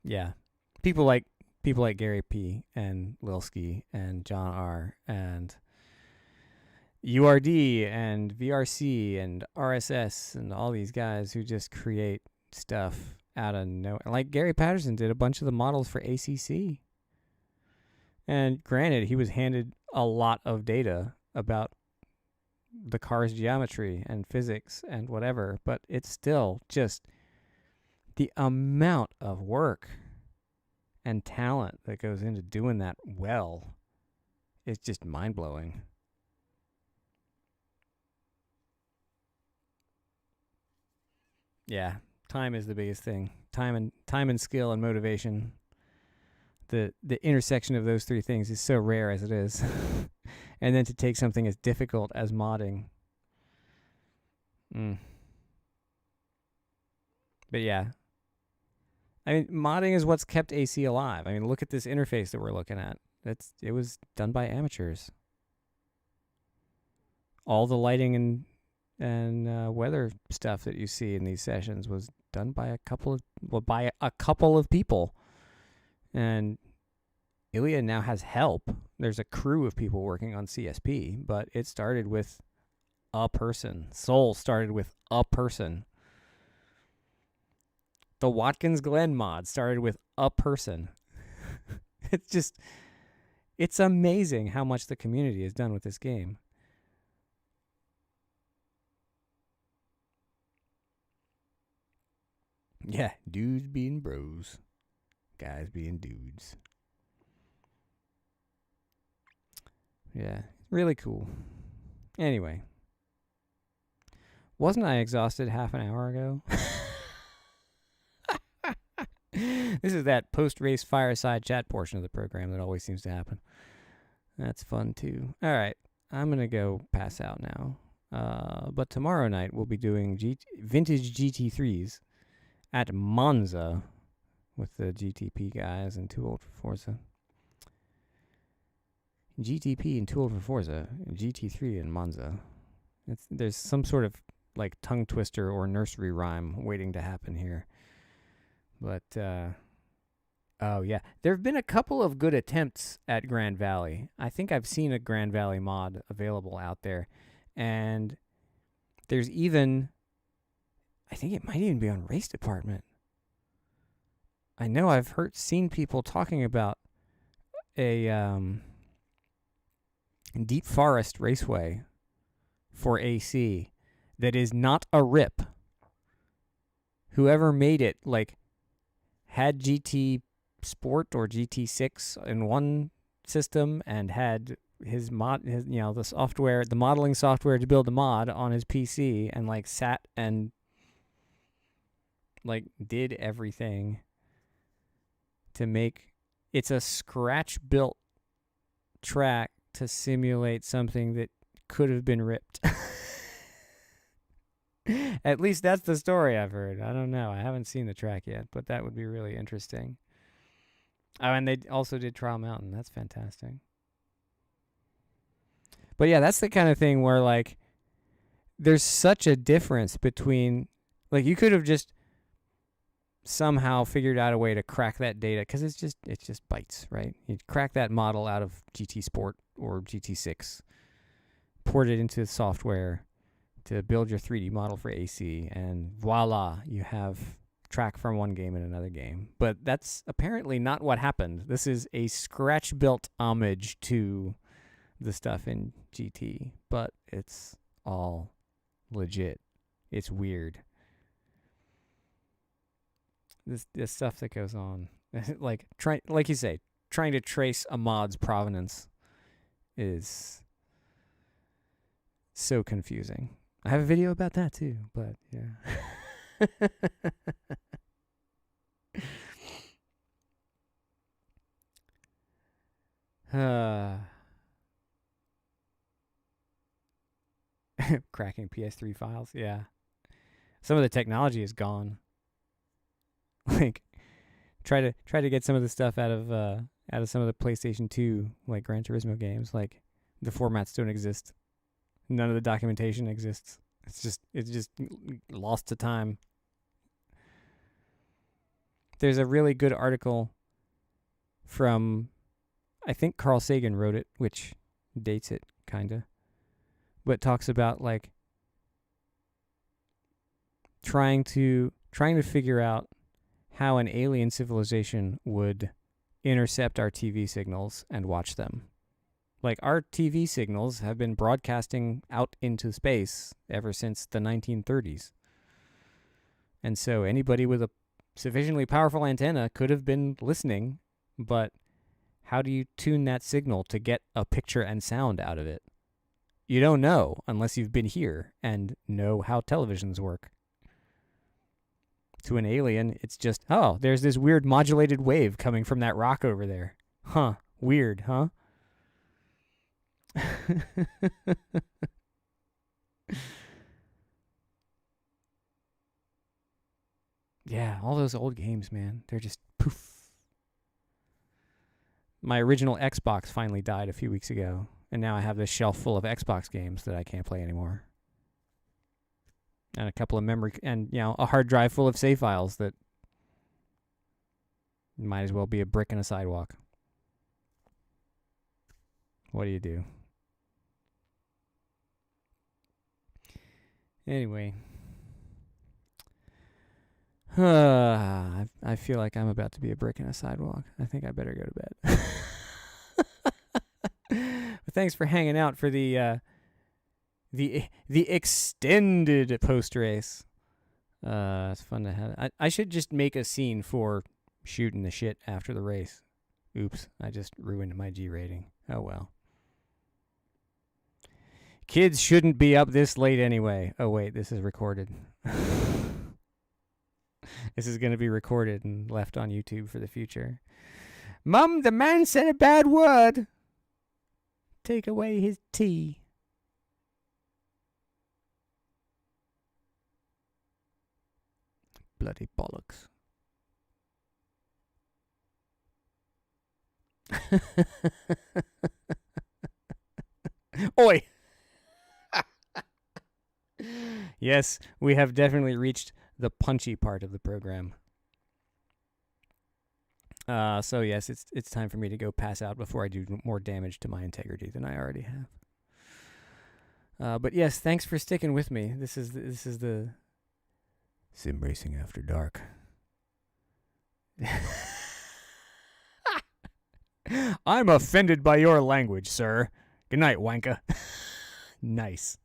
Yeah. People like Gary P. and Lilski and John R. and URD and VRC and RSS and all these guys who just create stuff out of nowhere. Like Gary Patterson did a bunch of the models for ACC. And granted, he was handed a lot of data about the car's geometry and physics and whatever, but it's still just the amount of work and talent that goes into doing that well is just mind-blowing. Yeah, time is the biggest thing. Time and skill and motivation. The intersection of those three things is so rare as it is. And then to take something as difficult as modding. But yeah. I mean, modding is what's kept AC alive. I mean, look at this interface that we're looking at. It was done by amateurs. All the lighting and weather stuff that you see in these sessions was done by a couple of people. And Ilya now has help. There's a crew of people working on CSP, but it started with a person. Soul started with a person. The Watkins Glen mod started with a person. It's amazing how much the community has done with this game. Yeah, dudes being bros. Guys being dudes. Yeah, really cool. Anyway. Wasn't I exhausted half an hour ago? This is that post-race fireside chat portion of the program that always seems to happen. That's fun, too. All right, I'm going to go pass out now. But tomorrow night, we'll be doing vintage GT3s at Monza with the GTP guys and Too Old for Forza. GTP and Too Old for Forza, GT3 and Monza. There's some sort of like tongue twister or nursery rhyme waiting to happen here. But, oh yeah, there have been a couple of good attempts at Grand Valley. I think I've seen a Grand Valley mod available out there. And there's even, I think it might even be on Race Department. I know I've seen people talking about a Deep Forest Raceway for AC that is not a rip. Whoever made it, like, had GT Sport or GT6 in one system and had the software, the modeling software to build the mod on his PC and like sat and like did everything to make it's a scratch built track to simulate something that could have been ripped. At least that's the story I've heard. I don't know. I haven't seen the track yet, but that would be really interesting. Oh, and they also did Trial Mountain. That's fantastic. But yeah, that's the kind of thing where like there's such a difference between, like, you could have just somehow figured out a way to crack that data, because it's just bytes, right? You crack that model out of GT Sport or GT6, port it into software to build your 3D model for AC, and voila, you have track from one game in another game. But that's apparently not what happened. This is a scratch-built homage to the stuff in GT, but it's all legit. It's weird. This stuff that goes on, like you say, trying to trace a mod's provenance is so confusing. I have a video about that too, but yeah. Cracking PS3 files, yeah. Some of the technology is gone. Like, try to get some of the stuff out of some of the PlayStation 2, like Gran Turismo games. Like, the formats don't exist. None of the documentation exists. It's just lost to time. There's a really good article from, I think Carl Sagan wrote it, which dates it kinda, but talks about, like, trying to figure out how an alien civilization would intercept our TV signals and watch them. Like, our TV signals have been broadcasting out into space ever since the 1930s. And so anybody with a sufficiently powerful antenna could have been listening, but how do you tune that signal to get a picture and sound out of it? You don't know unless you've been here and know how televisions work. To an alien, it's just, oh, there's this weird modulated wave coming from that rock over there. Huh, weird, huh? Yeah, all those old games, man. They're just poof. My original Xbox finally died a few weeks ago, and now I have this shelf full of Xbox games that I can't play anymore. And a couple of memory, and, you know, a hard drive full of save files that might as well be a brick in a sidewalk. What do you do? Anyway. I feel like I'm about to be a brick in a sidewalk. I think I better go to bed. But thanks for hanging out for the extended post race. It's fun to have. I should just make a scene for shooting the shit after the race. Oops, I just ruined my G rating. Oh well. Kids shouldn't be up this late anyway. Oh wait, this is recorded. This is going to be recorded and left on YouTube for the future. Mum, the man said a bad word. Take away his tea. Bloody bollocks. Oi! Yes, we have definitely reached the punchy part of the program. So yes, it's time for me to go pass out before I do more damage to my integrity than I already have. But yes, thanks for sticking with me. This is the Sim Racing After Dark. I'm offended by your language, sir. Good night, wanka. Nice.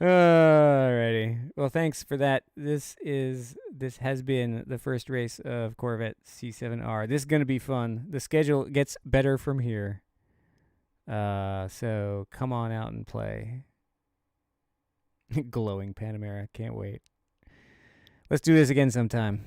Alrighty. Well, thanks for that. This has been the first race of Corvette C7R. This is gonna be fun. The schedule gets better from here. So come on out and play. Glowing Panamera. Can't wait. Let's do this again sometime.